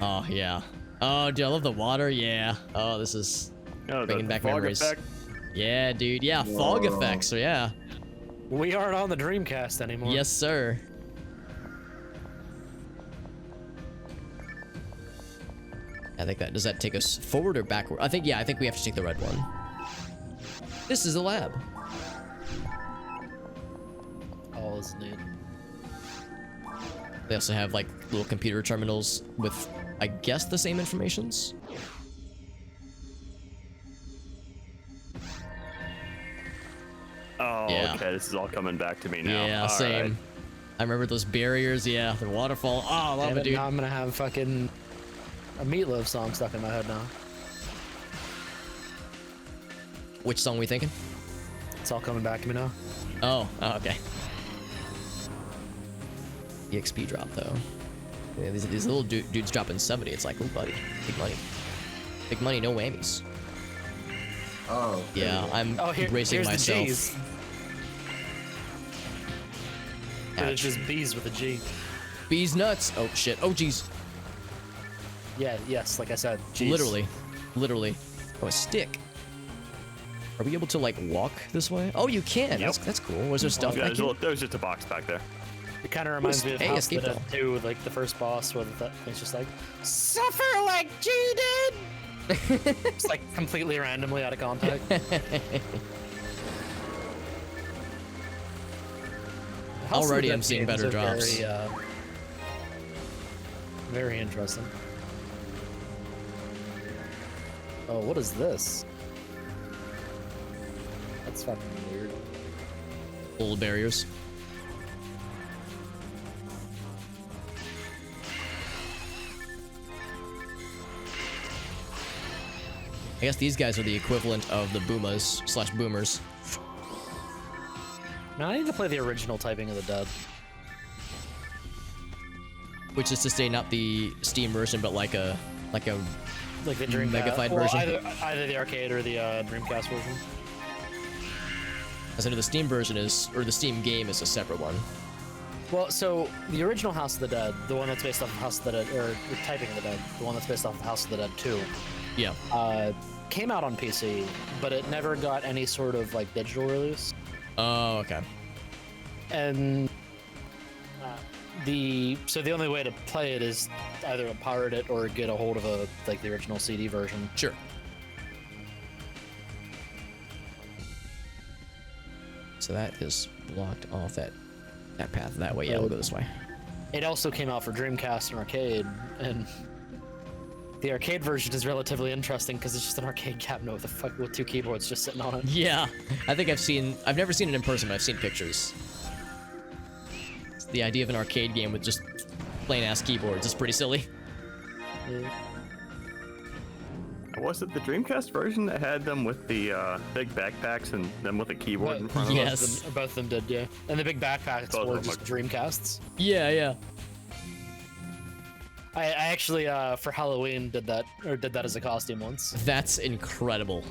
Oh yeah. Oh, dude, I love the water. Yeah. Oh, this is bringing back fog memories. effect. Yeah, dude. Yeah, fog Whoa. effects. So yeah. We aren't on the Dreamcast anymore. Yes, sir. I think does that take us forward or backward? I think we have to take the red one. This is a lab. Oh, this is neat. They also have like little computer terminals with, I guess, the same informations. Oh, Yeah. okay. This is all coming back to me now. Yeah, All same. right. I remember those barriers. Yeah, the waterfall. Oh, I love Damn it, it, dude. now I'm gonna have fucking a Meatloaf song stuck in my head now. Which song we thinking? It's all coming back to me now. Oh, okay. EXP drop though. Yeah, these little dudes dropping 70. It's like, oh, buddy, big money. Big money, no whammies. Oh. Yeah, I'm bracing here's myself. The G's. But it's Ouch. just B's with a G. Bees nuts. Oh shit. Oh jeez. Yeah, yes, like I said. G's. Literally. Oh, a stick. Are we able to like walk this way? Oh, you can. Yep. That's cool. Was there stuff? Yeah, I can... there's just a box back there. It kind of reminds me of Hey, House of the escape Dead ball. 2, like the first boss, where it's just like, suffer like G did! It's like completely randomly out of context. House of the Already Dead I'm seeing games better are drops. Very interesting. Oh, what is this? That's fucking weird. Old barriers. I guess these guys are the equivalent of the Boomas / boomers. Now I need to play the original Typing of the Dead. Which is to say not the Steam version, but like a Like the Dreamcast. Megafied well, version? Either the arcade or the Dreamcast version. as I know the Steam version is, or the Steam game is a separate one. Well, so the original House of the Dead, the one that's based off of House of the Dead, or Typing of the Dead, the one that's based off of House of the Dead 2, Yeah. came out on PC, but it never got any sort of like digital release. Oh, okay. And the only way to play it is either to pirate it or get a hold of the original CD version. Sure. So that is blocked off that path that way. Yeah, we'll go this way. It also came out for Dreamcast and arcade, and the arcade version is relatively interesting because it's just an arcade cabinet with two keyboards just sitting on it. Yeah, I think I've never seen it in person, but I've seen pictures. It's the idea of an arcade game with just plain ass keyboards is pretty silly. Was it the Dreamcast version that had them with the big backpacks and them with a keyboard in front of them? Yes. Both of them did, yeah. And the big backpacks Both were of them just Dreamcasts. Yeah. I actually, for Halloween, did that as a costume once. That's incredible.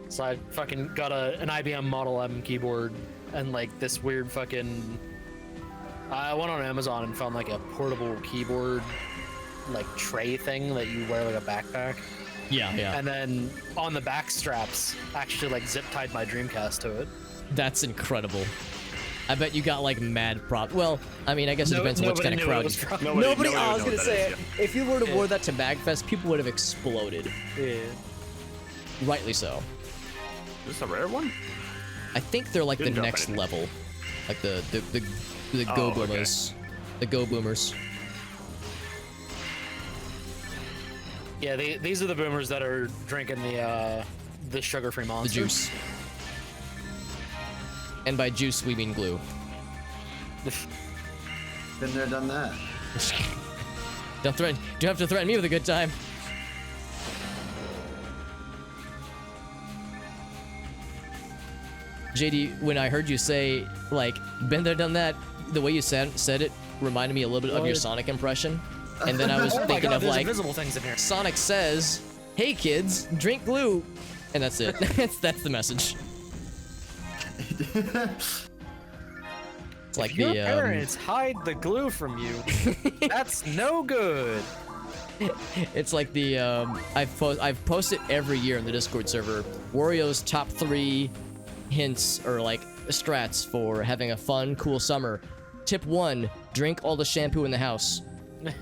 So I fucking got an IBM Model M keyboard and like this weird fucking... I went on Amazon and found like a portable keyboard like tray thing that you wear like a backpack. Yeah. And then on the back straps, actually like zip tied my Dreamcast to it. That's incredible. I bet you got like mad prop. Well, I mean, I guess it depends on what kind of Nobody knew it crowd. was from. Nobody. would I was know gonna what that say, is, if you would have Yeah. wore that to Bagfest, people would have exploded. Yeah. Rightly so. Is this a rare one? I think they're like the Didn't drop next anything. level, like the Oh, Go okay. Boomers, the Go Boomers. Yeah, these are the boomers that are drinking the sugar-free The monster. juice. And by juice, we mean glue. Been there, done that. Don't have to threaten me with a good time. JD, when I heard you say, like, been there, done that, the way you said it reminded me a little bit of your What? Sonic impression. And then I was Oh my thinking God, of there's like, invisible things in here. Sonic says, "Hey kids, drink glue," and that's it. that's the message. It's like Your the parents hide the glue from you. That's no good. it's like the I've posted every year in the Discord server Wario's top 3 hints or like strats for having a fun, cool summer. Tip 1: drink all the shampoo in the house.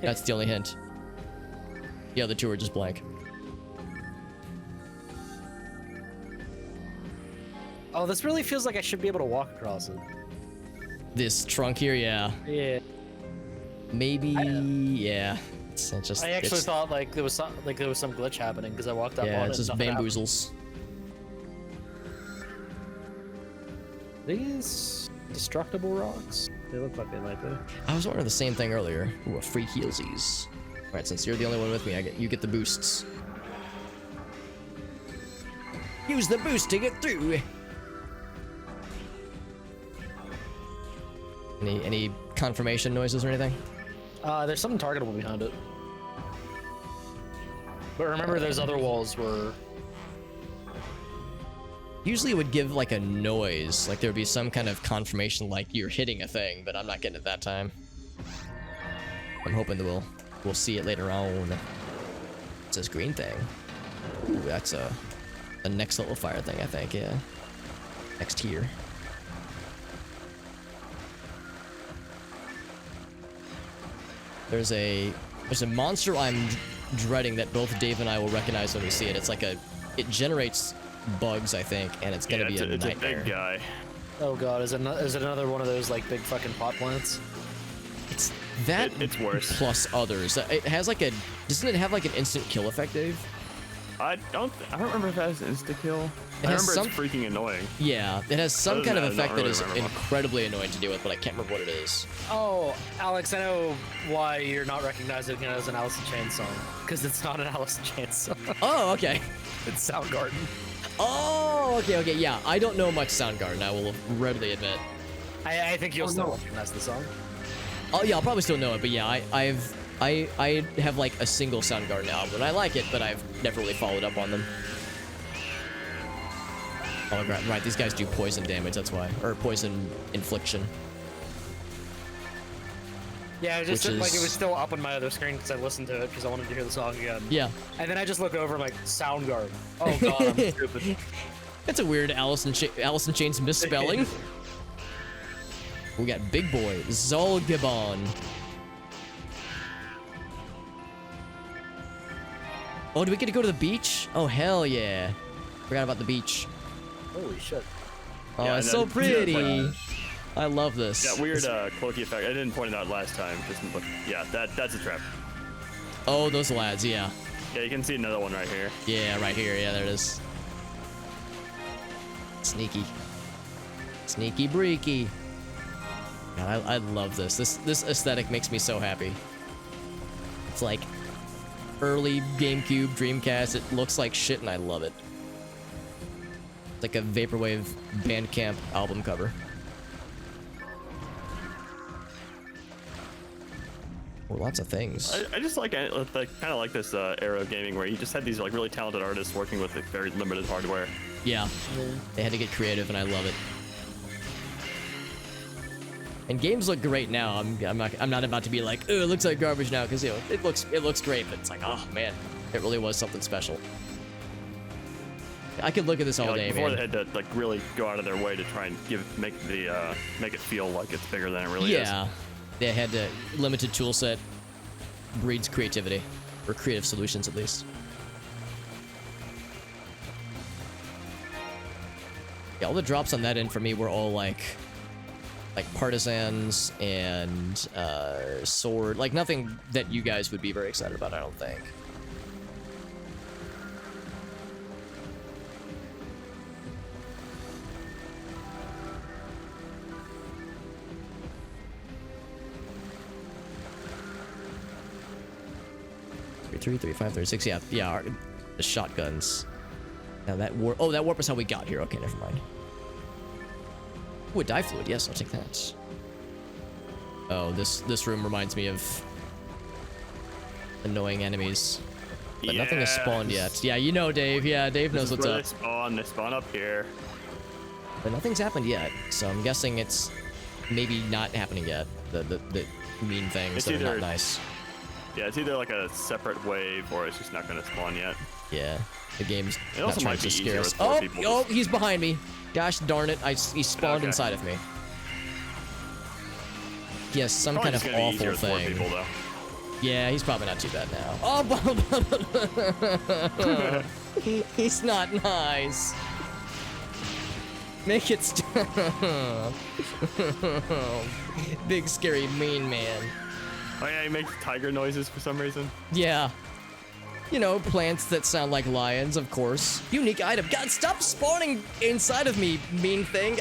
That's the only hint. The other 2 are just blank. Oh, this really feels like I should be able to walk across it. This trunk here, yeah. Yeah. Maybe, yeah. It's just, I actually it's, thought like there was some glitch happening because I walked up yeah, on it's it. just and nothing happened. bamboozles. These destructible rocks? They look like they might be. I was wondering the same thing earlier. Ooh, a free healsies. All right, since you're the only one with me, you get the boosts. Use the boost to get through. Any confirmation noises or anything? There's something targetable behind it. But remember, those other walls were. Usually it would give like a noise, like there would be some kind of confirmation like you're hitting a thing, but I'm not getting it that time. I'm hoping that we'll see it later on. It's this green thing. Ooh, that's a next level fire thing, I think, yeah. Next tier. There's a monster I'm dreading that both Dave and I will recognize when we see it. It's like it generates bugs, I think, and it's gonna be a it's nightmare. a big guy. Oh god, is it another one of those like big fucking pot plants? It's that It's worse. plus others. It has like doesn't it have like an instant kill effect, Dave? I don't remember if that has insta kill. It I has remember some- it's freaking annoying. Yeah, it has some Other kind than of that, I effect don't that is really remember. incredibly annoying to deal with, but I can't remember what it is. Oh, Alex, I know why you're not recognizing it as an Alice in Chains song. Because it's not an Alice in Chains song. Oh, okay. It's Soundgarden. Oh, okay, yeah. I don't know much Soundgarden, I will readily admit. I think you'll Oh, still no. recognize the song. Oh, yeah, I'll probably still know it, but yeah, I have like a single Soundgarden album, and I like it, but I've never really followed up on them. Oh, right, these guys do poison damage, that's why. Or poison infliction. Yeah, it just Which like it is- was still up on my other screen because I listened to it because I wanted to hear the song again. Yeah. And then I just look over, I'm like, Soundgarden. Oh god, I'm stupid. That's a weird Alice in Chains misspelling. We got Big Boy, Zolgibon. Oh, do we get to go to the beach? Oh, hell yeah. Forgot about the beach. Holy shit. Oh, Yeah, it's and so then- pretty. I love this. Yeah, weird It's- cloaky effect. I didn't point it out last time. Just look. Yeah, that's a trap. Oh, those lads, yeah. Yeah, you can see another one right here. Yeah, right here. Yeah, there it is. Sneaky. Sneaky breaky. God, I love this. This aesthetic makes me so happy. It's like early GameCube, Dreamcast. It looks like shit, and I love it. It's like a Vaporwave Bandcamp album cover. Oh, lots of things. I just like kind of like this era of gaming where you just had these like really talented artists working with like, very limited hardware. Yeah, they had to get creative, and I love it. And games look great now. I'm not about to be like, oh, it looks like garbage now, because you know it looks great, but it's like, oh man, it really was something special. I could look at this all Like, day, before man. they had to like really go out of their way to try and make it feel like it's bigger than it really is. Yeah, they had to limited tool set breeds creativity, or creative solutions at least. Yeah, all the drops on that end for me were all like partisans and sword, like nothing that you guys would be very excited about, I don't think. Three, 5, 36. Yeah. The shotguns. Now that warp. Oh, that warp is how we got here. Okay, never mind. Ooh, a dive fluid. Yes, I'll take that. Oh, this room reminds me of annoying enemies. But nothing has spawned yet. Yeah, you know, Dave. Yeah, Dave knows what's up. They spawn up here. But nothing's happened yet, so I'm guessing it's maybe not happening yet. The mean things that are not nice. Yeah, it's either like a separate wave or it's just not going to spawn yet. Yeah, the game's it not trying to scare us. Oh, he's behind me. Gosh darn it, he spawned inside of me. He has some kind of awful thing. People, yeah, he's probably not too bad now. Oh, he's not nice. Make it stop. Big scary mean man. Oh yeah, he makes tiger noises for some reason. Yeah. You know, plants that sound like lions, of course. Unique item. God, stop spawning inside of me, mean thing.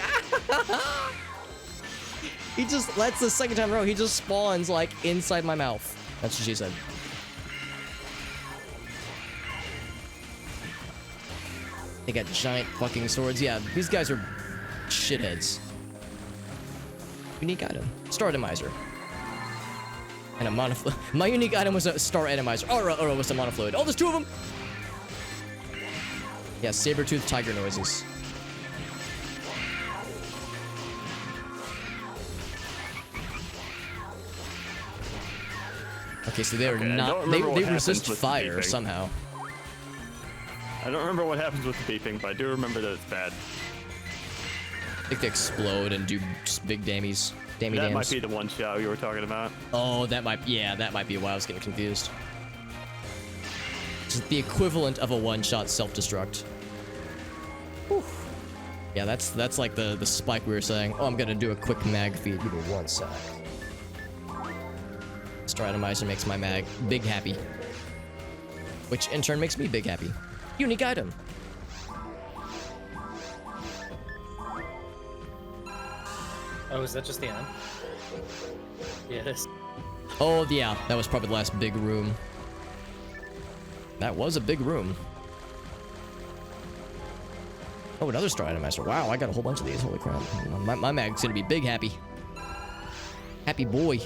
That's the second time in a row, he just spawns like inside my mouth. That's what she said. They got giant fucking swords. Yeah, these guys are shitheads. Unique item. Star Randomizer. And a monofluid. My unique item was a Star Randomizer. Oh, it was a monofluid. Oh, there's two of them! Yeah, saber-toothed tiger noises. Okay, so they're not. They resist fire somehow. I don't remember what happens with the beeping, but I do remember that it's bad. I think they explode and do big dammies. That might be the one shot you were talking about. Oh, that might be why I was getting confused. It's the equivalent of a one-shot self-destruct. Yeah, that's like the spike we were saying. Oh, I'm gonna do a quick mag feed. Give me 1 sec. Star Randomizer makes my mag big happy, which in turn makes me big happy. Unique item. Oh, is that just the end? Yeah, it is. Oh, yeah, that was probably the last big room. That was a big room. Oh, another Star Randomizer. Wow, I got a whole bunch of these. Holy crap. My mag's gonna be big happy. Happy boy.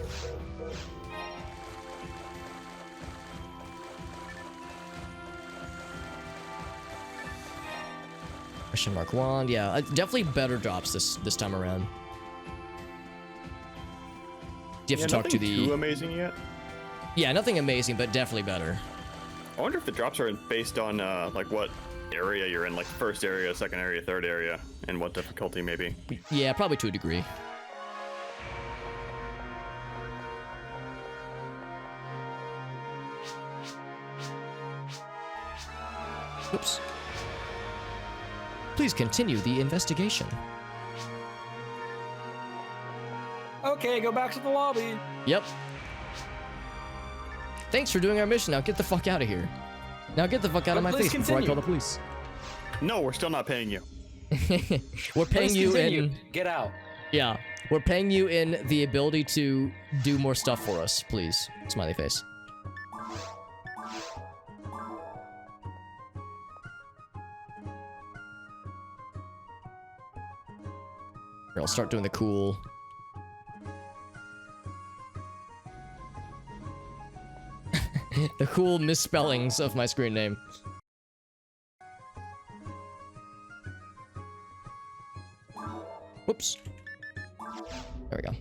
Question mark wand. Yeah, definitely better drops this time around. Do you have to talk to the... too amazing yet? Yeah, nothing amazing, but definitely better. I wonder if the drops are based on like what area you're in, like first area, second area, third area, and what difficulty maybe. Yeah, probably to a degree. Oops. Please continue the investigation. Okay, go back to the lobby. Yep. Thanks for doing our mission. Now get the fuck out of here. Now get the fuck out of my face before I call the police. No, we're still not paying you. We're paying you in... Get out. Yeah. We're paying you in the ability to do more stuff for us, please. Smiley face. Here, I'll start doing the cool... the cool misspellings of my screen name. Whoops. There we go.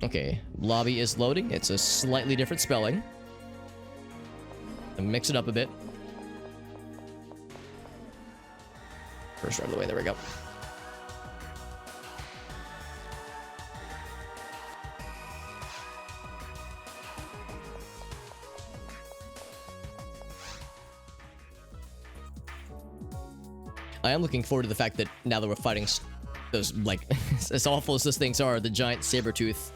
Okay, lobby is loading. It's a slightly different spelling. And mix it up a bit. First right of the way, there we go. I am looking forward to the fact that now that we're fighting those, like, as awful as those things are, the giant saber-tooth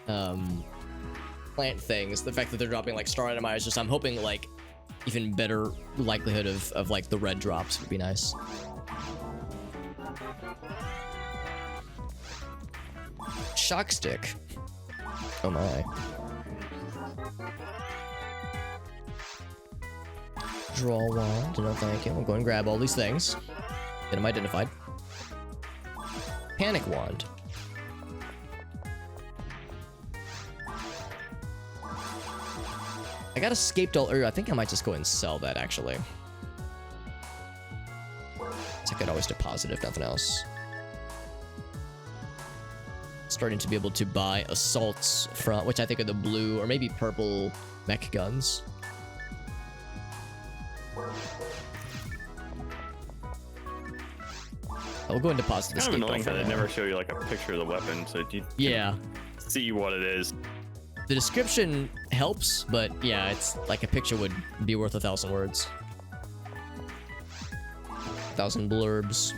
plant things, the fact that they're dropping, like, Star Randomizers, I'm hoping, like, even better likelihood of like, the red drops would be nice. Shock stick. Oh my. Draw wand. No thank you. I'll go and grab all these things. Get them identified. Panic Wand. I got Escape Doll, or I think I might just go and sell that actually. So I could always deposit if nothing else. Starting to be able to buy assaults from, which I think are the blue or maybe purple mech guns. I'll go and deposit this. Kind of annoying how they never show you like a picture of the weapon, so you can see what it is. The description helps, but yeah, it's like a picture would be worth 1,000 words. 1,000 blurbs.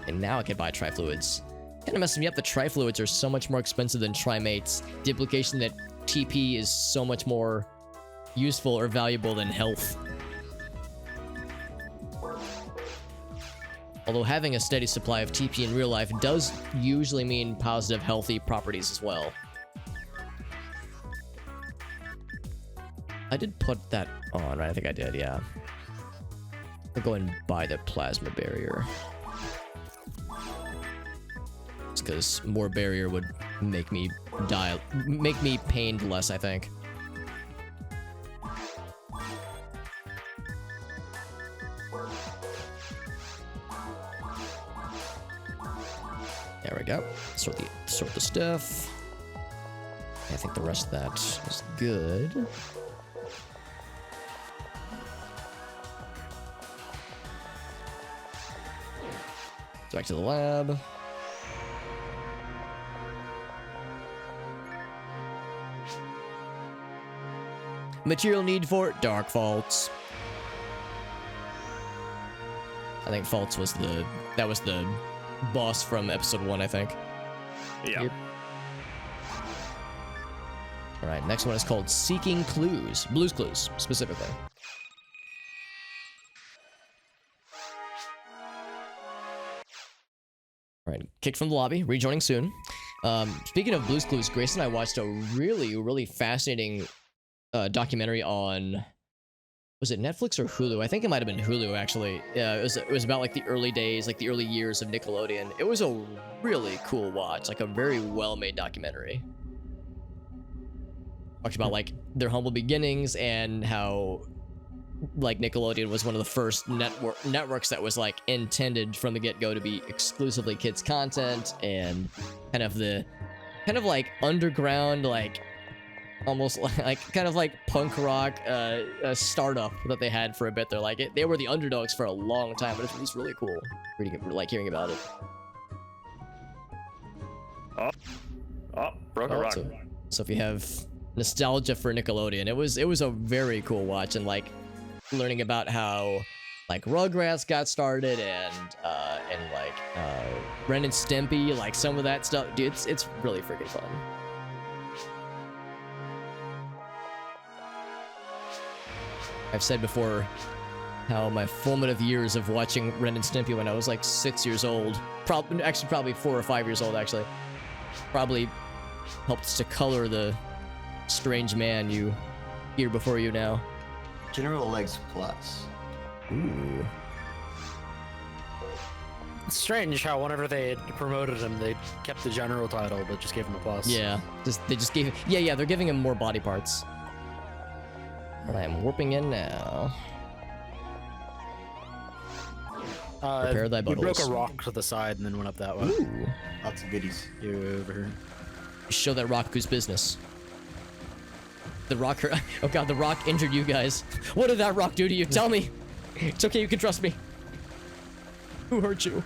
And now I can buy trifluids. Kind of messing me up. The trifluids are so much more expensive than trimates. The implication that TP is so much more useful or valuable than health. Although having a steady supply of TP in real life does usually mean positive, healthy properties as well. I did put that on, right? I think I did, yeah. I'll go and buy the plasma barrier. It's because more barrier would make me die, make me pained less, I think. There we go. Sort the stuff. I think the rest of that is good. Back to the lab. Material need for Dark Faults. I think Faults was the boss from episode 1, I think. Yeah. Yep. All right, next one is called Seeking Clues. Blues Clues, specifically. All right, kicked from the lobby, rejoining soon. Speaking of Blues Clues, Grace and I watched a really fascinating documentary on, was it Netflix or Hulu? I think it might have been Hulu, actually. It was about like the early days, like the early years of Nickelodeon. It was a really cool watch, like a very well-made documentary. Talked about like their humble beginnings and how like Nickelodeon was one of the first networks that was like intended from the get-go to be exclusively kids content, and kind of like underground, like almost like kind of like punk rock a startup that they had for a bit there. Like they were the underdogs for a long time, but it was really cool like hearing about it. Broke a rock. So if you have nostalgia for Nickelodeon, it was a very cool watch, and like learning about how like Rugrats got started and like Ren and Stimpy, like some of that stuff. Dude, it's really freaking fun. I've said before how my formative years of watching Ren and Stimpy when I was like 6 years old, probably 4 or 5 years old actually, probably helped to color the strange man you hear before you now. General Legs Plus. Ooh. It's strange how whenever they promoted him, they kept the general title but just gave him a plus. Yeah, they just gave him, yeah, they're giving him more body parts. But I am warping in now. Prepare thy We broke buttholes. a rock to the side and then went up that way. Ooh. Lots of goodies. You over here. Show that rock whose business. The rock hurt. Oh god, the rock injured you guys. What did that rock do to you? Tell me. It's okay, you can trust me. Who hurt you?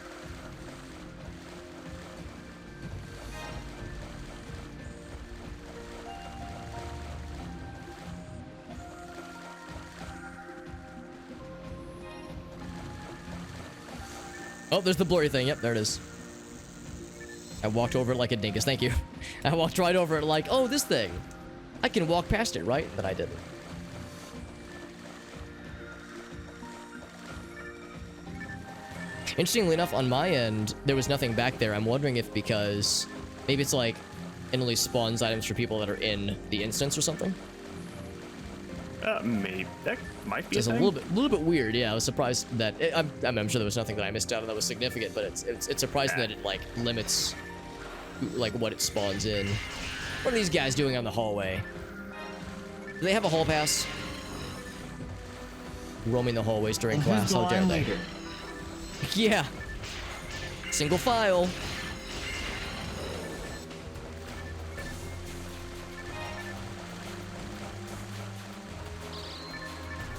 Oh, there's the blurry thing. Yep, there it is. I walked over it like a dinkus. Thank you. I walked right over it like, oh, this thing. I can walk past it, right? But I didn't. Interestingly enough, on my end, there was nothing back there. I'm wondering if because maybe it's like it only spawns items for people that are in the instance or something. Maybe that might be It's a a thing. little bit weird. Yeah, I was surprised that I'm sure there was nothing that I missed out on that was significant, but it's surprising that it like limits like what it spawns in. What are these guys doing on the hallway? Do they have a hall pass? Roaming the hallways during class. How dare they? Yeah. Single file.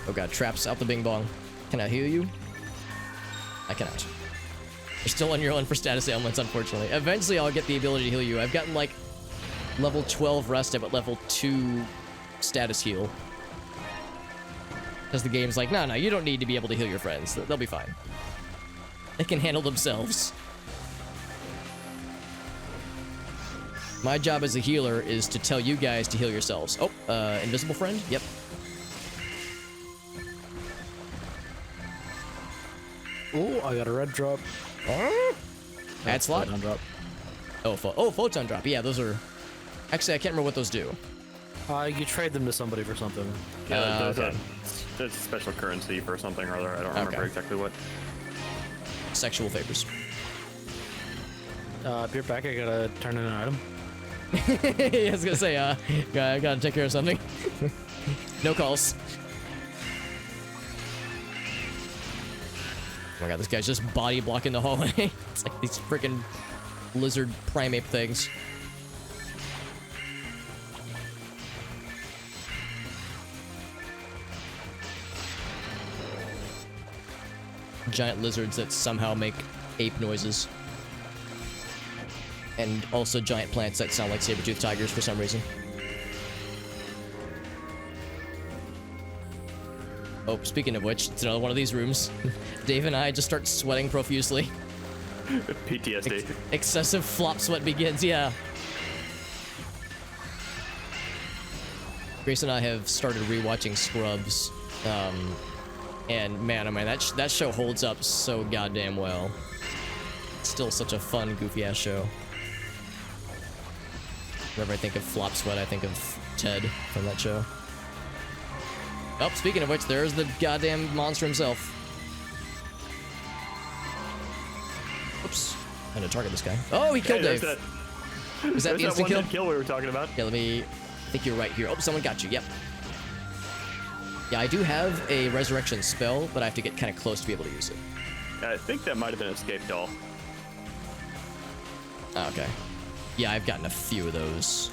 Oh god, traps out the bing bong. Can I heal you? I cannot. You're still on your own for status ailments, unfortunately. Eventually I'll get the ability to heal you. I've gotten like level 12 rest up at level 2 status heal. Because the game's like, no, you don't need to be able to heal your friends. They'll be fine. They can handle themselves. My job as a healer is to tell you guys to heal yourselves. Oh, invisible friend? Yep. Oh, I got a red drop. Add slot? Photon drop. Oh, photon drop. Yeah, those are... Actually, I can't remember what those do. You trade them to somebody for something. Yeah, okay. there's a special currency for something or other. I don't remember exactly what. Sexual favors. Be right back. I gotta turn in an item. I was gonna say, I gotta take care of something. No calls. Oh my god, this guy's just body blocking the hallway. It's like these freaking lizard primate things. Giant lizards that somehow make ape noises. And also giant plants that sound like saber-toothed tigers for some reason. Oh, speaking of which, it's another one of these rooms. Dave and I just start sweating profusely. PTSD. Excessive flop sweat begins, yeah. Grace and I have started rewatching Scrubs. And man, oh man, that show holds up so goddamn well. It's still such a fun, goofy-ass show. Whenever I think of flop sweat, I think of Ted from that show. Oh, speaking of which, there's the goddamn monster himself. Oops. I had to target this guy. Oh, he killed Dave. Was that the instant kill? Kill we were talking about? Yeah, I think you're right here. Oh, someone got you. Yep. Yeah, I do have a resurrection spell, but I have to get kind of close to be able to use it. I think that might have been escape doll. Oh, okay. Yeah, I've gotten a few of those.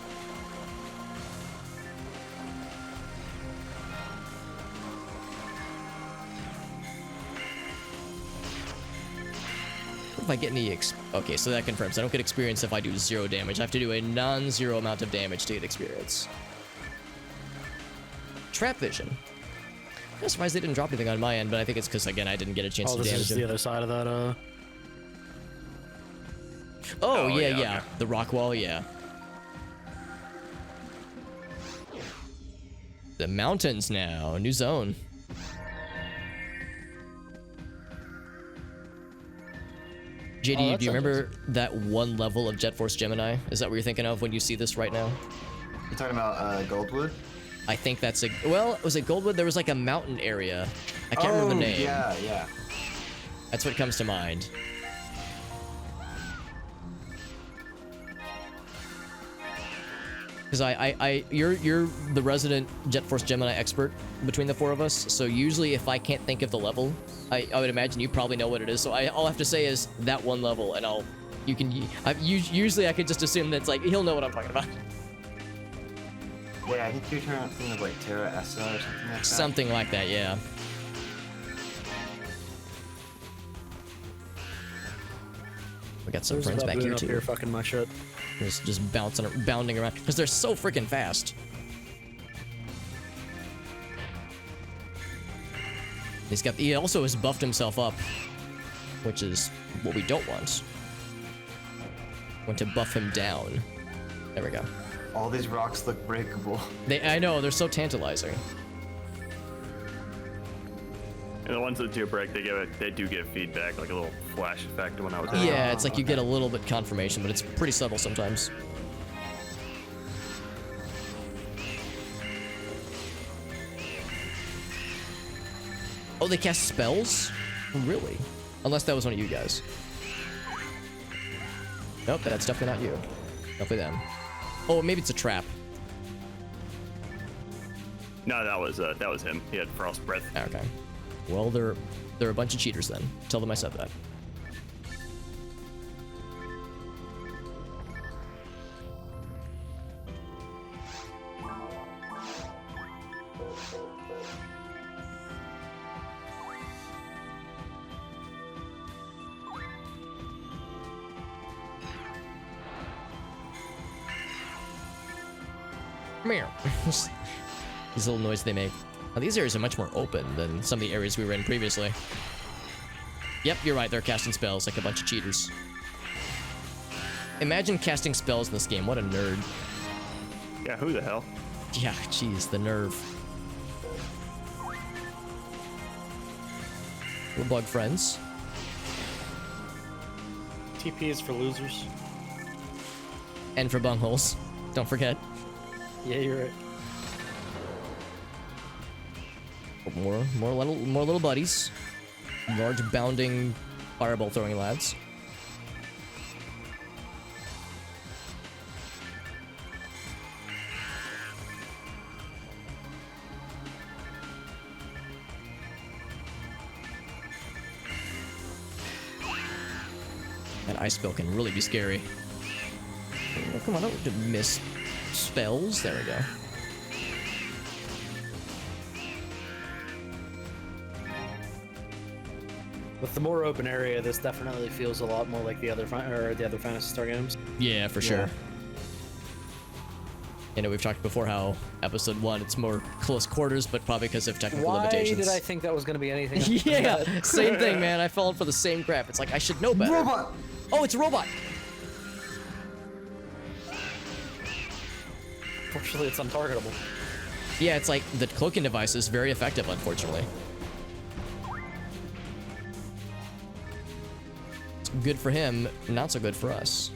If I get any okay, so that confirms I don't get experience if I do 0 damage. I have to do a non-zero amount of damage to get experience. Trap vision. I'm surprised they didn't drop anything on my end, but I think it's because, again, I didn't get a chance to damage this is him. the other side of that, Oh, yeah. Okay. The rock wall, yeah. The mountains now. New zone. JD, do you remember that one level of Jet Force Gemini? Is that what you're thinking of when you see this right now? You're talking about Goldwood? I think that's a... Well, was it Goldwood? There was like a mountain area. I can't remember the name. Yeah. That's what comes to mind. Because you're the resident Jet Force Gemini expert between the four of us, so usually if I can't think of the level, I would imagine you probably know what it is, so all I have to say is that one level, and usually I could just assume that it's like, he'll know what I'm talking about. Yeah, I think you're thinking of like Terra Essa or something like that. Something like that, yeah. We got some friends back here too. Here fucking my shit. Just bounding around because they're so freaking fast. He also has buffed himself up, which is what we don't want. Want to buff him down. There we go. All these rocks look breakable. I know, they're so tantalizing. And the ones that do break, they do give feedback, like a little flash effect when I was Yeah, it's like you get a little bit confirmation, but it's pretty subtle sometimes. Oh, they cast spells? Really? Unless that was one of you guys. Nope, that's definitely not you. Definitely them. Oh, maybe it's a trap. No, that was him. He had frost breath. Okay. Well, they're a bunch of cheaters then. Tell them I said that. Meow. These little noises they make. Now, these areas are much more open than some of the areas we were in previously. Yep, you're right. They're casting spells like a bunch of cheaters. Imagine casting spells in this game. What a nerd. Yeah, who the hell? Yeah, jeez, the nerve. Little bug friends. TP is for losers. And for bungholes. Don't forget. Yeah, you're right. More little buddies. Large bounding fireball throwing lads. That ice spell can really be scary. Oh, come on, I don't want to miss spells. There we go. With the more open area, this definitely feels a lot more like the other Phantasy Star games. Yeah, for sure. You know, we've talked before how episode 1, it's more close quarters, but probably because of technical limitations. Why did I think that was going to be anything? Yeah, same thing, man. I fell for the same crap. It's like, I should know better. Robot! Oh, it's a robot! Fortunately, it's untargetable. Yeah, it's like the cloaking device is very effective, unfortunately. It's good for him, not so good for us.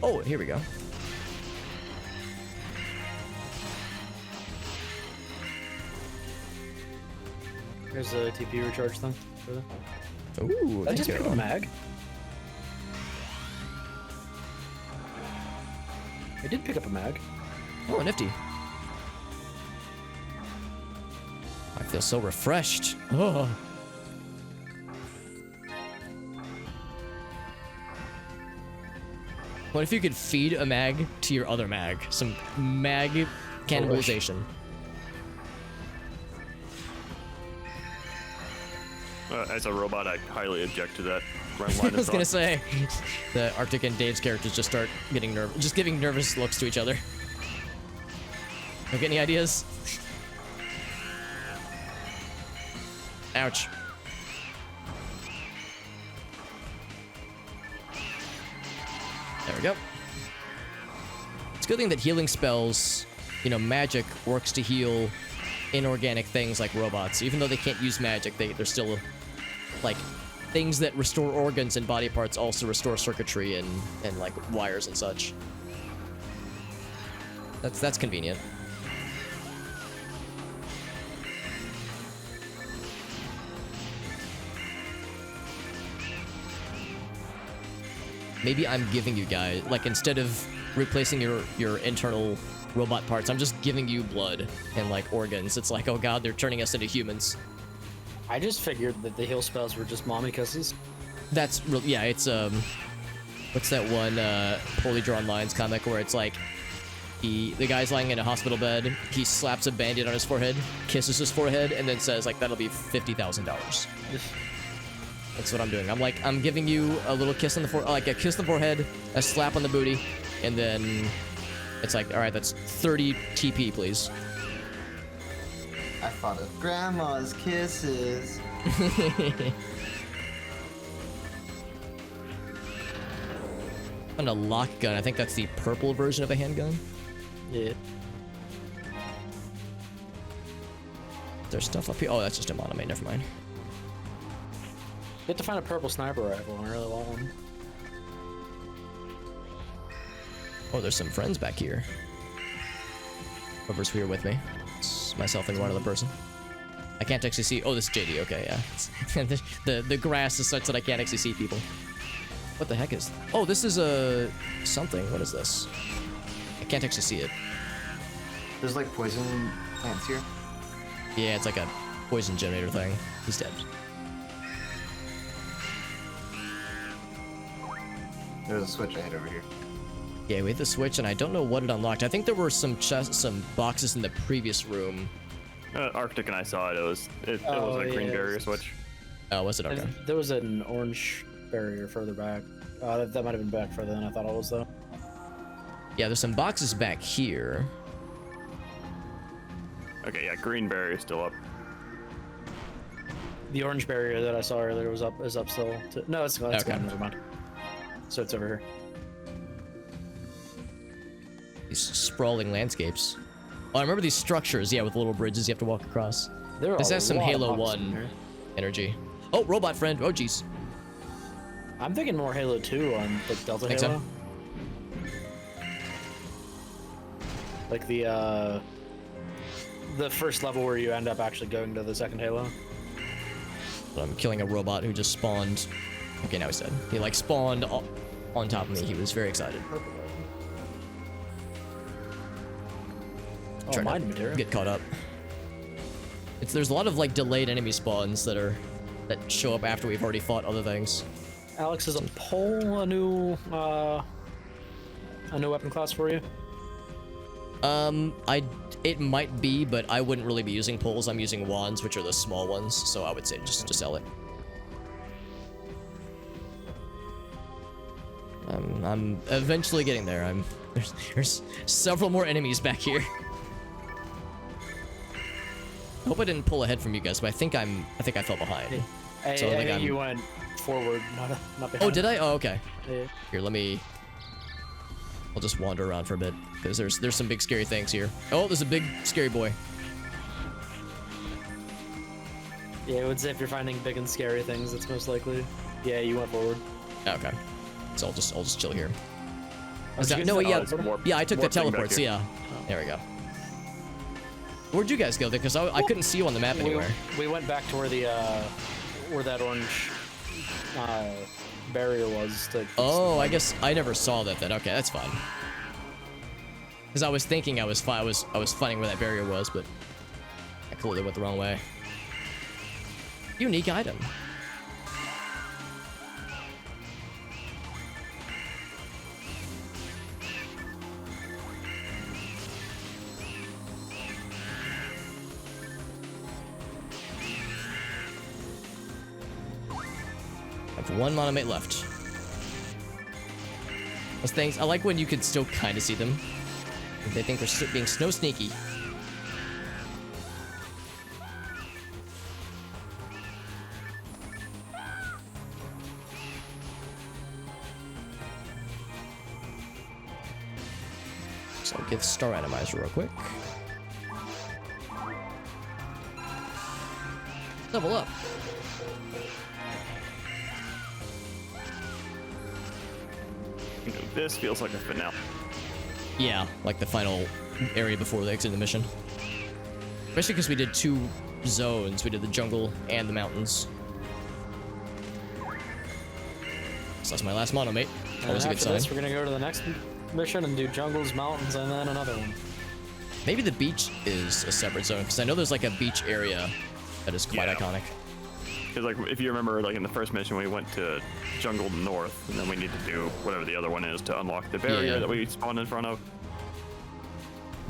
Oh, here we go. There's a TP recharge thing. Ooh, I just picked up a mag. I did pick up a mag. Oh, nifty. I feel so refreshed. Oh. What if you could feed a mag to your other mag? Some mag cannibalization. As a robot, I highly object to that. I was gonna say, the Arctic and Dave's characters just start getting nervous, just giving nervous looks to each other. Don't get any ideas? Ouch. There we go. It's a good thing that healing spells, you know, magic works to heal inorganic things like robots. Even though they can't use magic, they're still, like, things that restore organs and body parts also restore circuitry and like, wires and such. That's convenient. Maybe I'm giving you guys, like, instead of replacing your internal robot parts, I'm just giving you blood and, like, organs. It's like, oh god, they're turning us into humans. I just figured that the heal spells were just mommy kisses. That's real. Yeah, it's what's that one poorly drawn lines comic where it's like the guy's lying in a hospital bed, he slaps a band-aid on his forehead, kisses his forehead, and then says like, that'll be $50,000. That's what I'm doing. I'm like, I'm giving you a little kiss on the like a kiss on the forehead, a slap on the booty, and then it's like, all right, that's 30 TP, please. I thought of grandma's kisses. And a lock gun. I think that's the purple version of a handgun. Yeah. There's stuff up here. Oh, that's just a monomate. Never mind. You have to find a purple sniper rifle. I really want one. Oh, there's some friends back here. Whoever's here with me. It's myself and one other person. I can't actually see. Oh, this is JD. Okay, yeah. the grass is such that I can't actually see people. What the heck is? Oh, this is a something. What is this? I can't actually see it. There's like poison plants here. Yeah, it's like a poison generator thing. He's dead. There's a switch I hit over here. Yeah, we hit the switch, and I don't know what it unlocked. I think there were some boxes in the previous room. Arctic and I saw it. It was a green barrier switch. Oh, was it? Okay. There was an orange barrier further back. That might have been back further than I thought it was, though. Yeah, there's some boxes back here. Okay, yeah, green barrier still up. The orange barrier that I saw earlier is up still. No, it's Okay. gone. Never mind. So it's over here. These sprawling landscapes. Oh, I remember these structures. Yeah, with little bridges you have to walk across. This has some Halo 1 energy. Oh, robot friend. Oh, jeez. I'm thinking more Halo 2 on like Delta Think Halo. so? Like the first level where you end up actually going to the second Halo. I'm killing a robot who just spawned. Okay, now he's dead. He like spawned on top of me. He was very excited. Oh, Trying to mind material. get caught up. There's a lot of like delayed enemy spawns that show up after we've already fought other things. Alex, is a pole a new weapon class for you? It might be, but I wouldn't really be using poles. I'm using wands, which are the small ones, so I would say just sell it. I'm eventually getting there. There's several more enemies back here. I hope I didn't pull ahead from you guys, but I think I fell behind. So I think you went forward, not behind. Oh, did I? Oh, okay. Yeah. Here, I'll just wander around for a bit, because there's some big scary things here. Oh, there's a big scary boy. Yeah, I would say if you're finding big and scary things, it's most likely. Yeah, you went forward. Okay. So I'll just chill here. Oh, did you guys No, go- yeah, there's more- yeah, I took the more thing back teleports, here. yeah. There we go. Where'd you guys go? Because I couldn't see you on the map anywhere. We went back to where that orange barrier was. Oh, I guess I never saw that then. Okay, that's fine. Because I was thinking I was finding where that barrier was, but I clearly went the wrong way. Unique item. I have one monomate left. Those things, I like when you can still kind of see them. They think they're being snow sneaky. So I'll give Star Randomizer real quick. Level up. This feels like a finale. Yeah, like the final area before they exit the mission. Especially because we did 2 zones. We did the jungle and the mountains. So that's my last mono, mate. Always a good sign. This, we're gonna go to the next mission and do jungles, mountains, and then another one. Maybe the beach is a separate zone, because I know there's like a beach area that is quite iconic. Because like if you remember, like in the first mission, we went to Jungle North, and then we need to do whatever the other one is to unlock the barrier that we spawned in front of.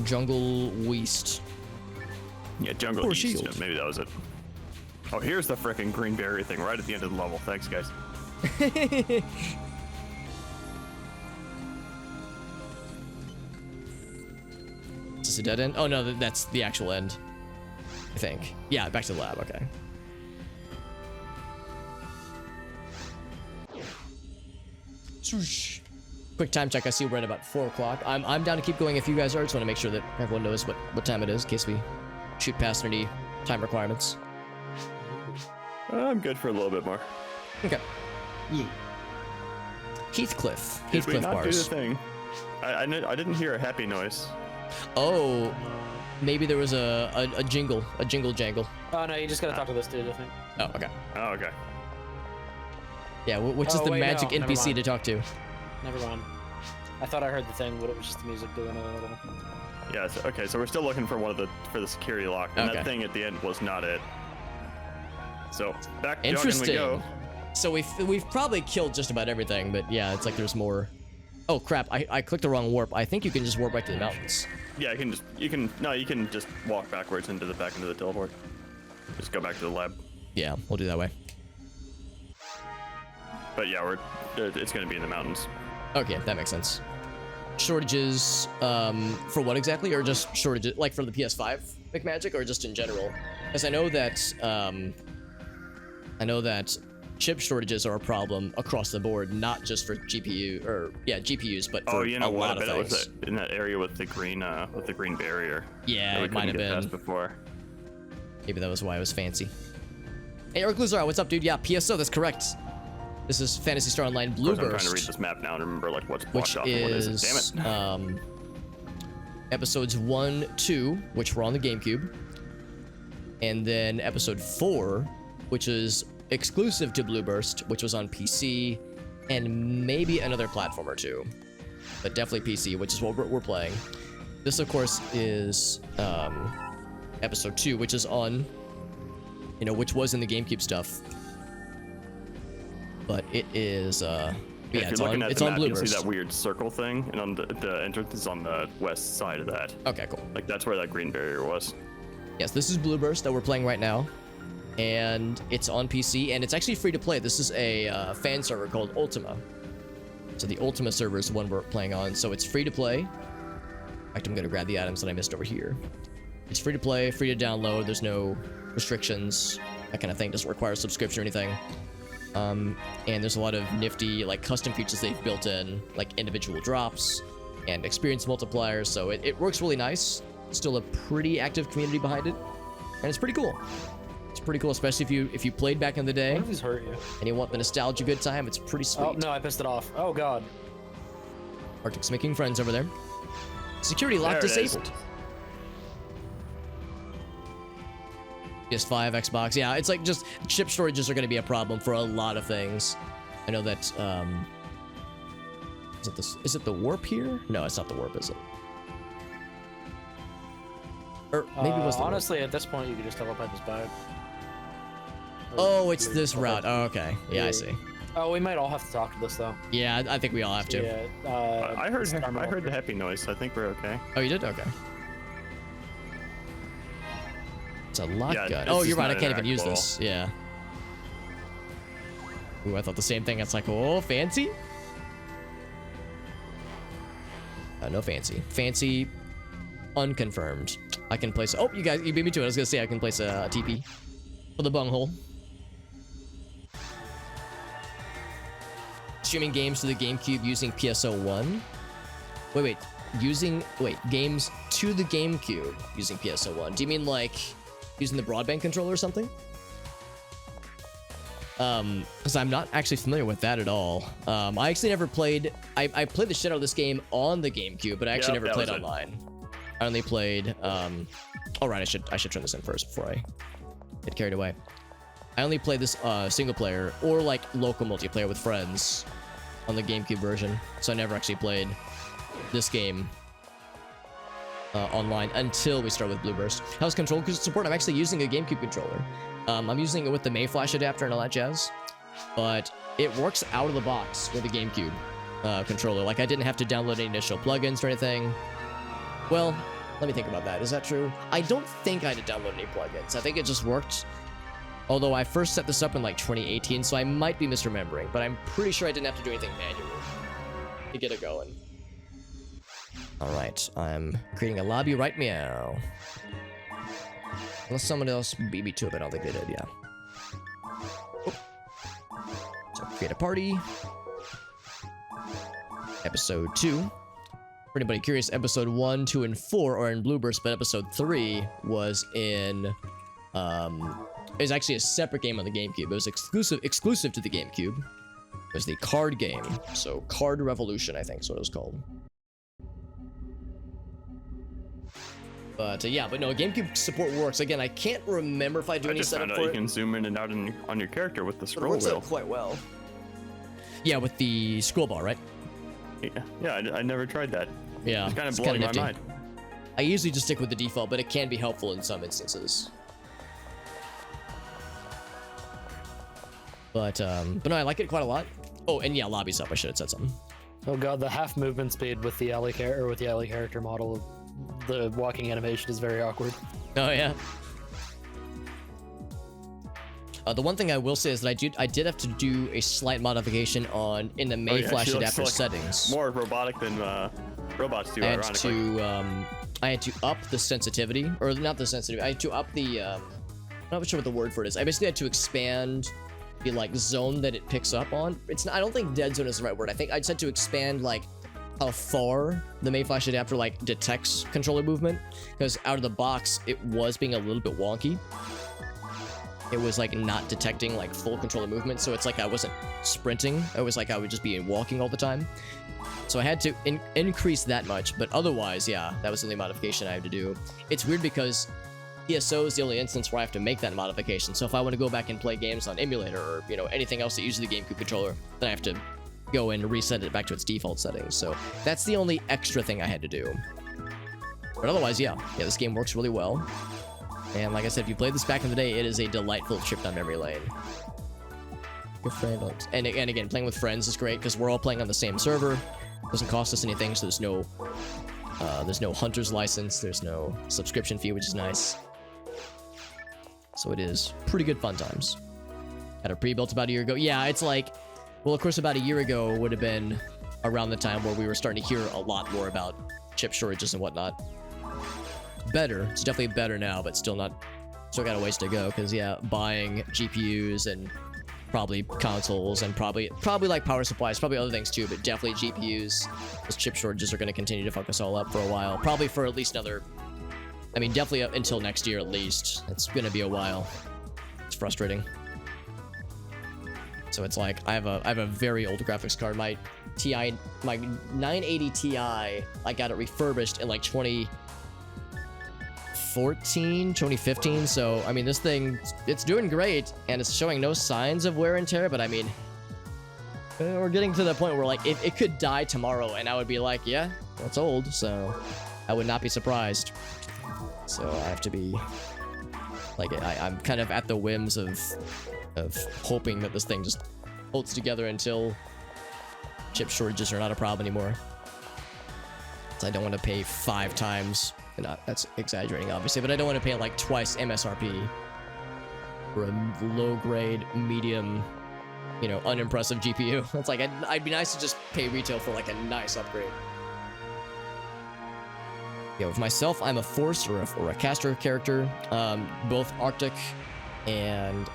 Jungle West. Yeah, Jungle Or East. Shield. Yeah, maybe that was it. Oh, here's the frickin' green barrier thing right at the end of the level. Thanks, guys. Is this a dead end? Oh no, that's the actual end. I think. Yeah, back to the lab. Okay. Swoosh. Quick time check. I see we're at about 4 o'clock. I'm down to keep going if you guys are. Just want to make sure that everyone knows what time it is in case we shoot past any time requirements. I'm good for a little bit more. Okay. Yeah. Heathcliff. Did we Heathcliff not do the bars. thing? I didn't hear a happy noise. Oh. maybe there was a jingle jangle. Oh no, you just gotta talk to this dude, I think. Oh, okay. Oh, okay. Yeah, which is Oh, the wait, magic no, never NPC to mind. talk to. Never mind. I thought I heard the thing, but it was just the music doing a little. Yeah. So, okay. So we're still looking for for the security lock, and Okay. that thing at the end was not it. So back jogging we Interesting. go. So we've probably killed just about everything, but yeah, it's like there's more. Oh crap! I clicked the wrong warp. I think you can just warp right to the mountains. Yeah, you can just walk backwards back into the teleport. Just go back to the lab. Yeah, we'll do that way. But yeah, it's gonna be in the mountains. Okay, that makes sense. Shortages, for what exactly? Or just shortages, like for the PS5 McMagic, or just in general? Because I know that chip shortages are a problem across the board, not just for GPUs, but for you know a what? lot I of bet it things. was in that area with the green barrier. Yeah, that we it might have couldn't get been. past before. Maybe that was why it was fancy. Hey, Urkluzar, what's up, dude? Yeah, PSO, that's correct. This is Phantasy Star Online Of course, I'm trying to read Blueburst, this map now and remember like what's blocked which off and what is isn't. Damn it. episodes 1, 2, which were on the GameCube, and then episode 4, which is exclusive to Blueburst, which was on PC, and maybe another platform or two, but definitely PC, which is what we're playing. This, of course, is episode 2, which is on, which was in the GameCube stuff, but it is, if it's you're looking on, at it's the on map, you'll see Blueburst. that weird circle thing, and on the entrance is on the west side of that. Okay, cool. Like that's where that green barrier was. Yes, this is Blueburst that we're playing right now, and it's on PC, and it's actually free to play. This is a fan server called Ultima. So the Ultima server is the one we're playing on, so it's free to play. In fact, I'm gonna grab the items that I missed over here. It's free to play, free to download, there's no restrictions, that kind of thing, doesn't require a subscription or anything. And there's a lot of nifty, like, custom features they've built in, like individual drops and experience multipliers, so it works really nice. Still a pretty active community behind it, and it's pretty cool. It's pretty cool, especially if you played back in the day What if these hurt you? and you want the nostalgia good time. It's pretty sweet. Oh no, I pissed it off. Oh god. Arctic's making friends over there. Security lock There it is. disabled. PS5, Xbox, yeah, it's like just chip shortages are going to be a problem for a lot of things. I know that. Is it the warp here? No, it's not the warp, is it? Or maybe it was the warp. Honestly, at this point, you could just teleport this back. Oh, it's this route. Oh, okay. Yeah, I see. Oh, we might all have to talk to this though. Yeah, I think we all have to. Yeah. I heard the happy noise, so I think we're okay. Oh, you did? Okay. It's a lock Yeah, gun. it's Oh, just you're right. I not can't even use interactable. this. Yeah. Ooh, I thought the same thing. It's like, oh, fancy? No fancy. Fancy, unconfirmed. I can place... Oh, you beat me to it. I was going to say I can place a TP for the bunghole. Streaming games to the GameCube using PSO1. Wait. Games to the GameCube using PSO1. Do you mean like using the broadband controller or something? Because I'm not actually familiar with that at all. I actually never played... I played the shit out of this game on the GameCube, but I actually Yep, never that played was it. online. I only played... All right, I should turn this in first before I get carried away. I only played this single player or like local multiplayer with friends on the GameCube version, so I never actually played this game online until we start with Blueburst. How's control support? I'm actually using a GameCube controller. I'm using it with the Mayflash adapter and all that jazz, but it works out of the box with the GameCube controller. Like I didn't have to download any initial plugins or anything. Well, let me think about that. Is that true? I don't think I had to download any plugins. I think it just worked. Although I first set this up in like 2018, so I might be misremembering, but I'm pretty sure I didn't have to do anything manually to get it going. Alright, I'm creating a lobby right meow. Unless someone else beat me to it, but I don't think they did, yeah. Oh. So create a party. Episode 2. For anybody curious, episode 1, 2, and 4 are in Blueburst, but episode 3 was in... It was actually a separate game on the GameCube. It was exclusive to the GameCube. It was the card game. So Card Revolution, I think is what it was called. But yeah, but no, GameCube support works. Again, I can't remember if I do I any just found setup out for you it. can zoom in and out on your character with the But it scroll works wheel. out quite well. Yeah, with the scroll bar, right? Yeah, I never tried that. Yeah, It's kind of kinda blowing my nifty. mind. I usually just stick with the default, but it can be helpful in some instances. But no, I like it quite a lot. Oh, and yeah, lobby's up. I should have said something. Oh god, the half movement speed with the Ellie character model, the walking animation is very awkward. Oh yeah. The one thing I will say is that I did have to do a slight modification in the May Flash she looks adapter like settings. More robotic than robots do, I had ironically. I had to up the sensitivity, or not the sensitivity. I had to up the. I'm not sure what the word for it is. I basically had to expand the like zone that it picks up on. It's not, I don't think dead zone is the right word. I think I just had to expand like how far the May Flash adapter like detects controller movement, because out of the box it was being a little bit wonky. It was like not detecting like full controller movement, so it's like I wasn't sprinting. It was like I would just be walking all the time. So I had to increase that much, but otherwise, yeah, that was the only modification I had to do. It's weird because PSO is the only instance where I have to make that modification. So if I want to go back and play games on emulator or anything else that uses the GameCube controller, then I have to go and reset it back to its default settings. So that's the only extra thing I had to do. But otherwise, yeah, this game works really well. And like I said, if you played this back in the day, it is a delightful trip down memory lane. Your friend, and again, playing with friends is great because we're all playing on the same server. Doesn't cost us anything, so there's no hunter's license, there's no subscription fee, which is nice. So it is pretty good fun times. Had a pre-built about a year ago. Yeah, it's like, well, of course, about a year ago would have been around the time where we were starting to hear a lot more about chip shortages and whatnot. Better. It's definitely better now, but still got a ways to go, because yeah, buying GPUs and probably consoles and probably like power supplies, probably other things too, but definitely GPUs. Those chip shortages are going to continue to fuck us all up for a while. Probably for at least another, I mean, definitely up until next year at least. It's going to be a while. It's frustrating. So it's like I have a very old graphics card. My 980 Ti, I got it refurbished in like 2015. So I mean, this thing, it's doing great and it's showing no signs of wear and tear, but I mean, we're getting to the point where like it could die tomorrow and I would be like, yeah, it's old, so I would not be surprised. So I have to be like, I'm kind of at the whims of hoping that this thing just holds together until chip shortages are not a problem anymore. So I don't want to pay 5 times, that's exaggerating obviously, but I don't want to pay like twice MSRP for a low-grade, medium, unimpressive GPU. It's like, I'd be nice to just pay retail for like a nice upgrade. Yeah, with myself, I'm a Force or a caster character. Both Arctic and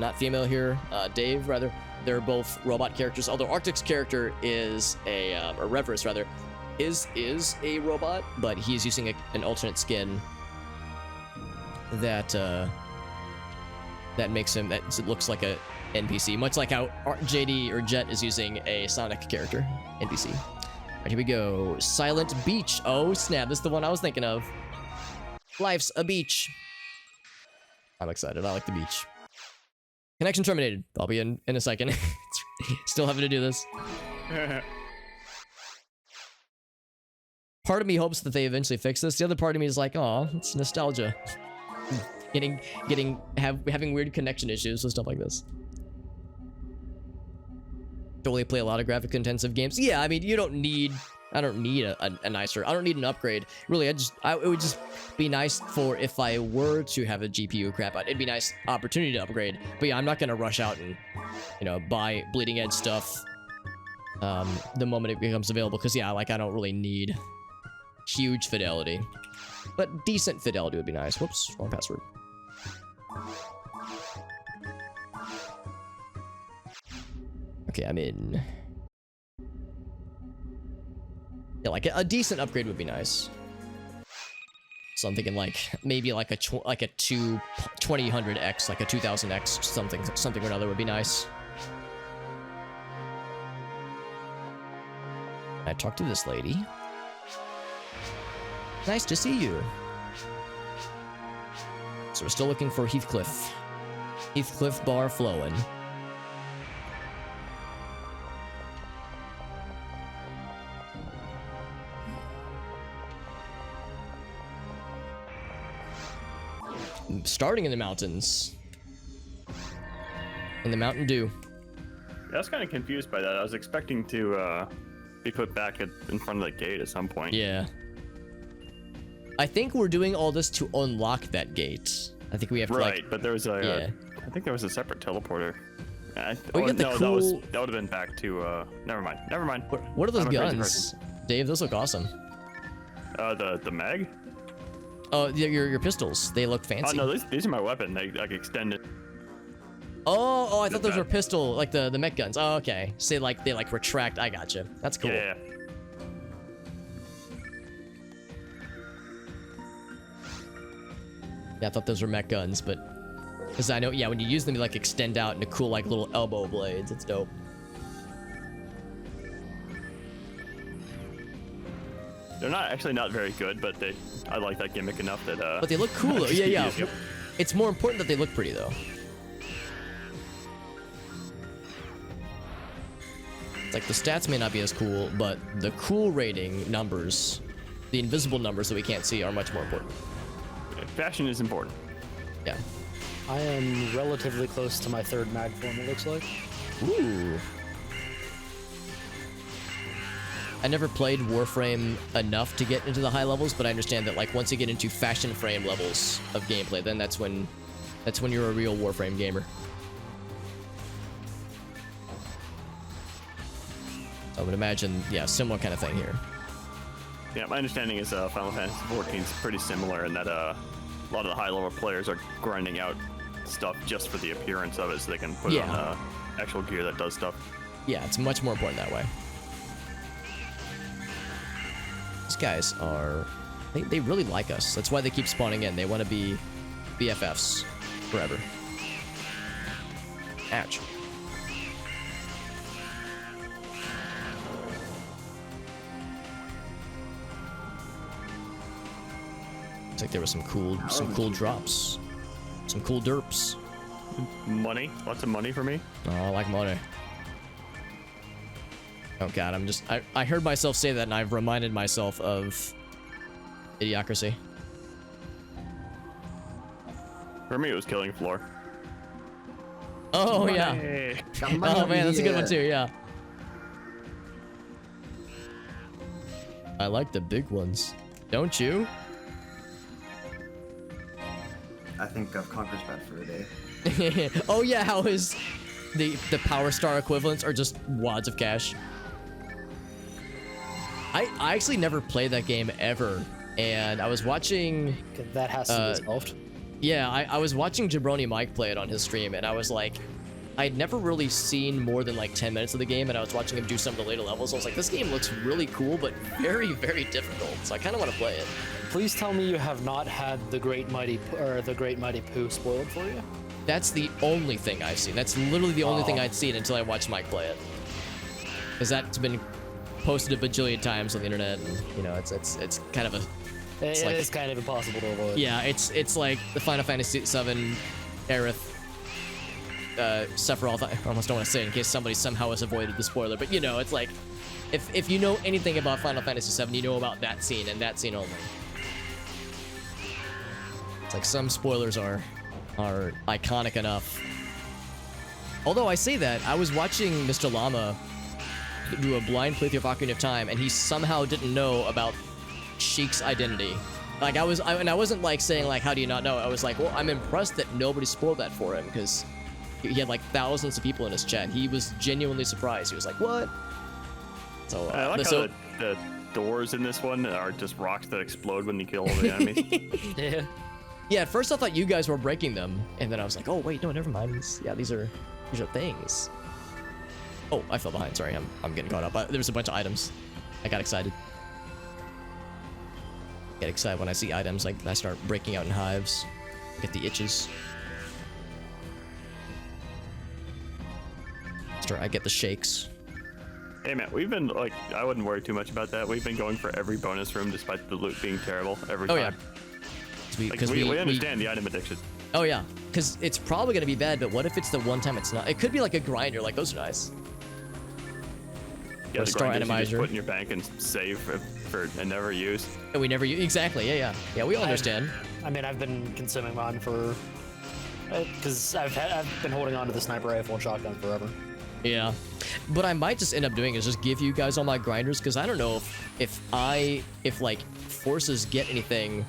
not female here, Dave rather. They're both robot characters. Although Arctic's character is or Revrus rather, is a robot, but he's using an alternate skin that makes him, that looks like a NPC, much like how JD or Jet is using a Sonic character NPC. All right, here we go. Silent Beach. Oh snap! This is the one I was thinking of. Life's a beach. I'm excited. I like the beach. Connection terminated. I'll be in a second. Still having to do this. Part of me hopes that they eventually fix this. The other part of me is like, oh, it's nostalgia. Having weird connection issues with stuff like this. Don't really play a lot of graphic intensive games. Yeah, I mean, I don't need a nicer, I don't need an upgrade. Really, it would just be nice for if I were to have a GPU crap out. It'd be a nice opportunity to upgrade. But yeah, I'm not gonna rush out and, buy bleeding edge stuff the moment it becomes available. Because yeah, like I don't really need huge fidelity. But decent fidelity would be nice. Whoops, wrong password. Okay, I'm in. Yeah, like a decent upgrade would be nice. So I'm thinking like maybe like a 2000X, like a 2000X, something or another would be nice. I talked to this lady. Nice to see you. So we're still looking for Heathcliff. Heathcliff bar flowing. Starting in the mountains. In the Mountain Dew. Yeah, I was kind of confused by that. I was expecting to be put back in front of the gate at some point. Yeah. I think we're doing all this to unlock that gate. I think we have to Right, but there was a. Yeah. I think there was a separate teleporter. We got the no, cool... that would have been back to. Never mind. Never mind. What are those I'm a crazy guns? Dave, those look awesome. The mag. Oh, your pistols. They look Oh fancy. no, these are my weapon. They like extended. Oh, I thought those were bad. pistol, like the mech guns. Oh, okay. So they like retract. I gotcha. That's cool. Yeah. Yeah, I thought those were mech guns, but because I know, yeah, when you use them, you like extend out into cool like little elbow blades. It's dope. They're not very good, but I like that gimmick enough that. But they look cool though. Yeah, yeah. Yep. It's more important that they look pretty though. It's like the stats may not be as cool, but the cool rating numbers, the invisible numbers that we can't see, are much more important. Fashion is important. Yeah. I am relatively close to my third mag form, it looks like. Ooh. I never played Warframe enough to get into the high levels, but I understand that like once you get into fashion frame levels of gameplay, then that's when you're a real Warframe gamer. I would imagine, yeah, similar kind of thing here. Yeah, my understanding is Final Fantasy XIV is pretty similar in that a lot of the high-level players are grinding out stuff just for the appearance of it, so they can put on actual gear that does stuff. Yeah, it's much more important that way. These guys are... They really like us. That's why they keep spawning in. They want to be BFFs forever. Ouch. Looks like there was some cool drops. Some cool derps. Money? Lots of money for me? Oh, I like money. Oh god, I heard myself say that and I've reminded myself of Idiocracy. For me, it was Killing Floor. Oh, Money. yeah. Oh man, that's a good one too, yeah. I like the big ones. Don't you? I think I've conquered that for a day. Oh yeah, how is the Power Star equivalents are just wads of cash. I actually never played that game ever, and I was watching... That has to be solved. Yeah, I was watching Jabroni Mike play it on his stream, and I was like, I'd never really seen more than like 10 minutes of the game, and I was watching him do some of the later levels. I was like, this game looks really cool, but very, very difficult, so I kind of want to play it. Please tell me you have not had the Great Mighty Pooh spoiled for you. That's the only thing I've seen. That's literally the only thing I'd seen until I watched Mike play it. Because that's been posted a bajillion times on the internet, and you know, it's kind of a... It is kind of impossible to avoid. Yeah, it's like the Final Fantasy VII Aerith Sephiroth. I almost don't want to say it in case somebody somehow has avoided the spoiler, but you know, it's like if you know anything about Final Fantasy VII, you know about that scene and that scene only. It's like some spoilers are iconic enough. Although I say that, I was watching Mr. Llama do a blind playthrough of Ocarina of Time, and he somehow didn't know about Sheik's identity. Like I wasn't like saying like, how do you not know? I was like, well, I'm impressed that nobody spoiled that for him, because he had like thousands of people in his chat. He was genuinely surprised. He was like, what? So I like how the doors in this one are just rocks that explode when you kill all the enemies. Yeah. Yeah, at first I thought you guys were breaking them, and then I was like, oh wait, no, never mind. These are things. Oh, I fell behind. Sorry, I'm getting caught up. There was a bunch of items. I got excited. Get excited when I see items, like I start breaking out in hives. Get the itches. I get the shakes. Hey man, we've been like, I wouldn't worry too much about that. We've been going for every bonus room despite the loot being terrible every time. Oh yeah. We understand the item addiction. Oh yeah, because it's probably gonna be bad, but what if it's the one time it's not? It could be like a grinder, like those are nice. Yeah, Or the Star grinders you just Randomizer. put in your bank and save for and never use. And we never use, exactly, yeah. Yeah, we all understand. I mean, I've been consuming mine for, because I've been holding on to the sniper rifle and shotgun forever. Yeah. What I might just end up doing is just give you guys all my grinders, because I don't know if like forces get anything.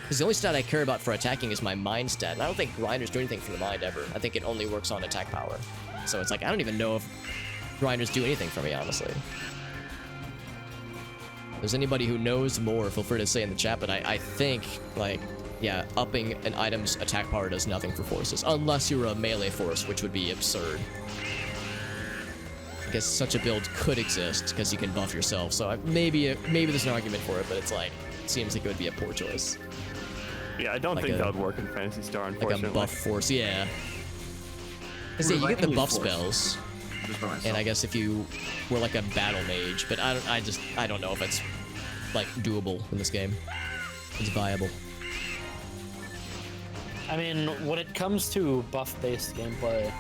Because the only stat I care about for attacking is my mind stat. And I don't think grinders do anything for the mind ever. I think it only works on attack power. So it's like, I don't even know if grinders do anything for me, honestly. If there's anybody who knows more, feel free to say in the chat, but I think, like, yeah, upping an item's attack power does nothing for forces. Unless you're a melee force, which would be absurd. I guess such a build could exist, because you can buff yourself, so maybe there's an argument for it, but it's like, it seems like it would be a poor choice. Yeah, I don't Like think a- that would work in Phantasy Star, Like unfortunately. a buff force, yeah. Because yeah, you I get can the use buff force. spells, Just by myself. and I guess if you were like a battle mage, but I don't know if it's like doable in this game. It's viable. I mean, when it comes to buff-based gameplay,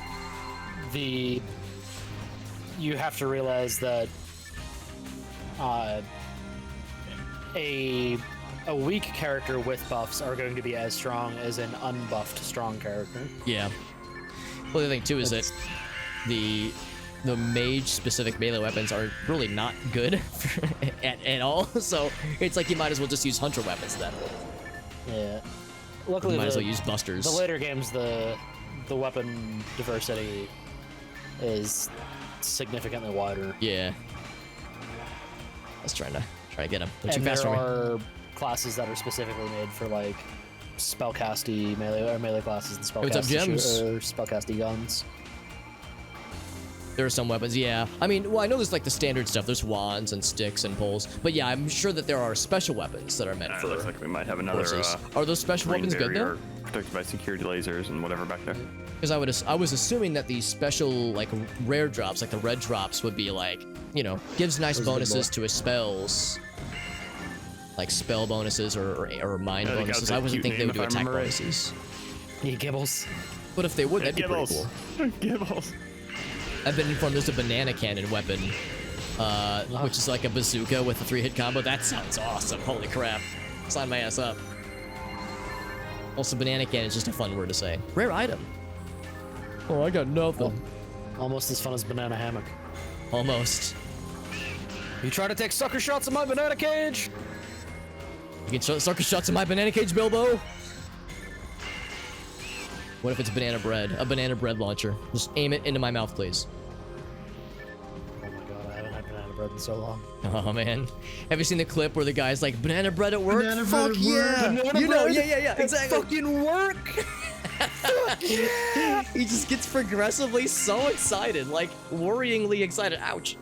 you have to realize that a weak character with buffs are going to be as strong as an unbuffed strong character. Yeah. Well, the thing too is that the mage-specific melee weapons are really not good at all. So it's like you might as well just use hunter weapons then. Yeah. You Luckily, might as well use busters. the later games, the weapon diversity is significantly wider. Yeah. Let's try to get him. They're too And fast there for me. are classes that are specifically made for like spellcasty melee classes and What's up, Gems? spellcasty guns. There are some weapons, yeah. I mean, well, I know there's like the standard stuff. There's wands and sticks and poles. But yeah, I'm sure that there are special weapons that are meant It for looks like we might have another horses. Are those special green weapons good though? barrier protected by security lasers and whatever back there. Because I was assuming that these special like rare drops, like the red drops, would be like, you know, gives nice Those are good bonuses more. to his spells, like spell bonuses or mind Yeah, they got bonuses. the I wasn't cute thinking they would name, do if I attack remember right. bonuses. Yeah, Gibbles. But if they would, that'd be pretty Gibbles. cool. Gibbles. I've been informed there's a banana cannon weapon, which is like a bazooka with a 3-hit combo. That sounds awesome. Holy crap. Sign my ass up. Also, banana cannon is just a fun word to say. Rare item. Oh, I got nothing. Almost as fun as banana hammock. Almost. You try to take sucker shots at my banana cage? You can sucker shots in my banana cage, Bilbo. What if it's banana bread? A banana bread launcher. Just aim it into my mouth, please. Oh my god, I haven't had banana bread in so long. Oh man, have you seen the clip where the guy's like, "Banana bread at work? Banana Fuck bread at yeah!" work. Banana You know, bread yeah, exactly. Fucking work! He just gets progressively so excited, like worryingly excited. Ouch.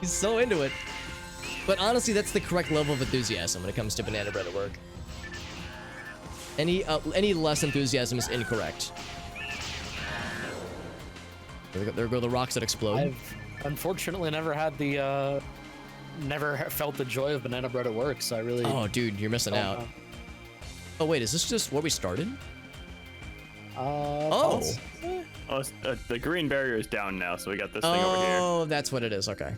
He's so into it. But honestly, that's the correct level of enthusiasm when it comes to banana bread at work. Any less enthusiasm is incorrect. There go the rocks that explode. I've unfortunately never had the, never felt the joy of banana bread at work, so I really... Oh, dude, you're missing don't out. know. Oh wait, is this just where we started? Oh. Oh, the green barrier is down now, so we got this thing over here. Oh, that's what it is. Okay.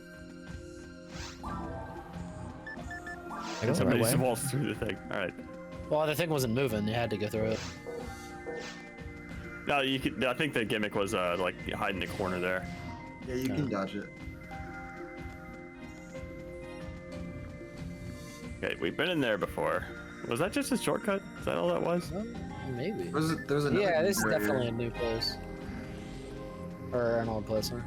I go the Somebody right just way. waltzed through the thing. All right. Well, the thing wasn't moving. You had to go through it. No, you could. I think the gimmick was like hide in the corner there. Yeah, you can dodge it. Okay, we've been in there before. Was that just a shortcut? Is that all that was? Maybe. There's another Yeah, this is barrier. definitely a new place. Or an old place, huh?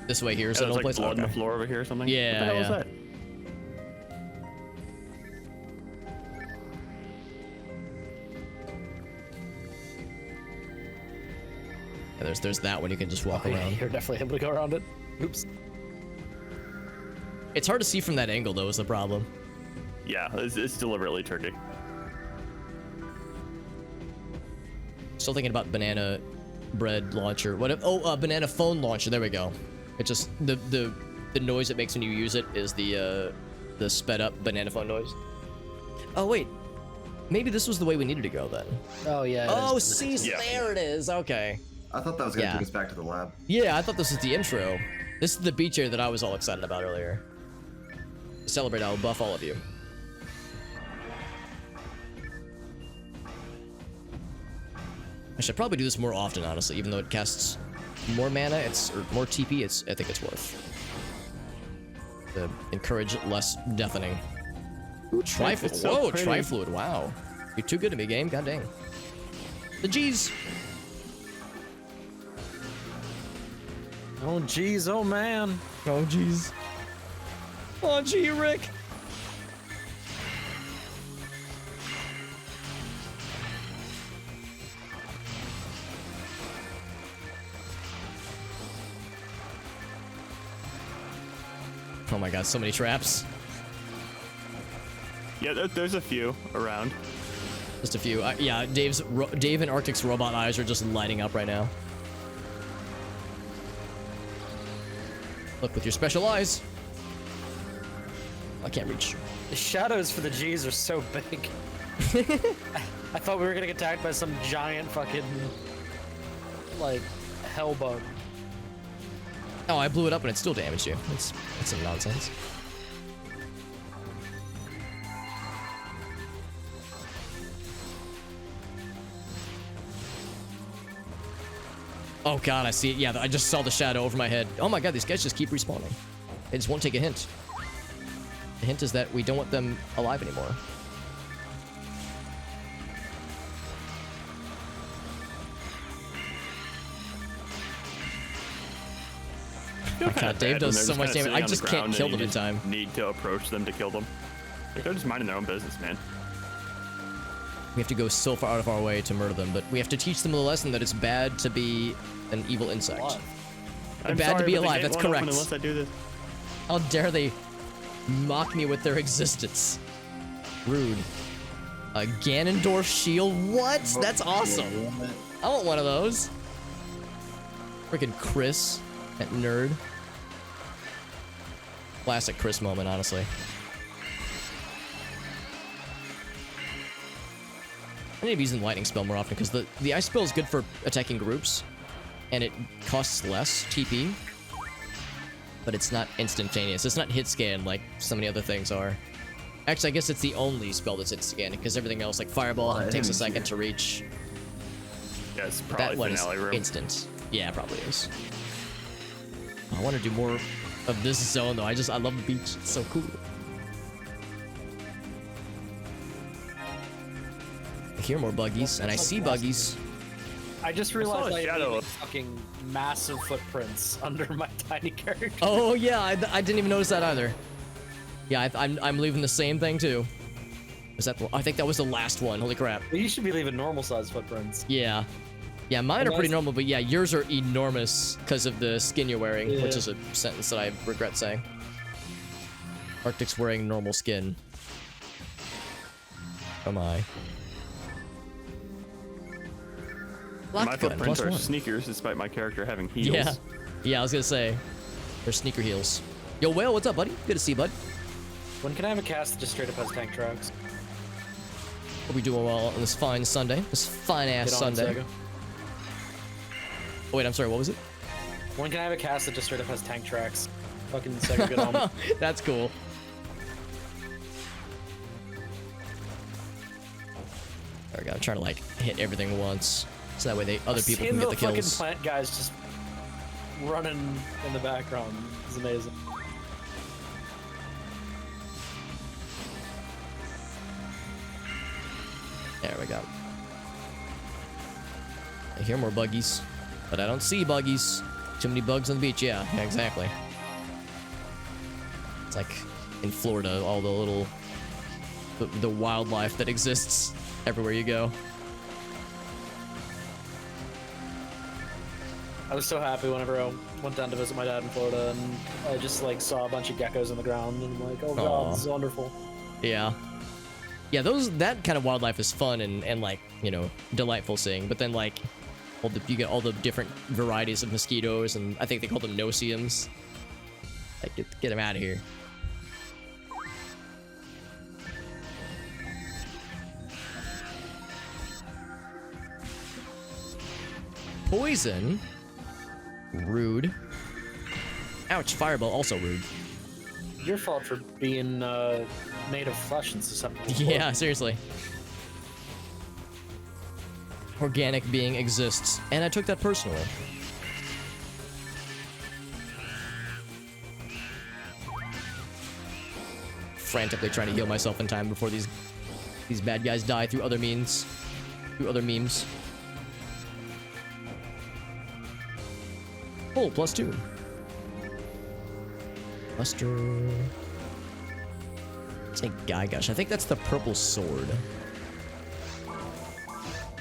This way here is Yeah, an there's old like place. blood on the Okay. floor over here or something. Yeah, What the hell yeah. was that? Yeah, there's that one you can just walk Oh, yeah, around. you're definitely able to go around it. Oops. It's hard to see from that angle though, is the problem. Yeah, it's deliberately tricky. Still thinking about banana bread launcher. What if, oh, banana phone launcher. There we go. It just the noise it makes when you use it is the sped up banana phone noise. Oh wait, Maybe this was the way we needed to go then. Oh yeah. Oh, see, Yeah. there it is. Okay. I thought that was gonna Yeah. take us back to the lab. Yeah, I thought this was the intro. This is the beach area that I was all excited about earlier. To celebrate, I will buff all of you. I should probably do this more often, honestly, even though it casts more mana, or more TP, I think it's worth. To encourage less deafening. Ooh, Trifluid. It's so Whoa, pretty. Trifluid, wow. You're too good to me, game, god dang. The G's. Oh jeez, oh man. Oh, jeez. Oh, gee, Rick. Oh my god, so many traps. Yeah, there's a few around. Just a few. Yeah, Dave and Arctic's robot eyes are just lighting up right now. Look with your special eyes. I can't reach. The shadows for the G's are so big. I thought we were gonna get attacked by some giant fucking like hell bug. Oh, I blew it up and it still damaged you. That's some nonsense. Oh god, I see it. Yeah, I just saw the shadow over my head. Oh my god, these guys just keep respawning. They just won't take a hint. The hint is that we don't want them alive anymore. Feel Oh kinda god, Dave bad when does they're so just much kinda damage. sitting I on the just can't ground kill and them you in just time. Need to approach them to kill them. Like, they're just minding their own business, man. We have to go so far out of our way to murder them, but we have to teach them the lesson that it's bad to be an evil insect. Alive. And bad to be but the alive, gate that's won't open correct. Unless I do this. How dare they mock me with their existence? Rude. A Ganondorf shield? What? That's awesome. I want one of those. Freaking Chris, that nerd. Classic Chris moment, honestly. I need to be using lightning spell more often because the ice spell is good for attacking groups, and it costs less TP, but it's not instantaneous. It's not hit scan like so many other things are. Actually, I guess it's the only spell that's hit scan because everything else, like Fireball, Well, takes a enemies second here. to reach. Yeah, it's That probably one is finale room. instant. Yeah, it probably is. I want to do more of this zone though. I love the beach. It's so cool. I hear more buggies, and I see buggies. I just saw realized a I shadow. have fucking massive footprints under my tiny character. Oh yeah, I didn't even notice that either. Yeah, I'm leaving the same thing too. Was that? I think that was the last one. Holy crap. Well, you should be leaving normal size footprints. Yeah. Yeah, mine are pretty Unless- normal, but yeah, yours are enormous because of the skin you're wearing, Yeah. which is a sentence that I regret saying. Arctic's wearing normal skin. Am I? My Locked gun, footprints are +1. sneakers, despite my character having heels. Yeah. Yeah, I was gonna say. They're sneaker heels. Yo, Whale, what's up, buddy? Good to see you, bud. When can I have a cast that just straight up has tank tracks? Hope we doing well on this fine Sunday. This fine-ass Get on, Sunday. Sega. Oh, wait, I'm sorry, what was it? When can I have a cast that just straight up has tank tracks? Fucking Sega, get on. That's cool. There we go. I'm trying to like hit everything once, so that way other people Seeing can get the fucking kills. plant guys just running in the background is amazing. There we go. I hear more buggies, but I don't see buggies. Too many bugs on the beach. Yeah, exactly. It's like in Florida, all the little the wildlife that exists everywhere you go. I was so happy whenever I went down to visit my dad in Florida and I just like saw a bunch of geckos in the ground and I'm like, oh Aw. god, this is wonderful. Yeah. Yeah, that kind of wildlife is fun and like, you know, delightful seeing. But then like you get all the different varieties of mosquitoes, and I think they call them no-see-ums. Like get them out of here. poison. Rude. Ouch, fireball, also rude. Your fault for being made of flesh and susceptible. to Yeah, seriously. Organic being exists, and I took that personally. Frantically trying to heal myself in time before these bad guys die through other means, through other memes. Oh, +2. Buster. It's a Gygash. I think that's the purple sword.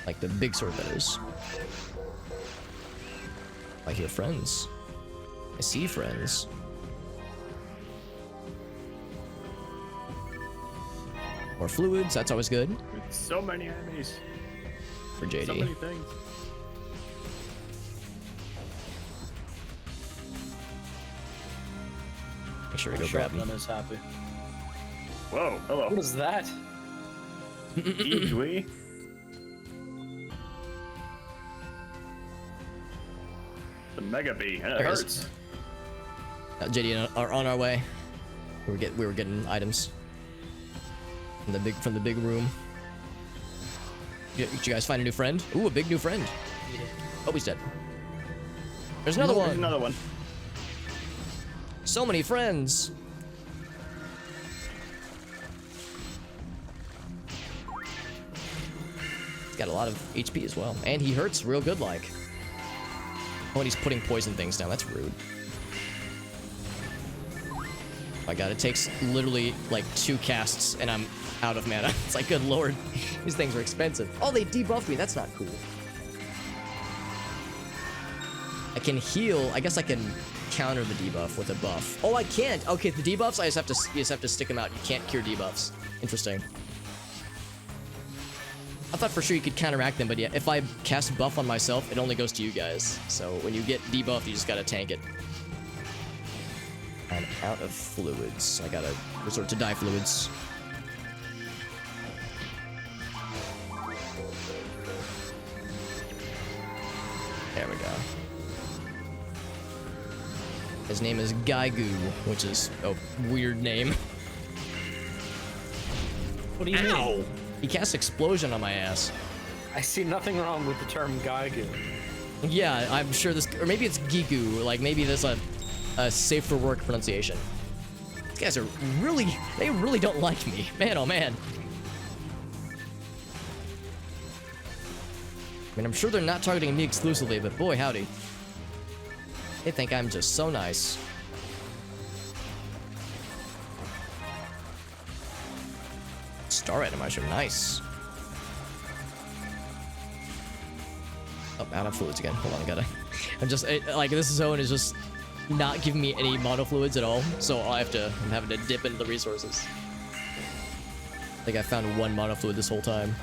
Like the big sword that is. I hear friends. I see friends. More fluids, that's always good. So many enemies. For JD. So many things. Make sure to go grab Shotgun me. is happy. Whoa, hello. What is that? Eegwee. The Mega Bee, and it There it is. hurts. JD are on our way. We were getting items from the big room. Did you guys find a new friend? Ooh, a big new friend. Oh, he's dead. There's another one. There's another one. So many friends. He's got a lot of HP as well, and he hurts real good. Like, oh, and he's putting poison things down. That's rude. My God, it takes literally like 2 casts, and I'm out of mana. It's like, good lord, these things are expensive. Oh, they debuffed me. That's not cool. I can heal. I guess I can counter the debuff with a buff. Oh, I can't. Okay, the debuffs, you just have to stick them out. You can't cure debuffs. Interesting. I thought for sure you could counteract them, but yeah, if I cast buff on myself, it only goes to you guys. So when you get debuffed, you just gotta tank it. I'm out of fluids. I gotta resort to die fluids. There we go. His name is Gaigu, which is a weird name. What do you mean? He casts explosion on my ass. I see nothing wrong with the term Gaigu. Yeah, I'm sure this, or maybe it's Gigu. Like maybe there's a safe for work pronunciation. These guys are they really don't like me. Man, oh man. I mean, I'm sure they're not targeting me exclusively, but boy, howdy. They think I'm just so nice. Star Randomizer, nice. Oh, out of fluids again. Hold on, I'm just, like, this zone is just not giving me any mono fluids at all, so I'm having to dip into the resources. I think I found 1 mono fluid this whole time.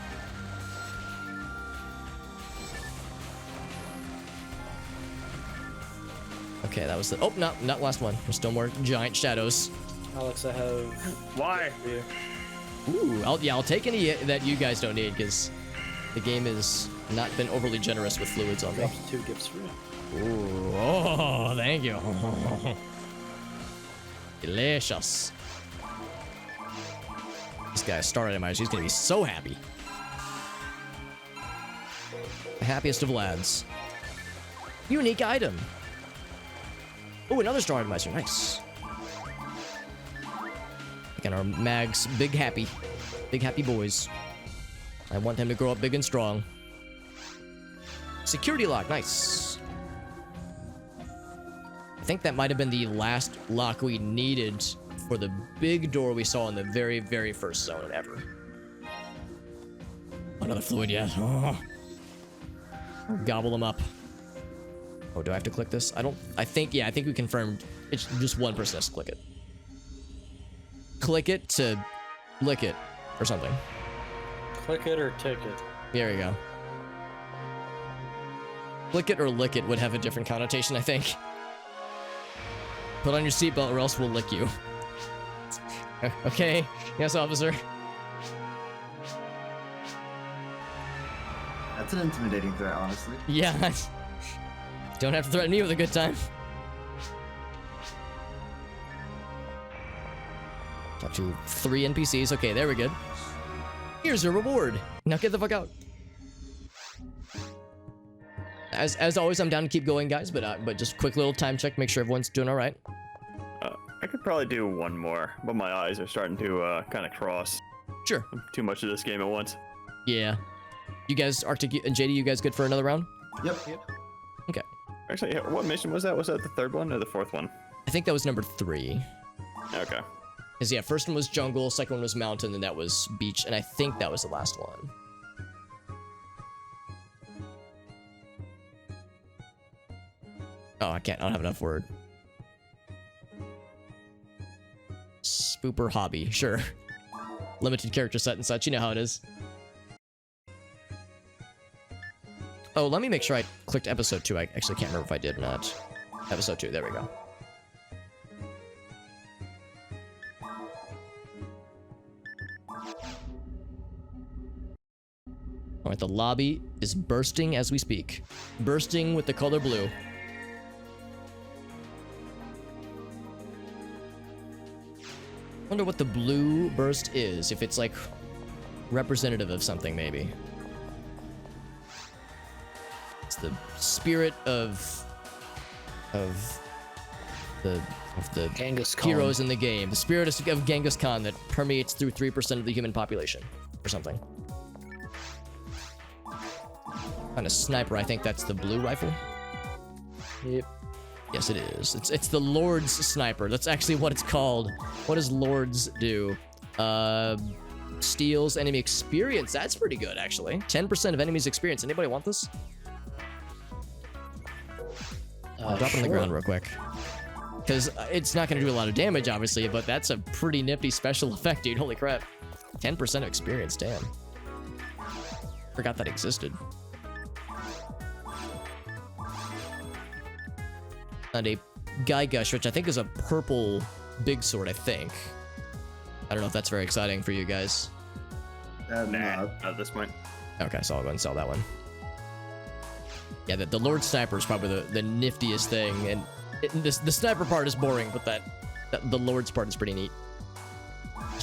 Okay, that was the, oh, not last one. There's still more giant shadows. Alex, I have... Why? Ooh, I'll take any that you guys don't need, because the game has not been overly generous with fluids on me. Drops 2 gifts for you. Ooh, oh, thank you. Delicious. This guy started him. He's gonna be so happy. The happiest of lads. Unique item. Oh, another Star Randomizer. Nice. Again, our Mags, big happy boys. I want them to grow up big and strong. Security lock, nice. I think that might have been the last lock we needed for the big door we saw in the very, very first zone ever. Another fluid, yeah. Oh. Gobble them up. Oh, do I have to click this? I think we confirmed it's just one person has to click it. Click it to lick it or something. Click it or tick it. There you go. Click it or lick it would have a different connotation, I think. Put on your seatbelt or else we'll lick you. Okay. Yes, officer. That's an intimidating threat, honestly. Yeah. Don't have to threaten me with a good time. Talk to 3 NPCs. Okay, there we go. Here's a reward. Now get the fuck out. As always, I'm down to keep going, guys, but just quick little time check, make sure everyone's doing all right. I could probably do one more, but my eyes are starting to kind of cross. Sure. Too much of this game at once. Yeah. You guys, Arctic and JD, you guys good for another round? Yep. Okay. Actually, what mission was that? Was that the 3rd one or the 4th one? I think that was number 3. Okay. Because, yeah, first one was jungle, second one was mountain, and that was beach, and I think that was the last one. Oh, I don't have enough word. Spooper hobby, sure. Limited character set and such, you know how it is. Oh, let me make sure I clicked episode 2. I actually can't remember if I did or not. Episode 2, there we go. Alright, the lobby is bursting as we speak. Bursting with the color blue. Wonder what the blue burst is, if it's like representative of something, maybe. It's the spirit of the Genghis Khan. heroes in the game. The spirit of Genghis Khan that permeates through 3% of the human population, or something. Kind of sniper, I think that's the blue rifle. Yep. Yes, it is. It's the Lord's sniper. That's actually what it's called. What does Lord's do? Steals enemy experience. That's pretty good, actually. 10% of enemies' experience. Anybody want this? I'll drop it on the ground real quick. Because it's not going to do a lot of damage, obviously, but that's a pretty nifty special effect, dude. Holy crap. 10% of experience, damn. Forgot that existed. And a Guy Gush, which I think is a purple big sword, I think. I don't know if that's very exciting for you guys. Nah, not at this point. Okay, so I'll go and sell that one. Yeah, the Lord Sniper is probably the niftiest thing, and the sniper part is boring, but the Lord's part is pretty neat.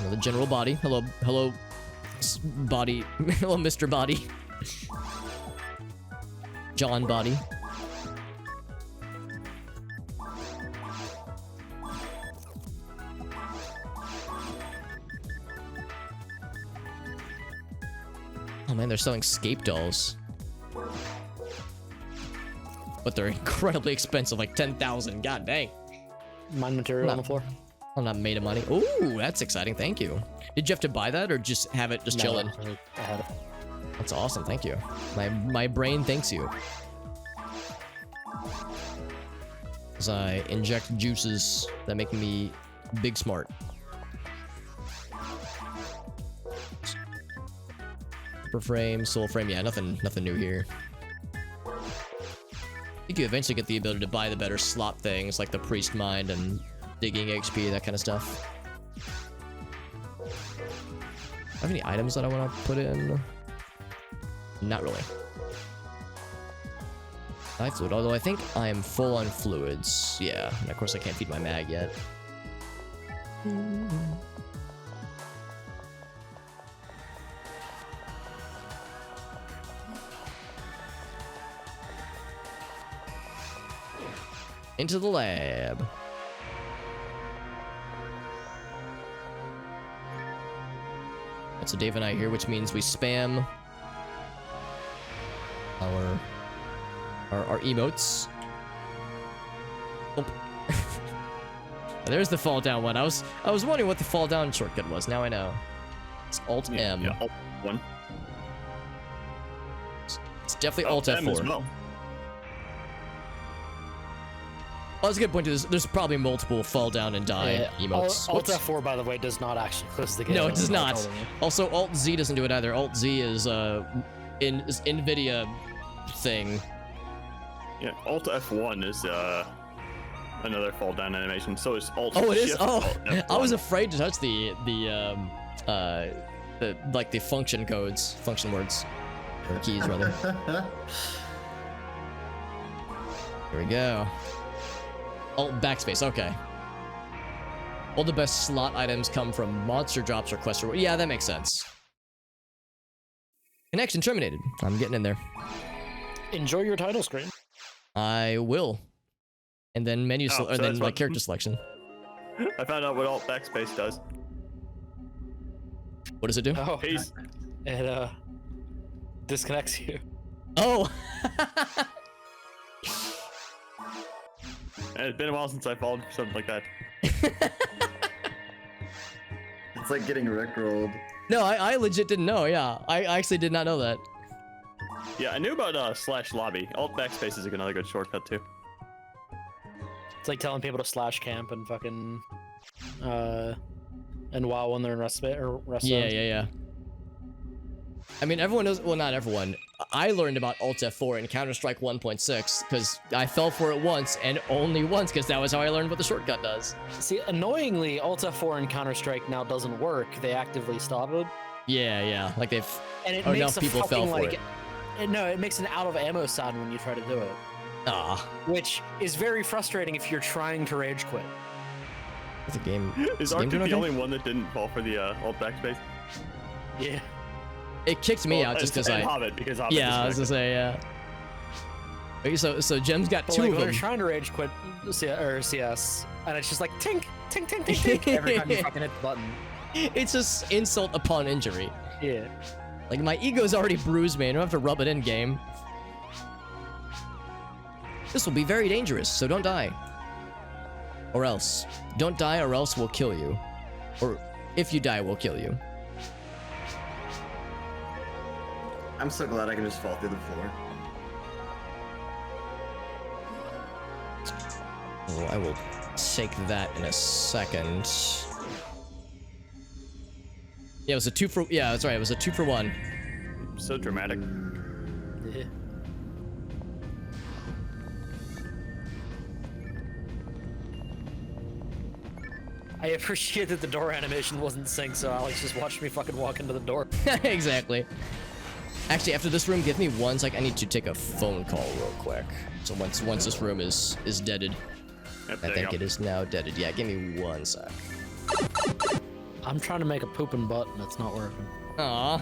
The general body. Hello, body. Hello, Mr. Body. John Body. Oh man, they're selling scape dolls. But they're incredibly expensive, like 10,000. God dang. Mine material on the floor. I'm not made of money. Ooh, that's exciting. Thank you. Did you have to buy that or just have it just chilling? I had it. That's awesome. Thank you. My brain thanks you. As I inject juices that make me big smart. Super frame, soul frame. Yeah, nothing new here. I think you eventually get the ability to buy the better slot things like the priest mind and digging XP, that kind of stuff. Do I have any items that I want to put in? Not really. Life fluid, although I think I'm full on fluids. Yeah, and of course I can't feed my mag yet. Into the lab. That's a Dave and I here, which means we spam our emotes. Oh. There's the fall down one. I was wondering what the fall down shortcut was. Now I know. It's Alt M. Yeah, Alt 1. It's definitely Alt M F4. as well. Oh, that's a good point. There's probably multiple fall down and die emotes. Alt F4, by the way, does not actually close the game. No, it does not. Also, Alt Z doesn't do it either. Alt Z is NVIDIA thing. Yeah, Alt F1 is another fall down animation. So is Alt. Oh, it is. Shift, Oh, Alt I was F1. afraid to touch the function codes, function words, or keys rather. Here we go. Oh, backspace. Okay. All the best slot items come from monster drops or quest rewards. Yeah, that makes sense. Connection terminated. I'm getting in there. Enjoy your title screen. I will. And then menu, Oh, and so then that's my what- character selection. I found out what alt backspace does. What does it do? Oh, Peace. it disconnects you. Oh! And it's been a while since I followed for something like that. It's like getting rickrolled. No, I legit didn't know. Yeah, I actually did not know that. Yeah, I knew about slash lobby. Alt backspace is another good shortcut too. It's like telling people to slash camp and fucking and WoW when they're in rest Yeah, zones. yeah. I mean, everyone knows. Well, not everyone. I learned about Alt F4 in Counter-Strike 1.6 because I fell for it once and only once because that was how I learned what the shortcut does. See, annoyingly, Alt F4 in Counter-Strike now doesn't work. They actively stop it, Yeah. Like they've. and it Or makes enough a people fell fucking for like. No, it makes an out of ammo sound when you try to do it, Ah, which is very frustrating if you're trying to rage quit. the game. Is the game Arctic doing the okay? only one that didn't fall for the alt backspace? Yeah. It kicked me out just because and I. Hobbit, because Hobbit Yeah, I was gonna say yeah. Okay, so Jem's got But two like of when them. you're trying to rage quit CS, and it's just like tink, tink, tink, tink, tink every time you fucking hit the button. It's just insult upon injury. Yeah. Like my ego's already bruised, man. I don't have to rub it in, game. This will be very dangerous, so don't die. Or else. Don't die or else we'll kill you. Or if you die, we'll kill you. I'm so glad I can just fall through the floor. Well, I will take that in a second. Yeah, it was a 2 for... Yeah, that's right. It was a 2 for 1. So dramatic. Yeah. I appreciate that the door animation wasn't synced, so Alex just watched me fucking walk into the door. Exactly. Actually, after this room, give me 1 sec. I need to take a phone call real quick. So once this room is deaded, Yep, I there you think go. it is now deaded. Yeah, give me 1 sec. I'm trying to make a pooping butt and it's not working. Aw.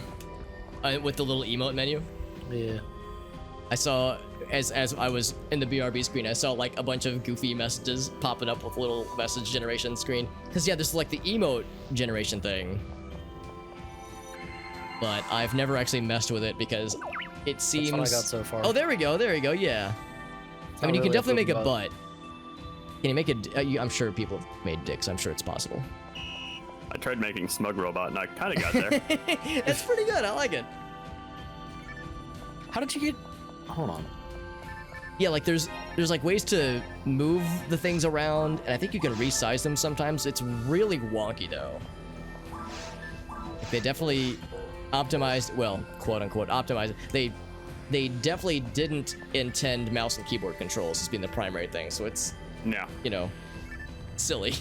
With the little emote menu, Yeah. I saw as I was in the BRB screen, I saw like a bunch of goofy messages popping up with a little message generation screen. Cause yeah, there's like the emote generation thing, but I've never actually messed with it because it seems. That's what I got so far. Oh, there we go. There you go. Yeah. I mean, you can really a definitely make a pooping butt. Can you make a? I'm sure people have made dicks. I'm sure it's possible. I tried making Smug Robot and I kind of got there. It's pretty good. I like it. How did you get? Hold on. Yeah, like there's like ways to move the things around, and I think you can resize them sometimes. It's really wonky though. Like, they definitely optimized, well, quote unquote optimized. They definitely didn't intend mouse and keyboard controls as being the primary thing, so it's, Yeah. you know, silly.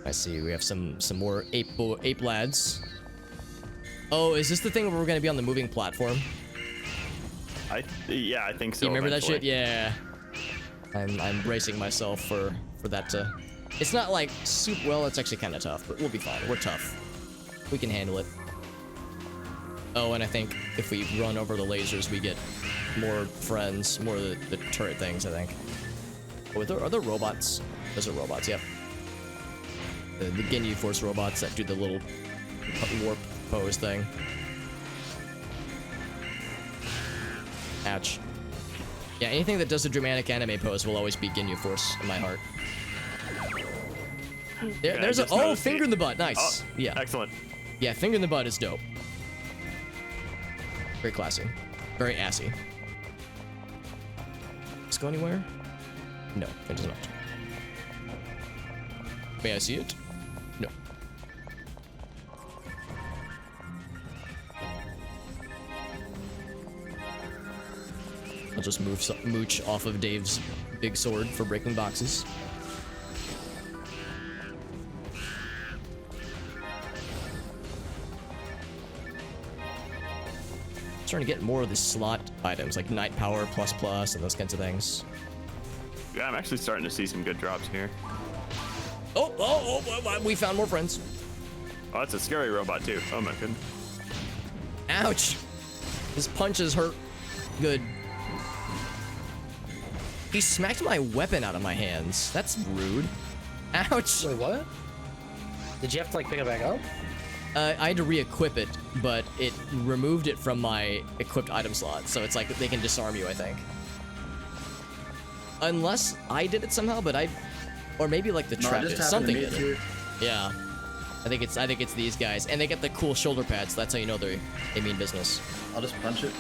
I see we have some more ape lads. Oh, is this the thing where we're gonna be on the moving platform? Yeah, I think so. You remember that shit? eventually. Yeah. I'm bracing myself for that to. It's not like super. Well, it's actually kind of tough, but we'll be fine. We're tough. We can handle it. Oh, and I think if we run over the lasers, we get more friends, more of the turret things. I think. Oh, are there robots? Those are robots. Yep. The Ginyu Force robots that do the little warp pose thing. Ouch. Yeah, anything that does a dramatic anime pose will always be Ginyu Force in my heart. Yeah, I There's a just noticed finger the- in the butt. Nice. Oh, Yeah. Excellent. Yeah, finger in the butt is dope. Very classy. Very assy. Does it go anywhere? No, it does not. May I see it? No. I'll just move some mooch off of Dave's big sword for breaking boxes. starting to get more of the slot items, like Night Power plus plus and those kinds of things. Yeah, I'm actually starting to see some good drops here. Oh, we found more friends. Oh, that's a scary robot too. Oh my goodness. Ouch. His punches hurt good. He smacked my weapon out of my hands. That's rude. Ouch. Wait, what? Did you have to like pick it back up? I had to re-equip it, but it removed it from my equipped item slot, so it's like they can disarm you, I think. Unless I did it somehow, but or maybe like the trap did. Something did it. Yeah. I think it's these guys, and they get the cool shoulder pads. So that's how you know they mean business. I'll just punch it.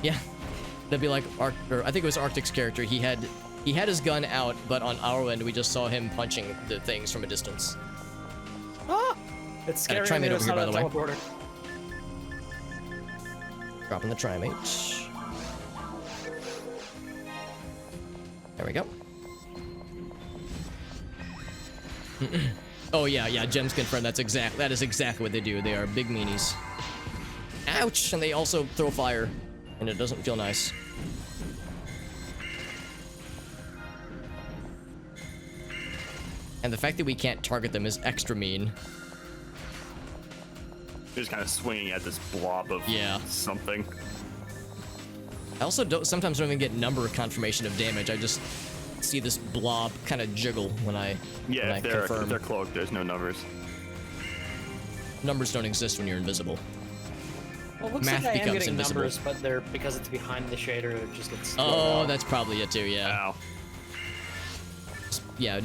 Yeah. That'd be like I think it was Arctic's character. He had his gun out, but on our end we just saw him punching the things from a distance. Ah! It's scary. Trimate over here, by the way. Teleporter. Dropping the Trimate. There we go. Oh yeah, Gems confirmed. That is exactly what they do. They are big meanies. Ouch! And they also throw fire, and it doesn't feel nice. And the fact that we can't target them is extra mean. Just kind of swinging at this blob of something. I also sometimes don't even get number confirmation of damage. I just see this blob kind of jiggle when I if they're confirm. cloaked, there's no numbers. Numbers don't exist when you're invisible. Well, it looks Math like I am becomes getting invisible. numbers, but they're because it's behind the shader, it just gets. Oh, that's probably it too. Yeah. Ow. Yeah.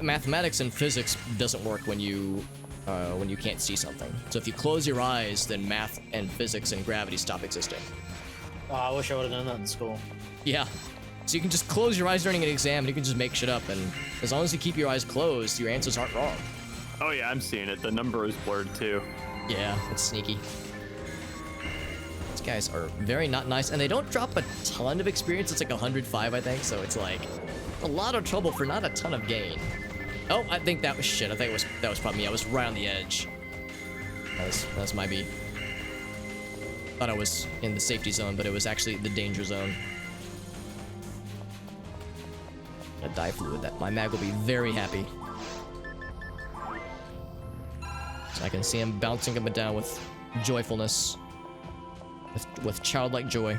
Mathematics and physics doesn't work when you can't see something. So if you close your eyes, then math and physics and gravity stop existing. Oh, I wish I would have done that in school. Yeah. So you can just close your eyes during an exam, and you can just make shit up. And as long as you keep your eyes closed, your answers aren't wrong. Oh yeah, I'm seeing it. The number is blurred too. Yeah, it's sneaky. These guys are very not nice, and they don't drop a ton of experience. It's like 105, I think. So it's like a lot of trouble for not a ton of gain. Oh, I think that was shit. I think that was probably me. I was right on the edge. That was my beat. Thought I was in the safety zone, but it was actually the danger zone. I'm gonna dive through with that. My mag will be very happy. So I can see him bouncing up and down with joyfulness. With childlike joy.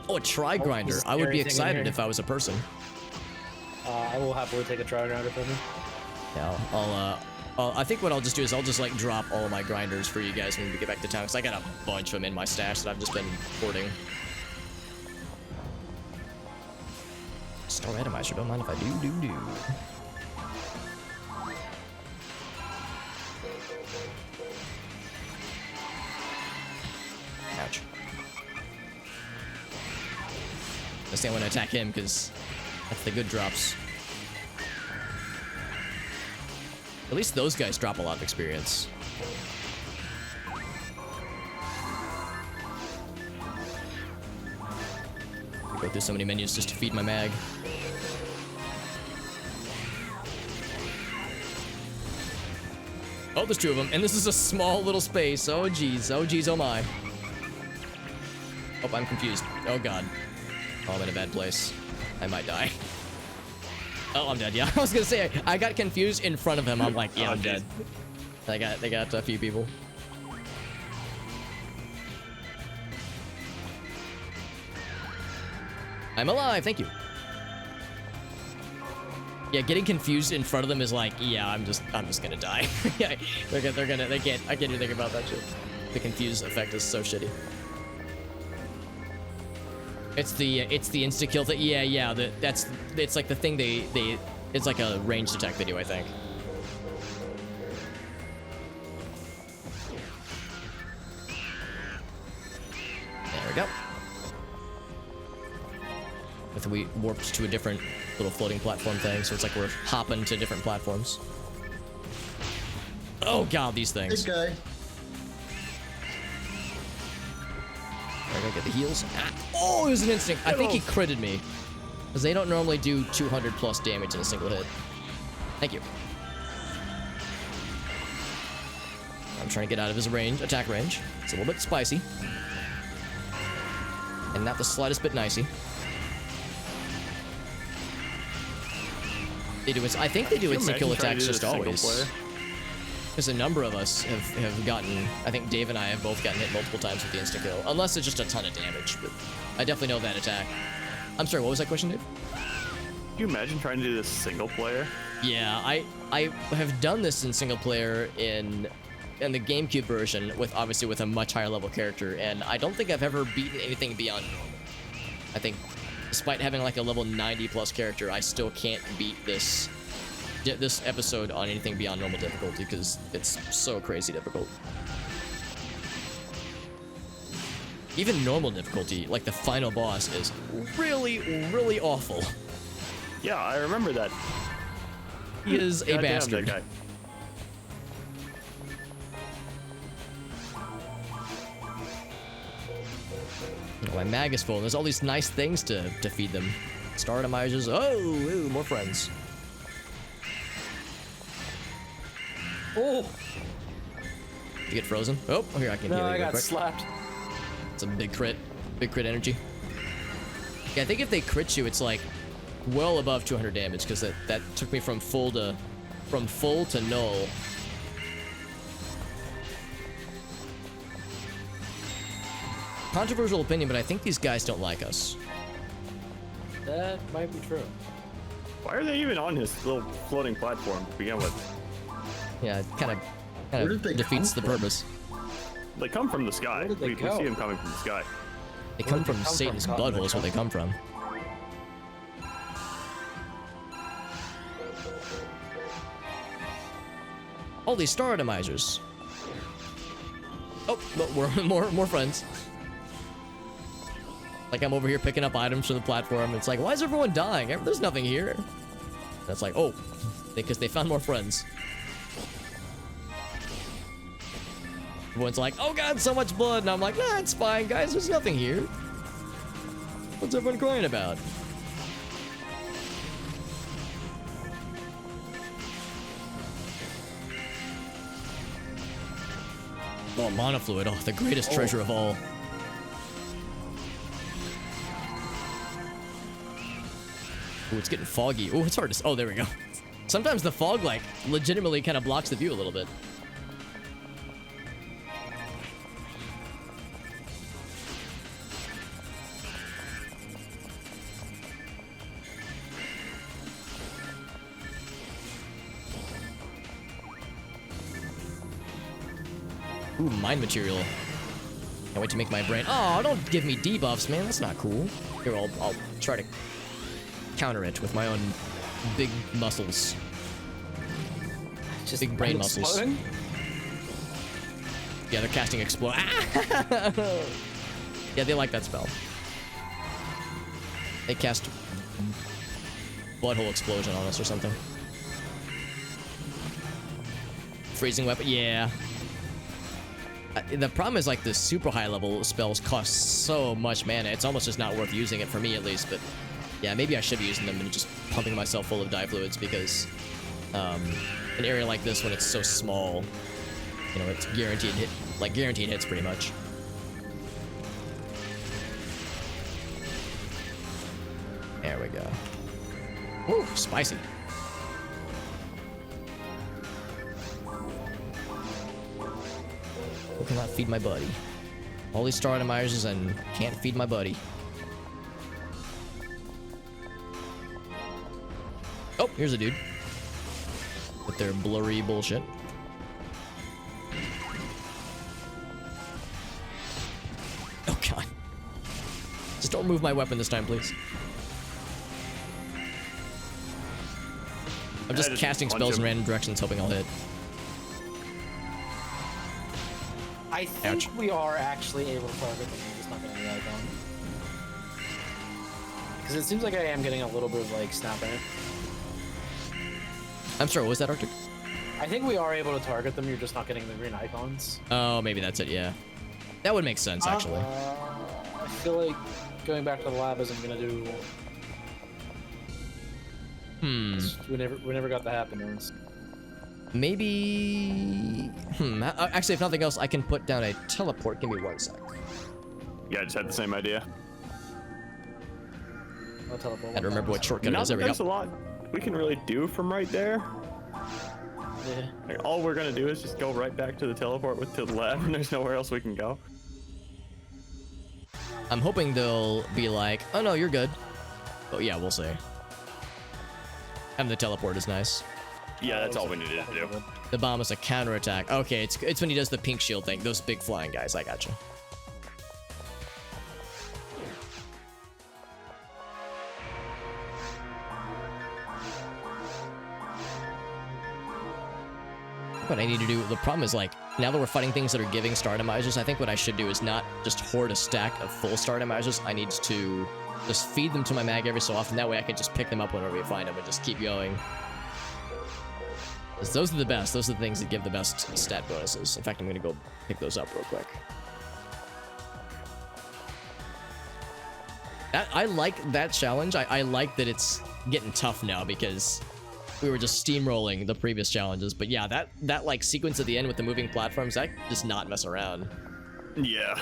Oh, a tri-grinder. I would be excited if I was a person. I will happily take a tri-grinder from you. Yeah, I think what I'll just do is I'll just like drop all of my grinders for you guys when we get back to town, because I got a bunch of them in my stash that I've just been hoarding. Star Randomizer, don't mind if I do. Ouch. I say I want to attack him because that's the good drops. At least those guys drop a lot of experience. I go through so many menus just to feed my mag. Oh, there's two of them, and this is a small little space. Oh geez, oh my. Oh, I'm confused. Oh god. Oh, I'm in a bad place. I might die. Oh, I'm dead. Yeah, I was gonna say I got confused in front of him. I'm like, yeah, I'm dead. They got a few people. I'm alive. Thank you. Yeah, getting confused in front of them is like, yeah, I'm just gonna die. Yeah, I can't even think about that shit. The confused effect is so shitty. It's the insta kill thing. Yeah. It's like the thing it's like a ranged attack they do, I think. There we go. If we warped to a different little floating platform thing, so it's like we're hopping to different platforms. Oh god, these things. Big guy. I gotta get the heals. Ah. Oh, it was an instinct. I think he critted me. Because they don't normally do 200 plus damage in a single hit. Thank you. I'm trying to get out of his range, attack range. It's a little bit spicy. And not the slightest bit nicey. They do it. I think they do instant kill attacks just always. Because a number of us have gotten, I think Dave and I have both gotten hit multiple times with the instant kill. Unless it's just a ton of damage, but I definitely know that attack. I'm sorry, what was that question, Dave? Can you imagine trying to do this single player? Yeah, I have done this in single player in the GameCube version with obviously with a much higher level character, and I don't think I've ever beaten anything beyond normal. I think despite having like a level 90 plus character, I still can't beat this episode on anything beyond normal difficulty because it's so crazy difficult. Even normal difficulty, like the final boss, is really, really awful. Yeah, I remember that. He is a bastard. That guy. My mag is full, and there's all these nice things to feed them. Star Randomizers. Oh, ooh, more friends. Oh! You get frozen? Oh, here, I can heal you No, I real got quick. slapped. It's a big crit energy. Yeah, I think if they crit you, it's like well above 200 damage, because that took me from full to null. Controversial opinion, but I think these guys don't like us. That might be true. Why are they even on this little floating platform to begin with? Yeah, it kind Where did they of defeats come the from? purpose. They come from the sky. Where did they We go? see them coming from the sky. They come did they from come Satan's from, butthole is where they come from. All these star atomizers. Oh, no, we're more friends. Like I'm over here picking up items from the platform. It's like, why is everyone dying? There's nothing here. That's like, oh, because they found more friends. Everyone's like, oh god, so much blood. And I'm like, nah, it's fine, guys. There's nothing here. What's everyone crying about? Oh, mana fluid. Oh, the greatest treasure of all. Ooh, it's getting foggy. Ooh, it's hard to... Oh, there we go. Sometimes the fog, like, legitimately kind of blocks the view a little bit. Ooh, mind material. Can't wait to make my brain... Oh, don't give me debuffs, man. That's not cool. Here, I'll try to counter it with my own big muscles. Just Big brain muscles. exploding? Yeah, they're casting explode. Yeah, they like that spell. They cast butthole explosion on us or something. Freezing weapon. Yeah. The problem is like the super high level spells cost so much mana. It's almost just not worth using it for me at least. But yeah, maybe I should be using them and just pumping myself full of die fluids because an area like this when it's so small, you know, it's guaranteed hit, like guaranteed hits pretty much. There we go. Woo, spicy. Who cannot feed my buddy? All these star atomizers and can't feed my buddy. Oh, here's a dude. With their blurry bullshit. Oh god. Just don't move my weapon this time, please. I'm just just casting punch spells in him. random directions, hoping I'll hit. I think Ouch. we are actually able to target them. We're just not getting the icon. Because it seems like I am getting a little bit of like snapping it. I'm sorry, what was that, Arctic? I think we are able to target them. You're just not getting the green icons. Oh, maybe that's it, yeah. That would make sense, actually. I feel like going back to the lab isn't gonna do. Hmm. We never got the happenings. Maybe... actually, if nothing else, I can put down a teleport. Give me 1 sec. Yeah, I just had the same idea. I'll teleport. I don't remember what shortcut it Not is. that There we there's a go. lot we can really do from right there. Yeah. Like, all we're gonna do is just go right back to the teleport to the left, and there's nowhere else we can go. I'm hoping they'll be like, oh no, you're good. Oh yeah, we'll see. Having the teleport is nice. Yeah, that's all we needed to do. The bomb is a counterattack. Okay, it's when he does the pink shield thing. Those big flying guys. I gotcha. What I need to do, the problem is, like, now that we're fighting things that are giving stardomizers, I think what I should do is not just hoard a stack of full stardomizers. I need to just feed them to my mag every so often. That way I can just pick them up whenever we find them and just keep going. 'Cause those are the best. Those are the things that give the best stat bonuses. In fact, I'm going to go pick those up real quick. I like that challenge. I like that it's getting tough now because we were just steamrolling the previous challenges. But yeah, that like sequence at the end with the moving platforms, that does not mess around. Yeah.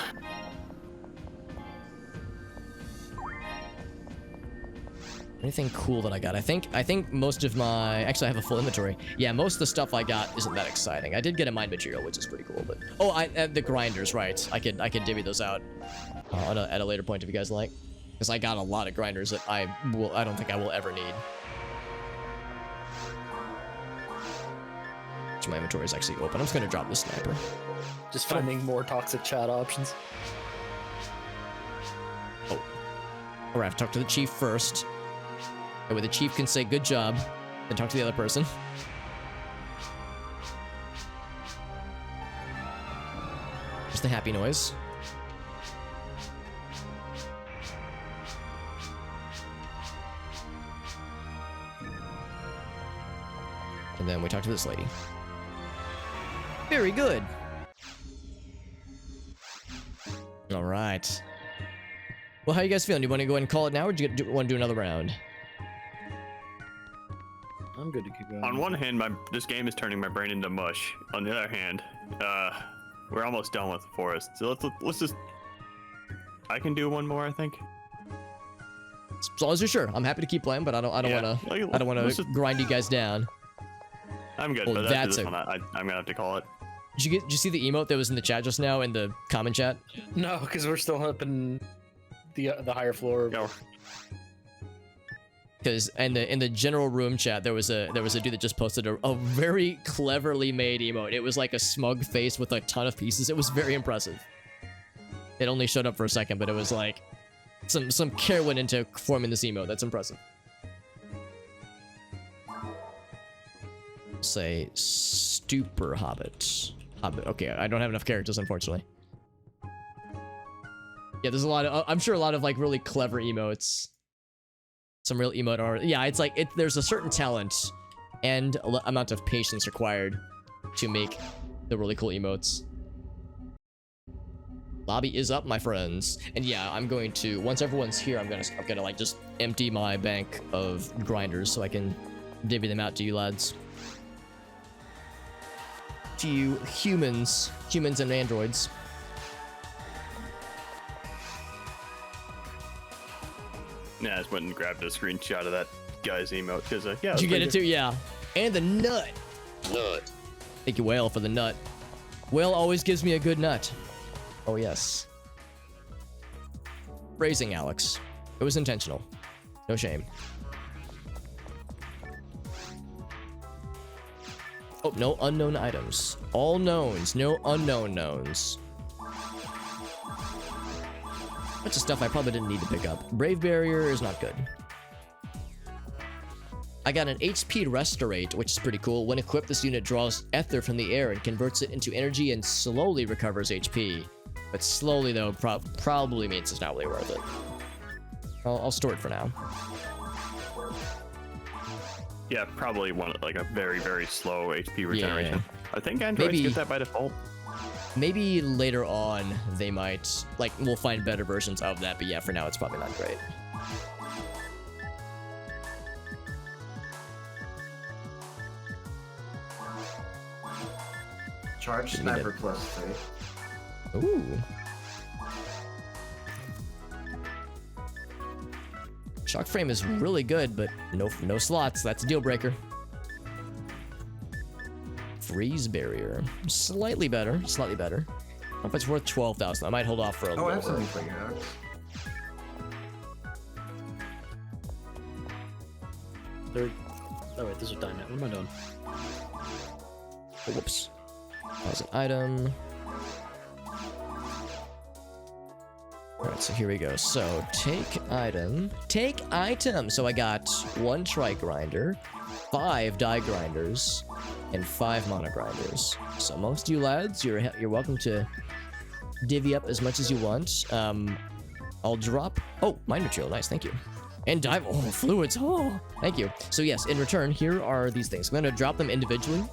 Anything cool that I got? I think most of my... Actually, I have a full inventory. Yeah, most of the stuff I got isn't that exciting. I did get a mind material, which is pretty cool, but... Oh, the grinders, right. I could divvy those out at a later point if you guys like. Because I got a lot of grinders that I don't think I will ever need. So my inventory is actually open. I'm just going to drop the sniper. Just finding more toxic chat options. Oh. Or I have to talk to the chief first. That way the chief can say, good job, then talk to the other person. Just the happy noise. And then we talk to this lady. Very good. All right. Well, how you guys feeling? Do you want to go ahead and call it now, or do you want to do another round? I'm good to keep going. On one hand, this game is turning my brain into mush. On the other hand, we're almost done with the forest. So let's just... I can do one more, I think. As long as you're sure, I'm happy to keep playing, but I don't want to grind you guys down. I'm good, Well, but that's this one, I'm gonna have to call it. Did you see the emote that was in the chat just now in the comment chat? No, because we're still up in the higher floor. Yeah. Because in the general room chat there was a dude that just posted a very cleverly made emote. It was like a smug face with a ton of pieces. It was very impressive. It only showed up for a second, but it was like some care went into forming this emote. That's impressive. Say stupor hobbit. Okay, I don't have enough characters, unfortunately. Yeah, there's a lot of, I'm sure a lot of like really clever emotes. Some real emote art. Yeah, it's like there's a certain talent and amount of patience required to make the really cool emotes. Lobby is up, my friends. And yeah, I'm going to, once everyone's here, I'm gonna like just empty my bank of grinders so I can divvy them out to you lads. To you humans and androids. Yeah, I just went and grabbed a screenshot of that guy's emote because yeah. Did you get it too? Yeah. And the nut. Nut. Thank you, Whale, for the nut. Whale always gives me a good nut. Oh yes. Phrasing, Alex. It was intentional. No shame. Oh, no unknown items. All knowns, no unknown knowns. Bunch of stuff I probably didn't need to pick up. Brave Barrier is not good. I got an HP Restorate, which is pretty cool. When equipped, this unit draws ether from the air and converts it into energy and slowly recovers HP. But slowly, though, probably means it's not really worth it. I'll store it for now. Yeah, probably like a very, very slow HP regeneration. Yeah. I think androids Maybe- get that by default. Maybe later on they might, like, we'll find better versions of that, but yeah, for now it's probably not great. Charge Didn't need sniper it. +3. Ooh. Shock frame is really good, but no slots. That's a deal breaker. Freeze barrier. Slightly better. Slightly better. I don't know if it's worth 12,000. I might hold off for a Oh, I have lower. something for you, Alex. Oh wait, these are dynamite. What am I doing? Oh, whoops. That was an item. Alright, so here we go. So, take item. Take item! So I got 1 tri grinder, 5 die grinders, and 5 mana grinders. So amongst you lads, you're welcome to divvy up as much as you want. I'll drop... Oh, mind material. Nice, thank you. And dive... Oh, fluids. Oh, thank you. So yes, in return, here are these things. I'm gonna drop them individually.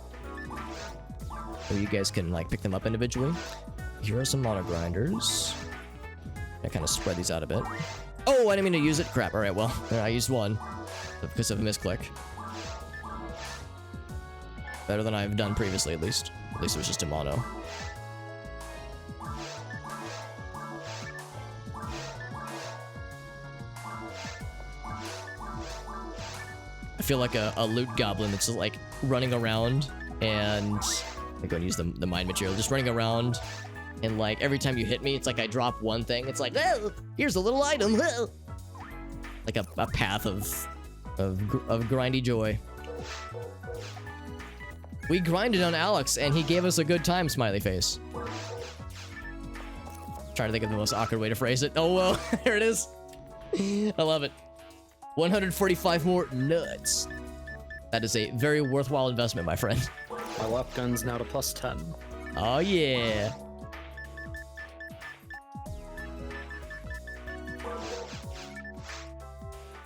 So you guys can, like, pick them up individually. Here are some mana grinders. I kind of spread these out a bit. Oh, I didn't mean to use it. Crap. All right, well, I used one because of a misclick. Better than I've done previously, at least. At least it was just a mono. I feel like a loot goblin that's just like running around and I'm going to use the mind material, just running around. And like every time you hit me, it's like I drop one thing. It's like, oh, here's a little item. Oh. Like a path of grindy joy. We grinded on Alex and he gave us a good time, smiley face. Trying to think of the most awkward way to phrase it. Oh well, there it is. I love it. 145 more nuts. That is a very worthwhile investment, my friend. My lap gun's now to +10. Oh yeah.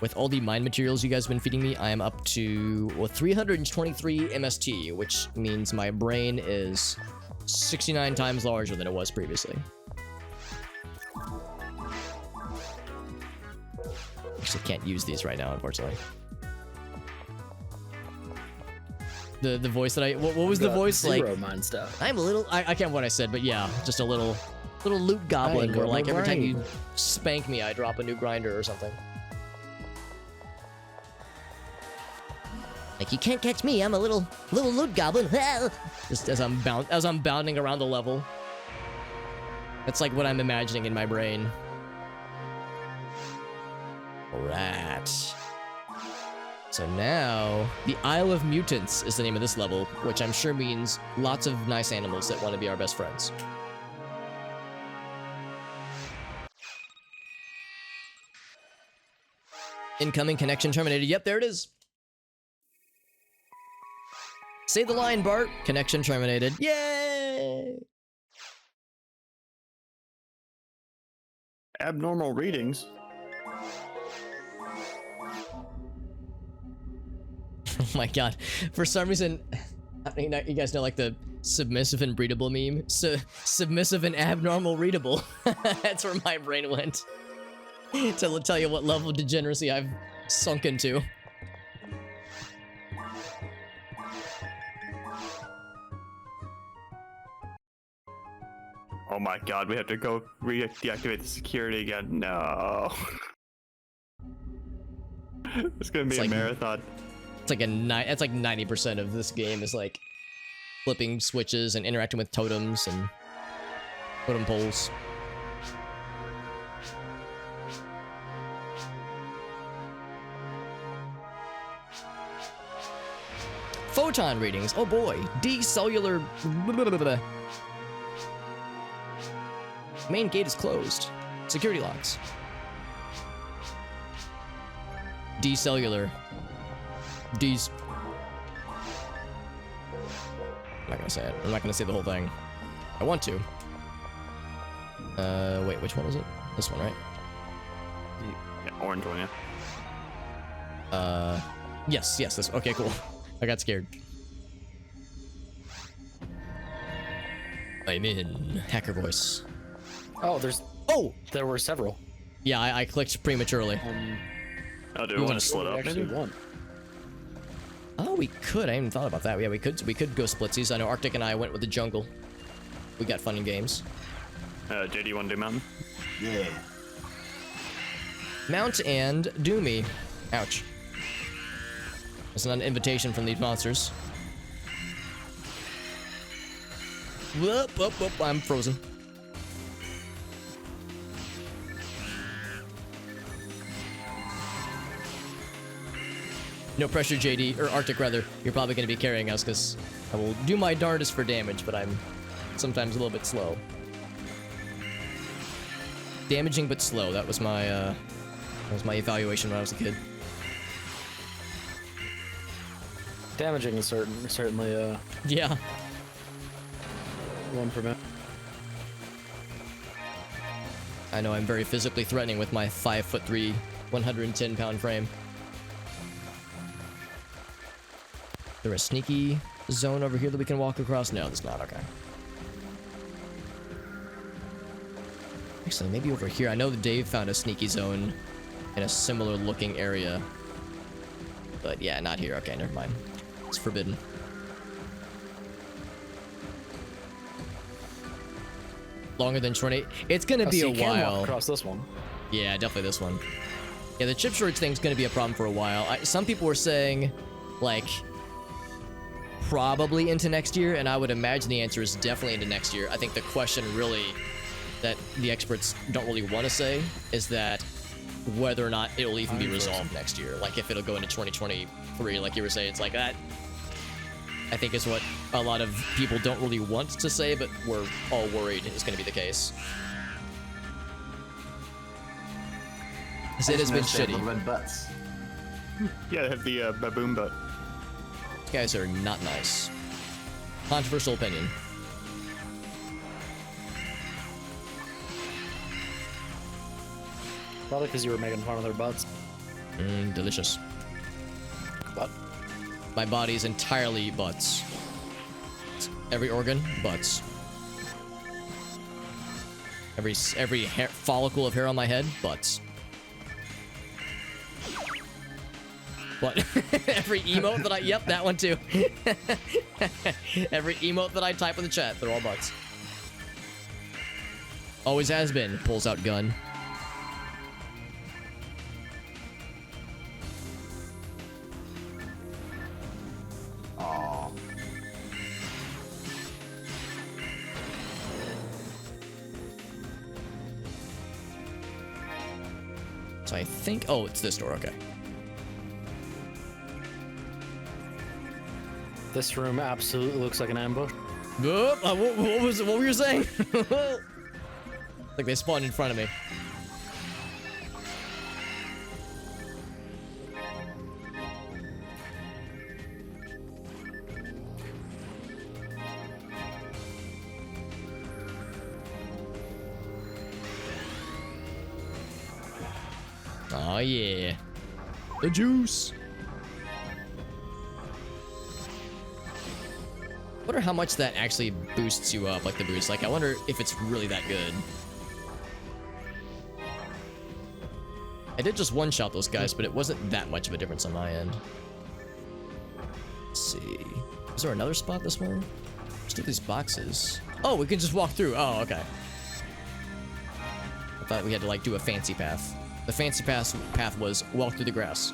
With all the mind materials you guys have been feeding me, I am up to 323 MST, which means my brain is 69 times larger than it was previously. Actually, can't use these right now, unfortunately. The voice that I... What was the voice like? Zero mind stuff. I'm a little... I can't remember what I said, but yeah, just a little loot goblin where like every time you spank me, I drop a new grinder or something. Like, you can't catch me, I'm a little loot goblin. Just as I'm bounding around the level. That's like what I'm imagining in my brain. Alright. So now, the Isle of Mutants is the name of this level, which I'm sure means lots of nice animals that want to be our best friends. Incoming connection terminated. Yep, there it is. Say the line, Bart. Connection terminated. Yay! Abnormal readings. Oh my god. For some reason, I mean, you guys know like the submissive and breedable meme? So, submissive and abnormal readable. That's where my brain went. To tell you what level of degeneracy I've sunk into. Oh my god, we have to go deactivate the security again. No. It's gonna be It's a like- marathon. It's like that's like 90% of this game is like flipping switches and interacting with totems and totem poles. Photon readings. Oh boy. Decellular. Main gate is closed. Security locks. Decellular. D's. I'm not gonna say it. I'm not gonna say the whole thing. I want to. Wait, which one is it? This one, right? Yeah, orange one, yeah. Yes, this. Okay, cool. I got scared. I'm in. Hacker voice. Oh, Oh! there were several. Yeah, I clicked prematurely. Oh, do we want to split up? Actually, Maybe? one. Oh, we could. I hadn't thought about that. Yeah, we could go splitsies. I know Arctic and I went with the jungle. We got fun and games. JD, want to do mountain? Yeah. Mount and do me. Ouch. That's not an invitation from these monsters. Whoop, whoop, whoop, I'm frozen. No pressure, JD, or Arctic rather. You're probably going to be carrying us because I will do my darndest for damage, but I'm sometimes a little bit slow. Damaging but slow. That was my evaluation when I was a kid. Damaging is certainly Yeah. one for me. I know I'm very physically threatening with my 5'3", 110-pound frame. Is there a sneaky zone over here that we can walk across? No, there's not. Okay. Actually, maybe over here. I know that Dave found a sneaky zone in a similar looking area. But yeah, not here. Okay, never mind. It's forbidden. Longer than 20. It's gonna be so a you can walk while. across this one. Yeah, definitely this one. Yeah, the chip shortage thing's gonna be a problem for a while. Some people were saying, like, probably into next year, and I would imagine the answer is definitely into next year. I think the question really that the experts don't really want to say is that whether or not it'll even be resolved next year. Like, if it'll go into 2023, like you were saying, it's like that. I think is what a lot of people don't really want to say, but we're all worried is going to be the case. Because it has been shitty. Red butts. Yeah, they have the baboon butt. These guys are not nice. Controversial opinion. Probably because you were making fun of their butts. Delicious. But My body's entirely butts. Every organ, butts. Every hair, follicle of hair on my head, butts. What? Every emote that yep, that one too. Every emote that I type in the chat, they're all butts. Always has been. Pulls out gun. Aww. So I think, oh, it's this door, okay. this room absolutely looks like an ambush. What were you saying? Like they spawned in front of me. Oh yeah. The juice. Wonder how much that actually boosts you up, like the boost. Like, I wonder if it's really that good. I did just one-shot those guys, but it wasn't that much of a difference on my end. Let's see. Is there another spot this one? Let's do these boxes. Oh, we can just walk through. Oh, okay. I thought we had to, like, do a fancy path. The fancy path was walk through the grass.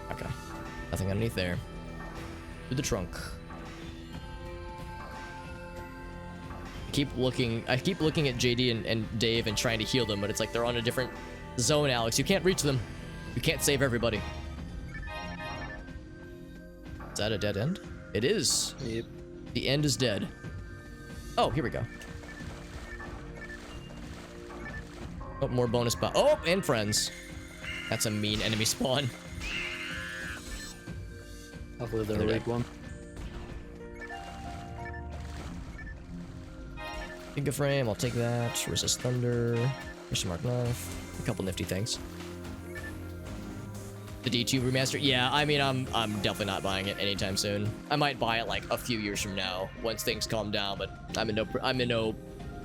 Okay. Nothing underneath there. Through the trunk. I keep looking at JD and Dave and trying to heal them, but it's like they're on a different zone, Alex. You can't reach them. You can't save everybody. Is that a dead end? It is. Yep. The end is dead. Oh, here we go. Oh, more bonus oh, and friends. That's a mean enemy spawn. Hopefully they're the weak one. Giga frame, I'll take that. Resist thunder. Question mark knife. A couple nifty things. The D2 remaster? Yeah, I mean, I'm definitely not buying it anytime soon. I might buy it like a few years from now once things calm down, but I'm in no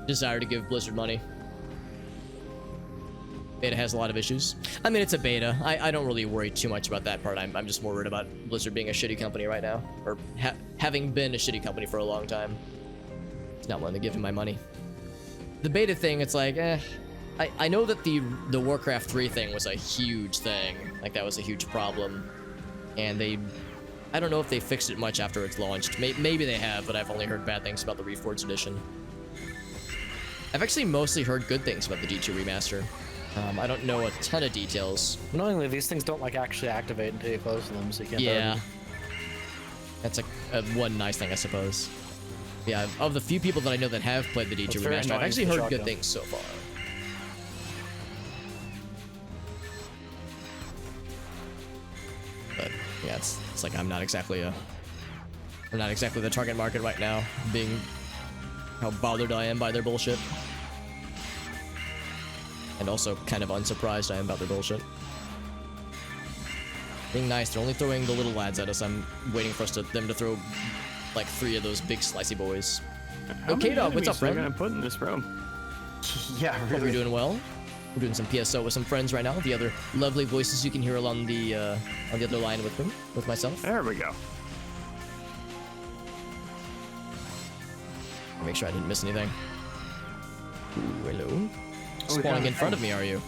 desire to give Blizzard money. Beta has a lot of issues. I mean, it's a beta. I don't really worry too much about that part. I'm just more worried about Blizzard being a shitty company right now, or having been a shitty company for a long time. It's not willing to give him my money. The beta thing, it's like, I know that the Warcraft 3 thing was a huge thing. Like, that was a huge problem. And I don't know if they fixed it much after it's launched. Maybe they have, but I've only heard bad things about the Reforged edition. I've actually mostly heard good things about the D2 remaster. I don't know a ton of details. Annoyingly, these things don't like actually activate until you close them, so you can't. Yeah. That's a one nice thing, I suppose. Yeah, of the few people that I know that have played the D2 remaster, I've actually heard good things so far. But yeah, it's like I'm not exactly the target market right now, being how bothered I am by their bullshit. And also kind of unsurprised I am about their bullshit. Being nice, they're only throwing the little lads at us. I'm waiting for them to throw like 3 of those big slicey boys. Okay, dog, what's up, friend? We're gonna put in this room. Yeah, Hope really. you're doing well. We're doing some PSO with some friends right now. The other lovely voices you can hear along the other line with myself. There we go. Make sure I didn't miss anything. Ooh, hello. Oh, we Spawning found in front a of me, are you?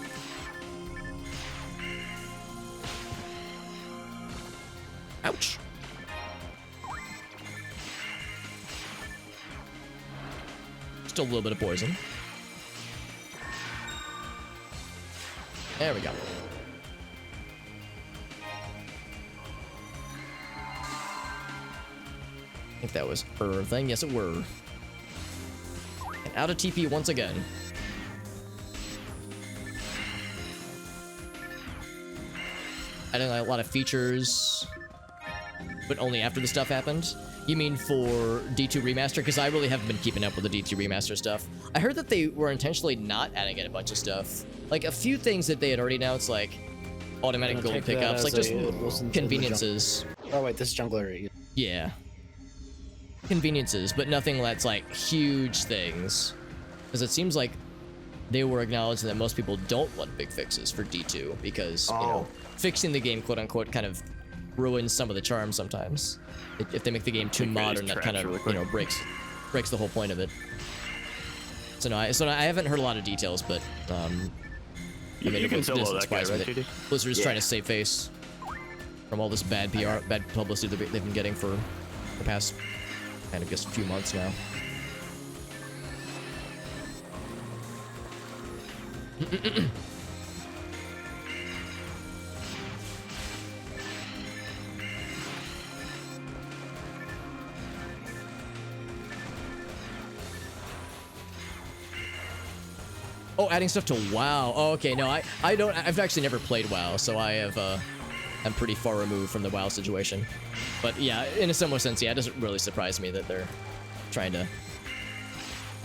Ouch. Still a little bit of poison. There we go. I think that was her thing. Yes, it were. And out of TP once again. Adding a lot of features, but only after the stuff happened. You mean for D2 Remaster? Because I really haven't been keeping up with the D2 Remaster stuff. I heard that they were intentionally not adding in a bunch of stuff. Like a few things that they had already announced, like automatic gold take that pickups, as like just listen to the conveniences. Oh wait, this is jungle area. Yeah. Conveniences, but nothing that's like huge things. Because it seems like they were acknowledging that most people don't want big fixes for D2 because, you know, fixing the game, quote unquote, kind of ruins some of the charm sometimes. If they make the game too modern, that kind of, you know, breaks the whole point of it. So no, I haven't heard a lot of details, but I mean, You can it solo doesn't that guy, surprise me right, that JD? Blizzard is trying to save face from all this bad PR, bad publicity that they've been getting for the past, kind of, guess, a few months now. Oh, adding stuff to WoW. Oh, okay. No, I don't. I've actually never played WoW, so I have. I'm pretty far removed from the WoW situation. But yeah, in a similar sense, yeah, it doesn't really surprise me that they're trying to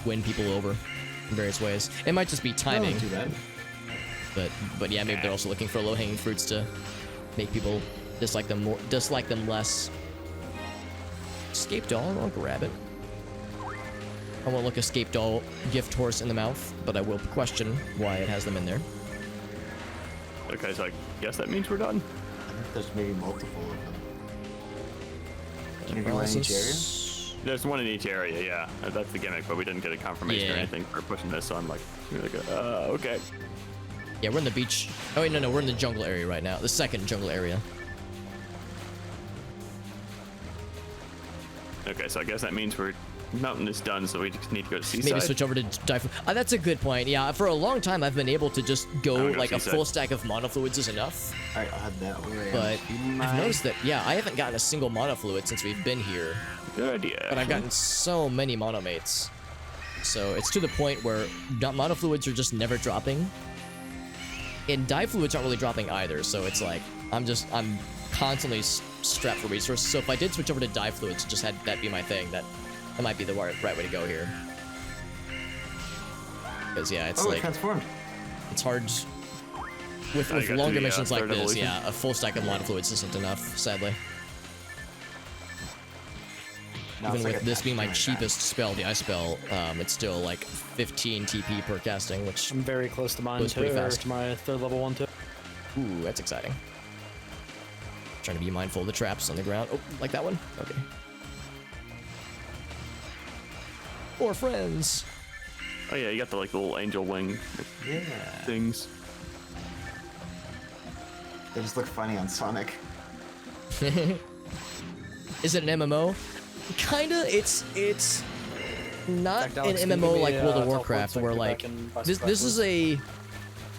win people over in various ways. It might just be timing. Not too bad. But yeah, maybe they're also looking for low-hanging fruits to make people dislike them more, dislike them less. Escape doll. I'll grab it. I won't look escape doll gift horse in the mouth, but I will question why it has them in there. Okay, so I guess that means we're done. I think there's maybe multiple of them. Can you do one in each area? There's one in each area, yeah. That's the gimmick, but we didn't get a confirmation or Yeah. anything for pushing this, so I'm like okay. Yeah, we're in the beach. Oh wait, no, we're in the jungle area right now. The second jungle area. Okay, so I guess that means we're mountain is done, so we just need to go to Seaside. Maybe switch over to dive. That's a good point. Yeah, for a long time I've been able to just go I'm gonna like a Seaside. full stack of monofluids is enough. Alright, I'll have that over. But I've noticed that, yeah, I haven't gotten a single monofluid since we've been here. Good idea. But I've gotten so many monomates. So it's to the point where monofluids are just never dropping. And dive fluids aren't really dropping either, so it's like, I'm constantly strapped for resources. So if I did switch over to dive fluids, just had that be my thing, that might be the right way to go here. Because yeah, it's it like, transformed. it's hard with you got longer the, missions like third this. evolution? Yeah, a full stack of monofluids isn't enough, sadly. No, Even it's like with a this being my touch, something like cheapest spell, the ice spell, it's still like 15 TP per casting, which I'm very close to mine Goes too, pretty or fast. to my third level one too. ooh, that's exciting. Trying to be mindful of the traps on the ground. Oh, like that one? Okay. Or friends. Oh yeah, you got the like little angel wing Yeah. things. They just look funny on Sonic. Is it an MMO? Kinda. It's not Fact, Alex, an can you give MMO me like a, World of teleport Warcraft, so I where can get like back in by this surprise, is please?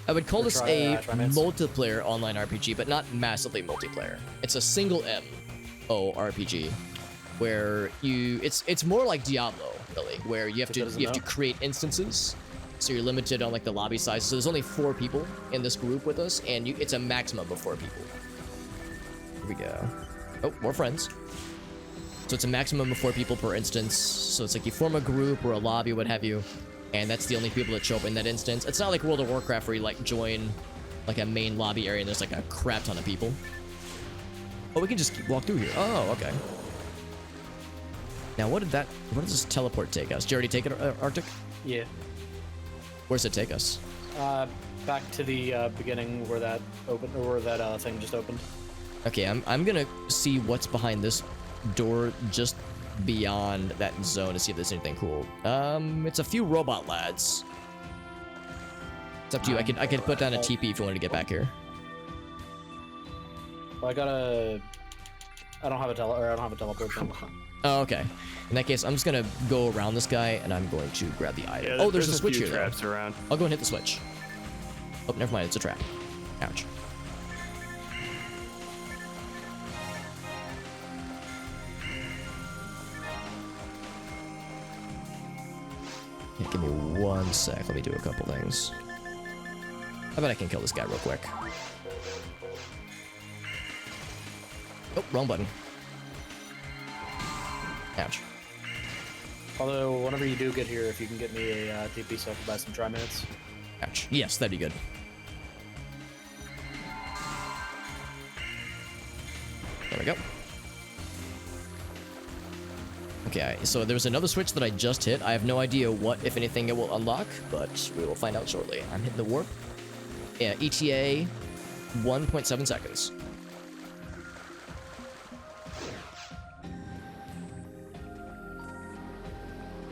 I would call Or this try, a try Mance. multiplayer online RPG, but not massively multiplayer. It's a single MO RPG, where it's more like Diablo, really, where you have to create instances. So you're limited on like the lobby size. So there's only 4 people in this group with us, and it's a maximum of 4 people. Here we go. Oh, more friends. So it's a maximum of 4 people per instance. So it's like you form a group or a lobby, what have you, and that's the only people that show up in that instance. It's not like World of Warcraft where you like join like a main lobby area and there's like a crap ton of people. Oh, we can just walk through here. Oh, okay. Now, what does this teleport take us? Did you already take it, Arctic? Yeah. Where's it take us? Back to the beginning where that opened, or where that thing just opened. Okay, I'm gonna see what's behind this door just beyond that zone to see if there's anything cool. It's a few robot lads. It's up to you. I could put down a TP if you wanted to get back here. Well, I don't have a teleport thing. Oh, okay. In that case, I'm just gonna go around this guy and I'm going to grab the item. Yeah, Oh, there's a switch few here, though. traps around. I'll go and hit the switch. Oh, never mind. It's a trap. Ouch. Yeah, give me 1 sec. Let me do a couple things. I bet I can kill this guy real quick. Oh, wrong button. Ouch. Although, whenever you do get here, if you can get me a TP so I can buy some dry minutes. Ouch. Yes, that'd be good. There we go. Okay, so there's another switch that I just hit. I have no idea what, if anything, it will unlock, but we will find out shortly. I'm hitting the warp. Yeah, ETA 1.7 seconds.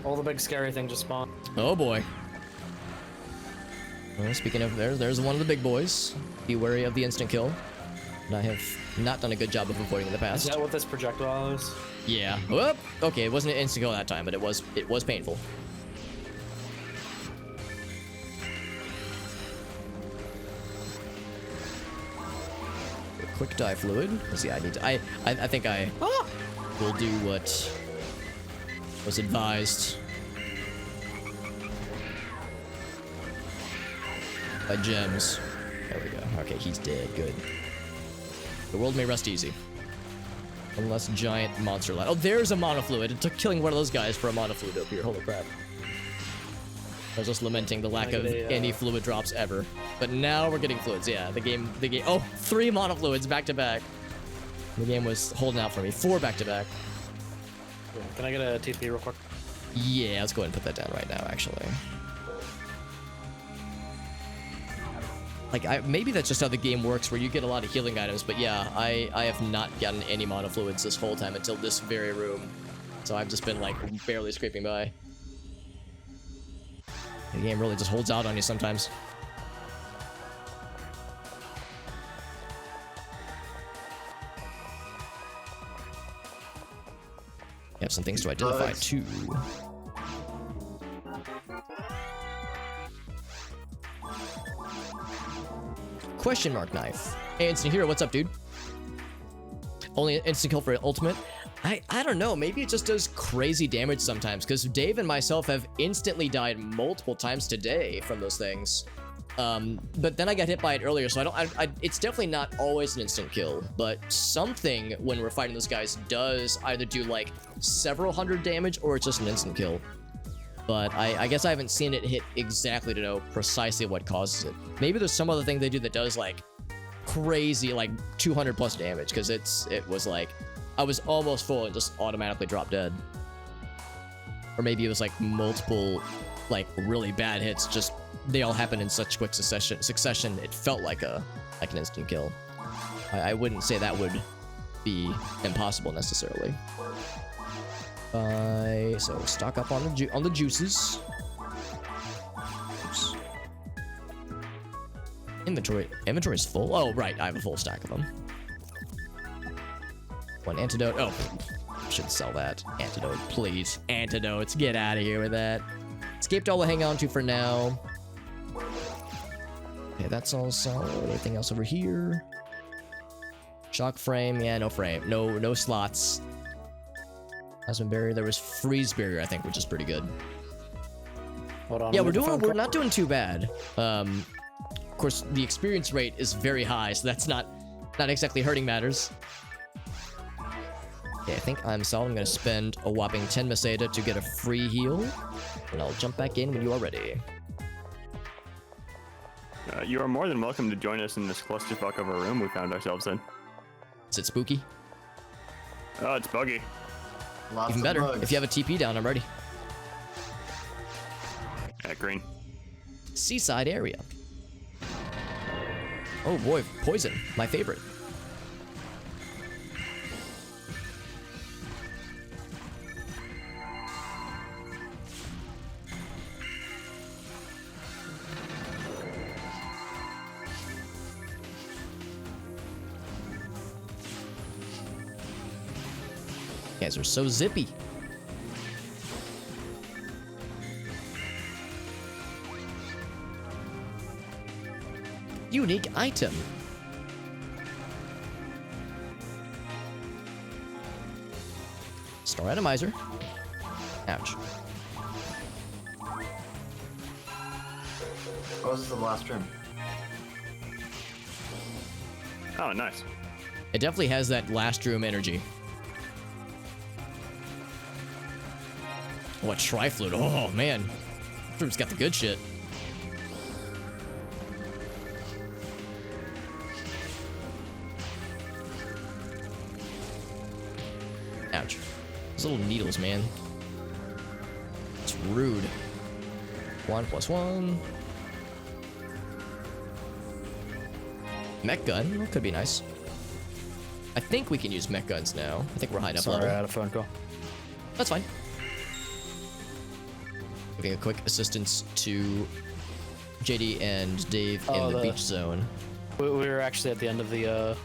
All the big scary things just spawn. Oh boy. Well, speaking of there's one of the big boys. Be wary of the instant kill. And I have not done a good job of avoiding in the Is past. that what this projectile is? Yeah. Whoop. Okay, it wasn't an instant kill that time, but it was painful. Quick dive fluid. Let's see. I think I will do what was advised by gems. There we go. Okay, he's dead. Good. The world may rest easy. Unless giant monster lad. Oh, there's a monofluid. It took killing one of those guys for a monofluid to appear. Holy crap. I was just lamenting the lack of any fluid drops ever. But now we're getting fluids. Yeah, the game. Oh, 3 monofluids back to back. The game was holding out for me. 4 back to back. Yeah, can I get a TP real quick? Yeah, let's go ahead and put that down right now, actually. Like, maybe that's just how the game works, where you get a lot of healing items, but yeah, I have not gotten any monofluids this whole time until this very room. So I've just been, like, barely scraping by. The game really just holds out on you sometimes. You have some things to identify, too. Question mark knife. Hey, Instant Hero, what's up, dude? Only an instant kill for ultimate? I don't know, maybe it just does crazy damage sometimes, because Dave and myself have instantly died multiple times today from those things. But then I got hit by it earlier, so it's definitely not always an instant kill, but something when we're fighting those guys does either do like several hundred damage or it's just an instant kill. But I guess I haven't seen it hit exactly to know precisely what causes it. Maybe there's some other thing they do that does like crazy, like 200 plus damage, because it was like, I was almost full and just automatically dropped dead. Or maybe it was like multiple, like really bad hits. Just they all happened in such quick succession. It felt like an instant kill. I wouldn't say that would be impossible necessarily. So stock up on the juices. Oops. Inventory is full. Oh right, I have a full stack of them. One antidote. Oh, should sell that antidote, please. Antidotes, get out of here with that. Escaped all to hang on to for now. Okay, that's all solid. Anything else over here? Shock frame, yeah, no frame, no slots. Plasma barrier. There was freeze barrier, I think, which is pretty good. Hold on. Yeah, we're not doing too bad. Of course, the experience rate is very high, so that's not exactly hurting matters. Okay, I think I'm solid. I'm gonna spend a whopping 10 Meseta to get a free heal, and I'll jump back in when you are ready. You are more than welcome to join us in this clusterfuck of a room we found ourselves in. Is it spooky? Oh, it's buggy. Lots Even of better. bugs. If you have a TP down, I'm ready. Green. Seaside area. Oh boy, poison, my favorite. You guys are so zippy. Unique item. Star Randomizer. Ouch. Oh, this is the last room. Oh, nice. It definitely has that last room energy. What Tri-Flute? Oh man, Flute's got the good shit. Ouch. Those little needles, man. It's rude. 1+1. Mech gun. That could be nice. I think we can use mech guns now. I think we're high enough Sorry, I level. had a phone call. That's fine. Giving a quick assistance to JD and Dave in the beach zone. We were actually at the end of the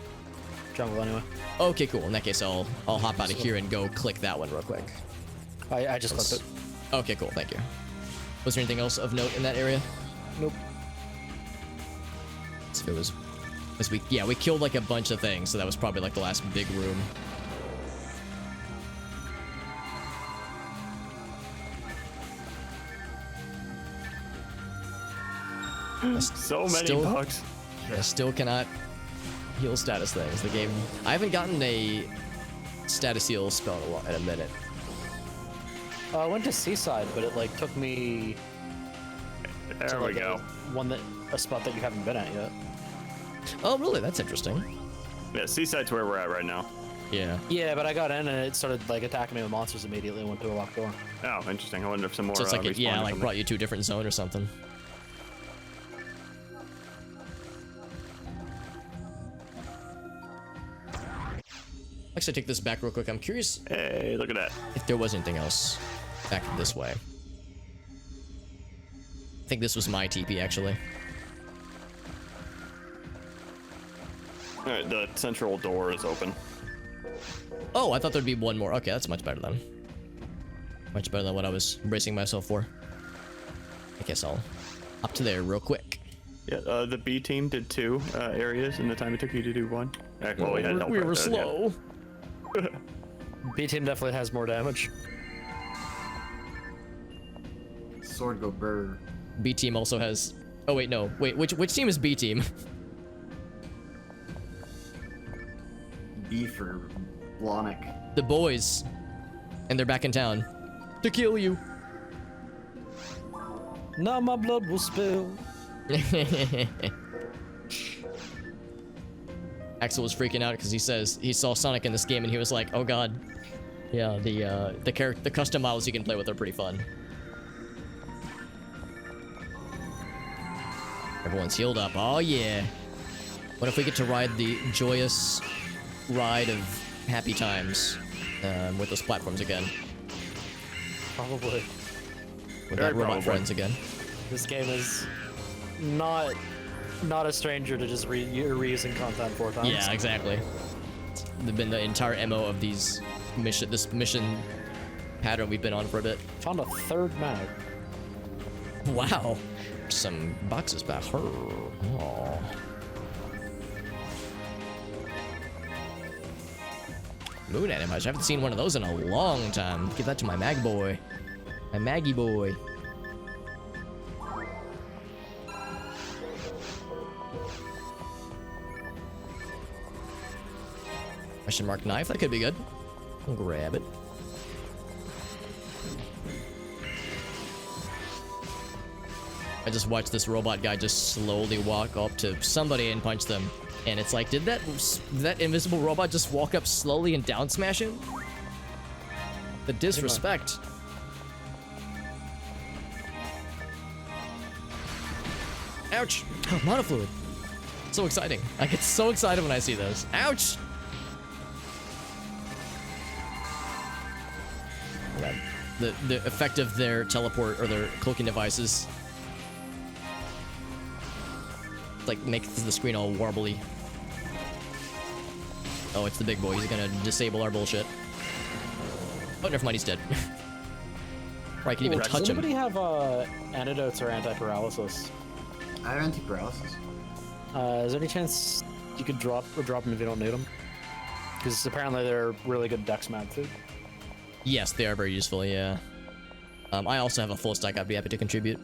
jungle anyway. Okay, cool. In that case, I'll hop out of here and go click that one real quick. I just clicked it. Okay, cool. Thank you. Was there anything else of note in that area? Nope. So it was we killed like a bunch of things, so that was probably like the last big room. So many bugs. I still cannot heal status things. The game. I haven't gotten a status heal spell in a minute. I went to Seaside, but it like took me There to we like go. a spot that you haven't been at yet. Oh, really? That's interesting. Yeah, Seaside's where we're at right now. Yeah. Yeah, but I got in and it started like attacking me with monsters immediately and went to a locked door. Oh, interesting. I wonder if some more. So it's like respawn or like something. brought you to a different zone or something. Actually, take this back real quick. I'm curious Hey, look at that. if there was anything else back this way. I think this was my TP, actually. All right, the central door is open. Oh, I thought there'd be one more. Okay, that's much better then. Much better than what I was bracing myself for. I guess I'll up to there real quick. Yeah, the B team did 2 areas in the time it took you to do 1. Well, we had help we right were there, slow. B team definitely has more damage. Sword go burr. B team also has. Oh wait, no. Wait, which team is B team? B for Blonic. The boys, and they're back in town to kill you. Now my blood will spill. Axel was freaking out because he says he saw Sonic in this game and he was like, "Oh God." Yeah, the custom models you can play with are pretty fun. Everyone's healed up. Oh yeah. What if we get to ride the joyous ride of happy times with those platforms again? Probably. With Very that robot probably. friends again. This game is not a stranger to just reusing content 4 times. Yeah, exactly. It's been the entire MO of this mission pattern we've been on for a bit. Found a 3rd mag. Wow. Some boxes back her. Oh. Moon Randomizer. I haven't seen one of those in a long time. Give that to my Mag boy. My Maggie boy. Question mark knife. That could be good. I'll grab it. I just watched this robot guy just slowly walk up to somebody and punch them. And it's like, did that invisible robot just walk up slowly and down smash him? The disrespect. Ouch! Oh, monofluid. So exciting. I get so excited when I see those. Ouch! Yeah, the effect of their teleport or their cloaking devices like makes the screen all warbly. Oh, it's the big boy. He's gonna disable our bullshit. Oh, never mind. He's dead. Right, can even Does touch him. anybody have antidotes or anti-paralysis? I have anti-paralysis. Is there any chance you could drop them if you don't need them? Because apparently they're really good dex mat too. Yes, they are very useful, yeah. I also have a full stack I'd be happy to contribute.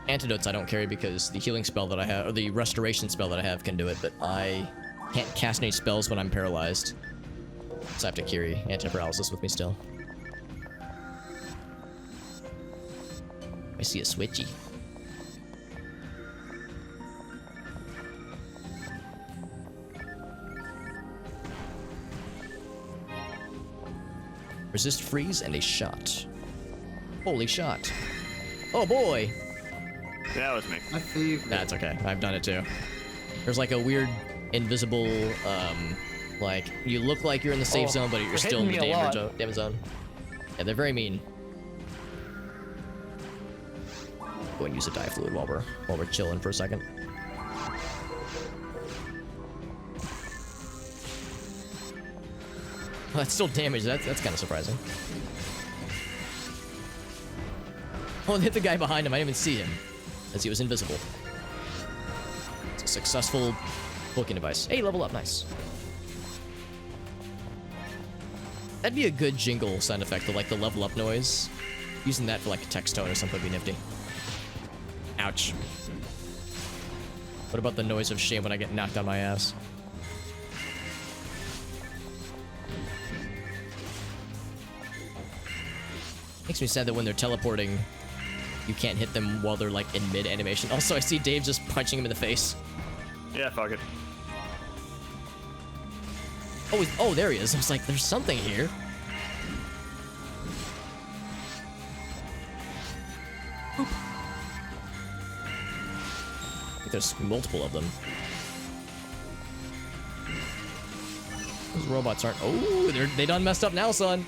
Antidotes I don't carry because the healing spell that I have, or the restoration spell that I have can do it, but I can't cast any spells when I'm paralyzed. So I have to carry anti-paralysis with me still. I see a switchy. Resist freeze and a shot. Holy shot. Oh boy! Yeah, that was me. My favorite. That's okay. I've done it too. There's like a weird invisible, like you look like you're in the safe zone, but you're still in the hitting me a lot. damage zone. Yeah, they're very mean. Go and use a dive fluid while we're chilling for a second. Well, that's still damage. That's kind of surprising. Oh, and hit the guy behind him. I didn't even see him, as he was invisible. It's a successful cloaking device. Hey, level up. Nice. That'd be a good jingle sound effect, like the level up noise. Using that for like a text tone or something would be nifty. Ouch. What about the noise of shame when I get knocked on my ass? Makes me sad that when they're teleporting, you can't hit them while they're like in mid animation. Also, I see Dave just punching him in the face. Yeah, fuck it. Oh, there he is. I was like, there's something here. Boop. I think there's multiple of them. Those robots aren't. Oh, they done messed up now, son.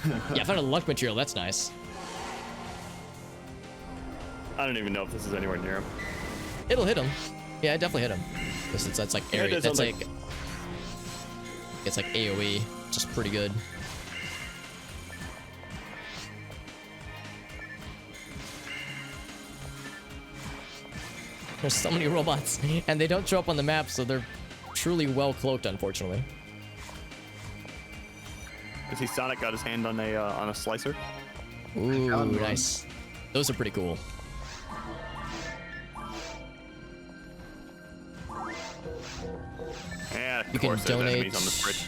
Yeah, I found a luck material. That's nice. I don't even know if this is anywhere near him. It'll hit him. Yeah, it definitely hit him. That's like Yeah, it area. does That's sound like it's like AOE, just pretty good. There's so many robots, and they don't show up on the map, so they're truly well cloaked, unfortunately. I see Sonic got his hand on a slicer. Ooh, found one. nice. Those are pretty cool. Yeah, of You can course there's donate- enemies on this bridge.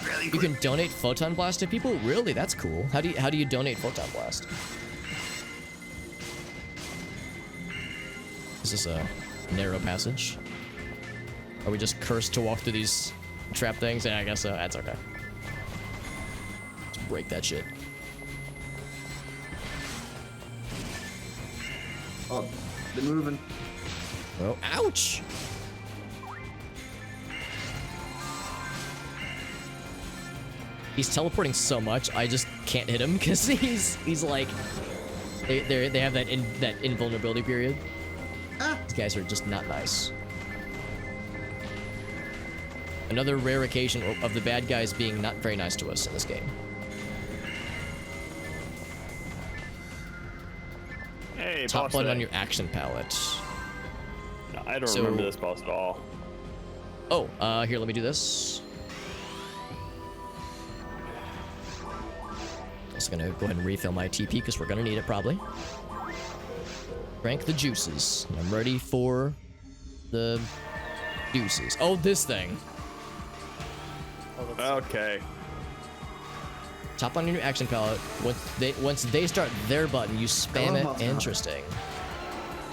Really You quick. can donate Photon Blast to people? Really? That's cool. How do you donate Photon Blast? This is a narrow passage. Are we just cursed to walk through these trap things. Yeah, I guess so. That's okay. Let's break that shit. Oh, they're moving. Oh, ouch! He's teleporting so much, I just can't hit him because he's like they have that invulnerability period. Ah. These guys are just not nice. Another rare occasion of the bad guys being not very nice to us in this game. Hey, Top boss button on today. your action palette. No, I don't So- remember this boss at all. Oh, here, let me do this. Just gonna go ahead and refill my TP because we're gonna need it probably. Drank the juices. I'm ready for the juices. Oh, this thing. Okay. Top on your action palette. Once they start their button, you spam it. Interesting.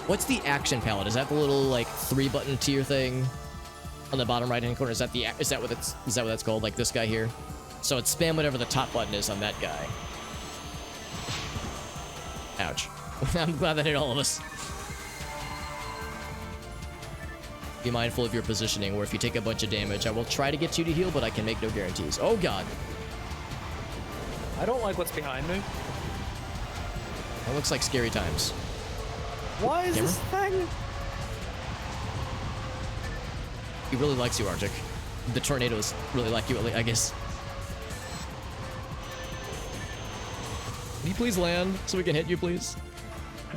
What's the action palette? Is that the little like 3-button tier thing on the bottom right hand corner? Is that what that's called? Like this guy here. So it's spam whatever the top button is on that guy. Ouch. I'm glad that hit all of us. Be mindful of your positioning, where if you take a bunch of damage, I will try to get you to heal, but I can make no guarantees. Oh god. I don't like what's behind me. That looks like scary times. Why is Camera? this thing? He really likes you, Arctic. The tornadoes really like you, I guess. Can you please land so we can hit you, please?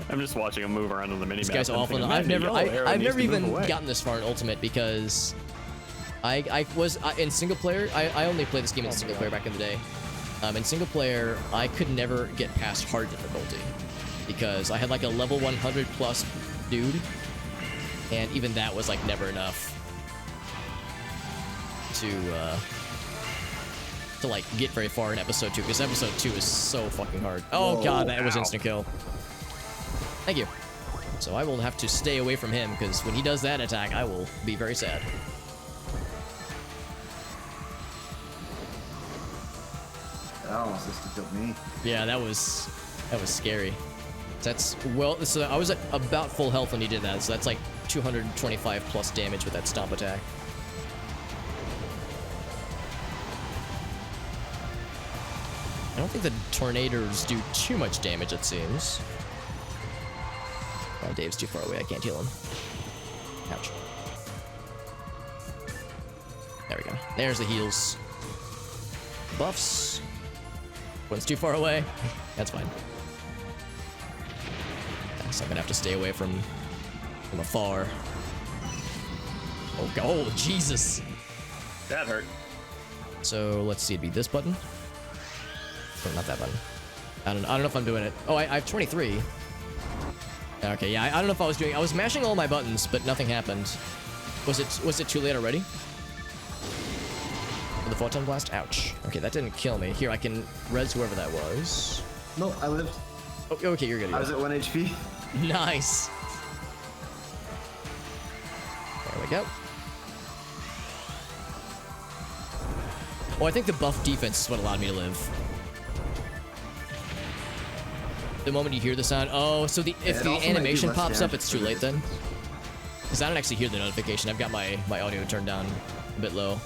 I'm just watching him move around on the mini This map. guy's and awful. thinking, I've "Man, the never, yellow arrow I've needs never to move even away." gotten this far in Ultimate because I was in single player. I only played this game in single player back in the day. In single player, I could never get past hard difficulty because I had like a level 100 plus dude, and even that was like never enough to like get very far in episode 2 because episode 2 is so fucking hard. Oh Whoa, god, that was ow. instant kill. Thank you. So I will have to stay away from him because when he does that attack, I will be very sad. That almost just killed me. Yeah, that was scary. That's so I was at about full health when he did that, so that's like 225 plus damage with that stomp attack. I don't think the tornadoes do too much damage, it seems. Oh, Dave's too far away. I can't heal him. Ouch. There we go. There's the heals. Buffs. One's too far away. That's fine. So I'm gonna have to stay away from afar. Oh, Jesus. That hurt. So let's see. It'd be this button. Oh, not that button. I don't know if I'm doing it. Oh, I have 23. Okay, yeah, I don't know if I was doing. I was mashing all my buttons, but nothing happened. Was it too late already? For the photon blast? Ouch. Okay, that didn't kill me. Here, I can res whoever that was. No, I lived. Oh, okay, you're good. I was at 1 HP. Nice. There we go. Oh, I think the buff defense is what allowed me to live. The moment you hear the sound, oh, so if the animation pops up, it's too late then. Because I don't actually hear the notification. I've got my audio turned down a bit low.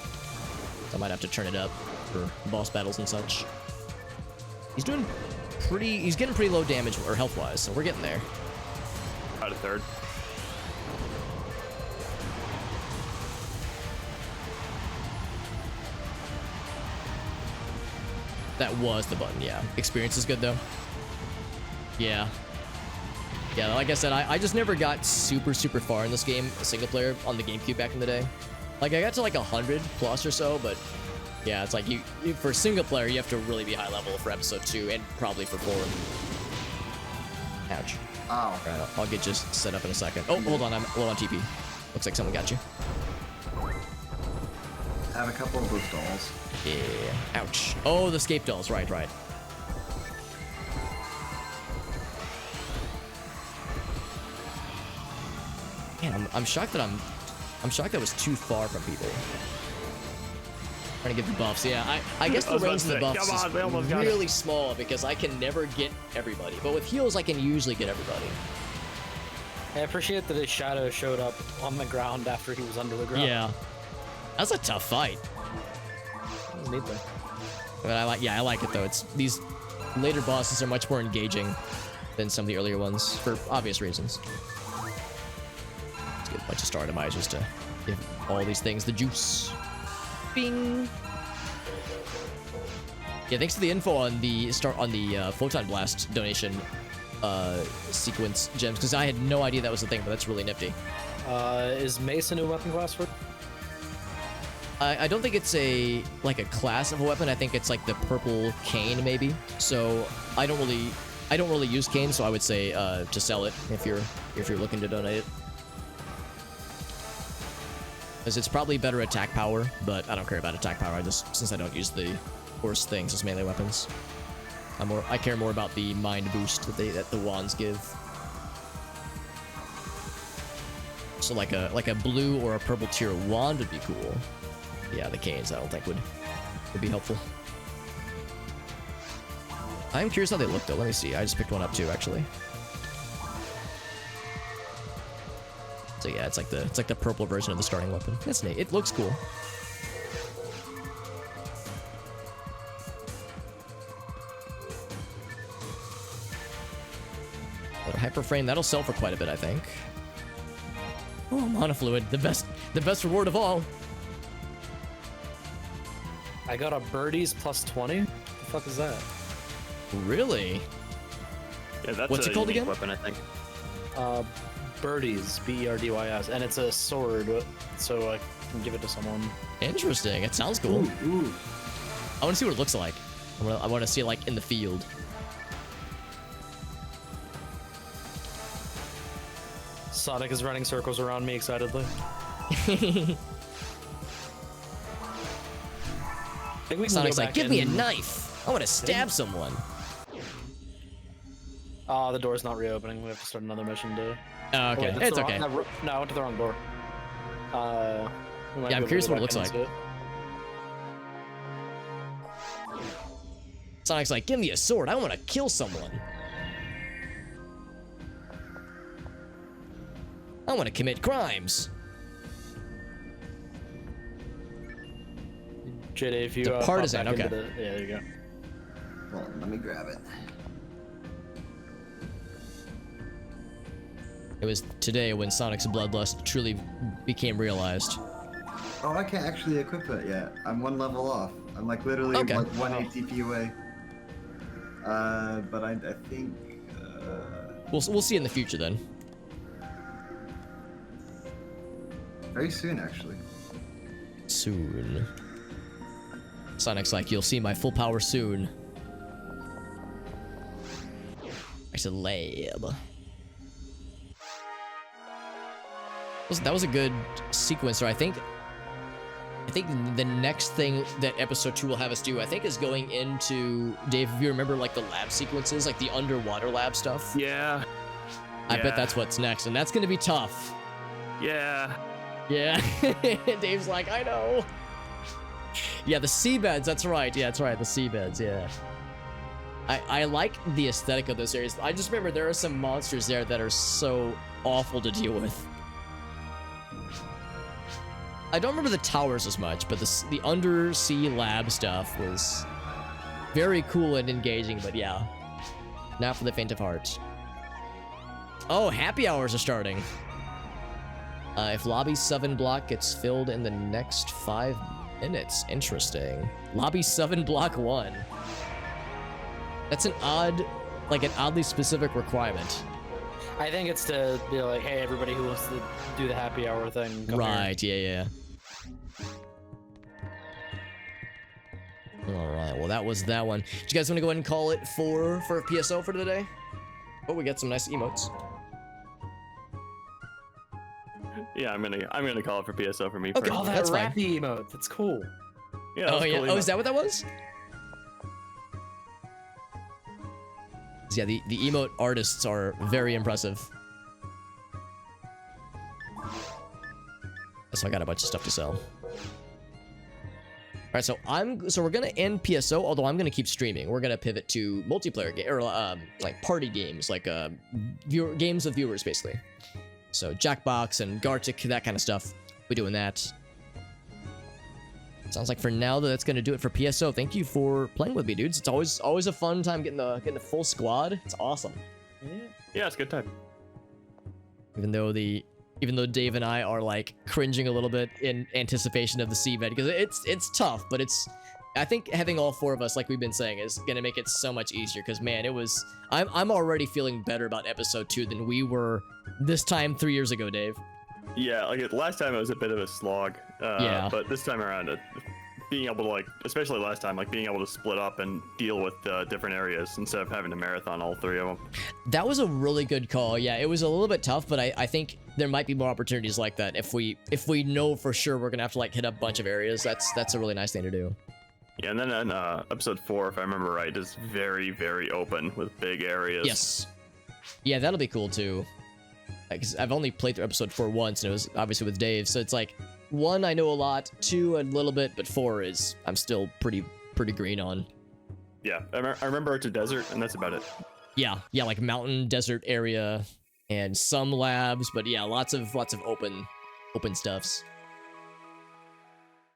So I might have to turn it up for boss battles and such. He's getting pretty low damage or health wise, so we're getting there. Out of third. That was the button, yeah. Experience is good though. Yeah. Yeah, like I said, I just never got super far in this game, single player, on the GameCube back in the day. Like, I got to like 100 plus or so, but yeah, it's like you for single player, you have to really be high level for episode 2 and probably for 4. Ouch. Ow. Alright, I'll get you set up in a second. Oh, hold on, I'm low on TP. Looks like someone got you. I have a couple of those dolls. Yeah. Ouch. Oh, the escape dolls. Right. Man, I'm shocked that I'm shocked that was too far from people. Trying to get the buffs. Yeah, I guess I the was about range to of the say, buffs come on, we almost got is it. really small because I can never get everybody. But with heals, I can usually get everybody. I appreciate that his shadow showed up on the ground after he was under the ground. Yeah, that's a tough fight. That was neat though. But I like it though. It's these later bosses are much more engaging than some of the earlier ones for obvious reasons. Let's get a bunch of star randomizers to give all these things the juice. Bing. Yeah, thanks for the info on the Photon Blast donation sequence gems, because I had no idea that was a thing, but that's really nifty. Is Mace a new weapon class for? I don't think it's like a class of a weapon. I think it's like the purple cane maybe. So I don't really use cane, so I would say to sell it if you're looking to donate it. Because it's probably better attack power, but I don't care about attack power. Since I don't use the worst things as melee weapons. I care more about the mind boost that the wands give. So like a blue or a purple tier wand would be cool. Yeah, the canes I don't think would be helpful. I'm curious how they look though. Let me see. I just picked one up too, actually. So yeah, it's like the purple version of the starting weapon. That's neat. It looks cool. But a hyper frame, that'll sell for quite a bit, I think. Oh, mana fluid, the best reward of all. I got a birdies plus 20. What the fuck is that? Really? Yeah, that's What's a it called unique again? weapon, I think. Birdies, Berdys, and it's a sword, so I can give it to someone. Interesting. It sounds cool. Ooh. I want to see what it looks like. I want to see it like in the field. Sonic is running circles around me excitedly. I think we can Sonic's go like, back give me a in- knife. I want to stab someone. Oh, the door's not reopening. We have to start another mission to. Oh, okay. wait, that's It's the okay. wrong- no, I went to the wrong door. We might Yeah, I'm be able to curious go what it back looks into like. Sonic's like, give me a sword. I want to kill someone. I want to commit crimes. JD, if you The pop partisan, back into okay. the- yeah, there you go. Hold on, let me grab it. It was today when Sonic's bloodlust truly became realized. Oh, I can't actually equip it yet. I'm one level off. I'm like literally Okay. like one ATP away. But I think. We'll see in the future then. Very soon, actually. Soon. Sonic's like, you'll see my full power soon. I said lab. That was a good sequence, or I think the next thing that episode 2 will have us do, I think, is going into, Dave, if you remember like the lab sequences, like the underwater lab stuff. Yeah. I bet that's what's next, and that's gonna be tough. Yeah. Yeah. Dave's like, I know. Yeah, the seabeds, that's right. Yeah, that's right, the seabeds, yeah. I like the aesthetic of those areas. I just remember there are some monsters there that are so awful to deal with. I don't remember the towers as much, but the undersea lab stuff was very cool and engaging, but yeah. Not for the faint of heart. Oh, happy hours are starting. If lobby 7 block gets filled in the next 5 minutes. Interesting. Lobby 7 block 1. That's an oddly specific requirement. I think it's to be like, hey, everybody who wants to do the happy hour thing. Come Right, yeah. Alright, well that was that one. Do you guys want to go ahead and call it for PSO for today? Oh, we got some nice emotes. Yeah, I'm gonna call it for PSO for me. Okay. Here. Oh, that That's fine. rappy emote. That's cool. Yeah. Oh that's yeah. cool Oh, is emote. that what that was? Yeah, the emote artists are very impressive. So I got a bunch of stuff to sell. Alright, right, so we're gonna end PSO, although I'm gonna keep streaming. We're gonna pivot to multiplayer game or like party games, like games with viewers basically. So Jackbox and Gartic, that kind of stuff. We're doing that. Sounds like for now that's gonna do it for PSO. Thank you for playing with me, dudes. It's always a fun time getting the full squad. It's awesome. Yeah, it's a good time. Even though Dave and I are like cringing a little bit in anticipation of the seabed, because it's tough, but I think having all 4 of us, like we've been saying, is gonna make it so much easier. Because man, I'm already feeling better about episode 2 than we were this time 3 years ago, Dave. Yeah, like last time it was a bit of a slog. Yeah. But this time around, being able to especially last time, being able to split up and deal with different areas instead of having to marathon all 3 of them. That was a really good call. Yeah, it was a little bit tough, but I think there might be more opportunities like that if we know for sure we're gonna have to hit a bunch of areas. That's a really nice thing to do. Yeah, and then in episode 4, if I remember right, is very, very open with big areas. Yes. Yeah, that'll be cool too. Because I've only played through episode 4 once, and it was obviously with Dave, so it's like 1 I know a lot, 2 a little bit, but 4 is I'm still pretty green on. Yeah, I remember it's a desert, and that's about it. Yeah, like mountain desert area and some labs, but yeah, lots of open stuffs.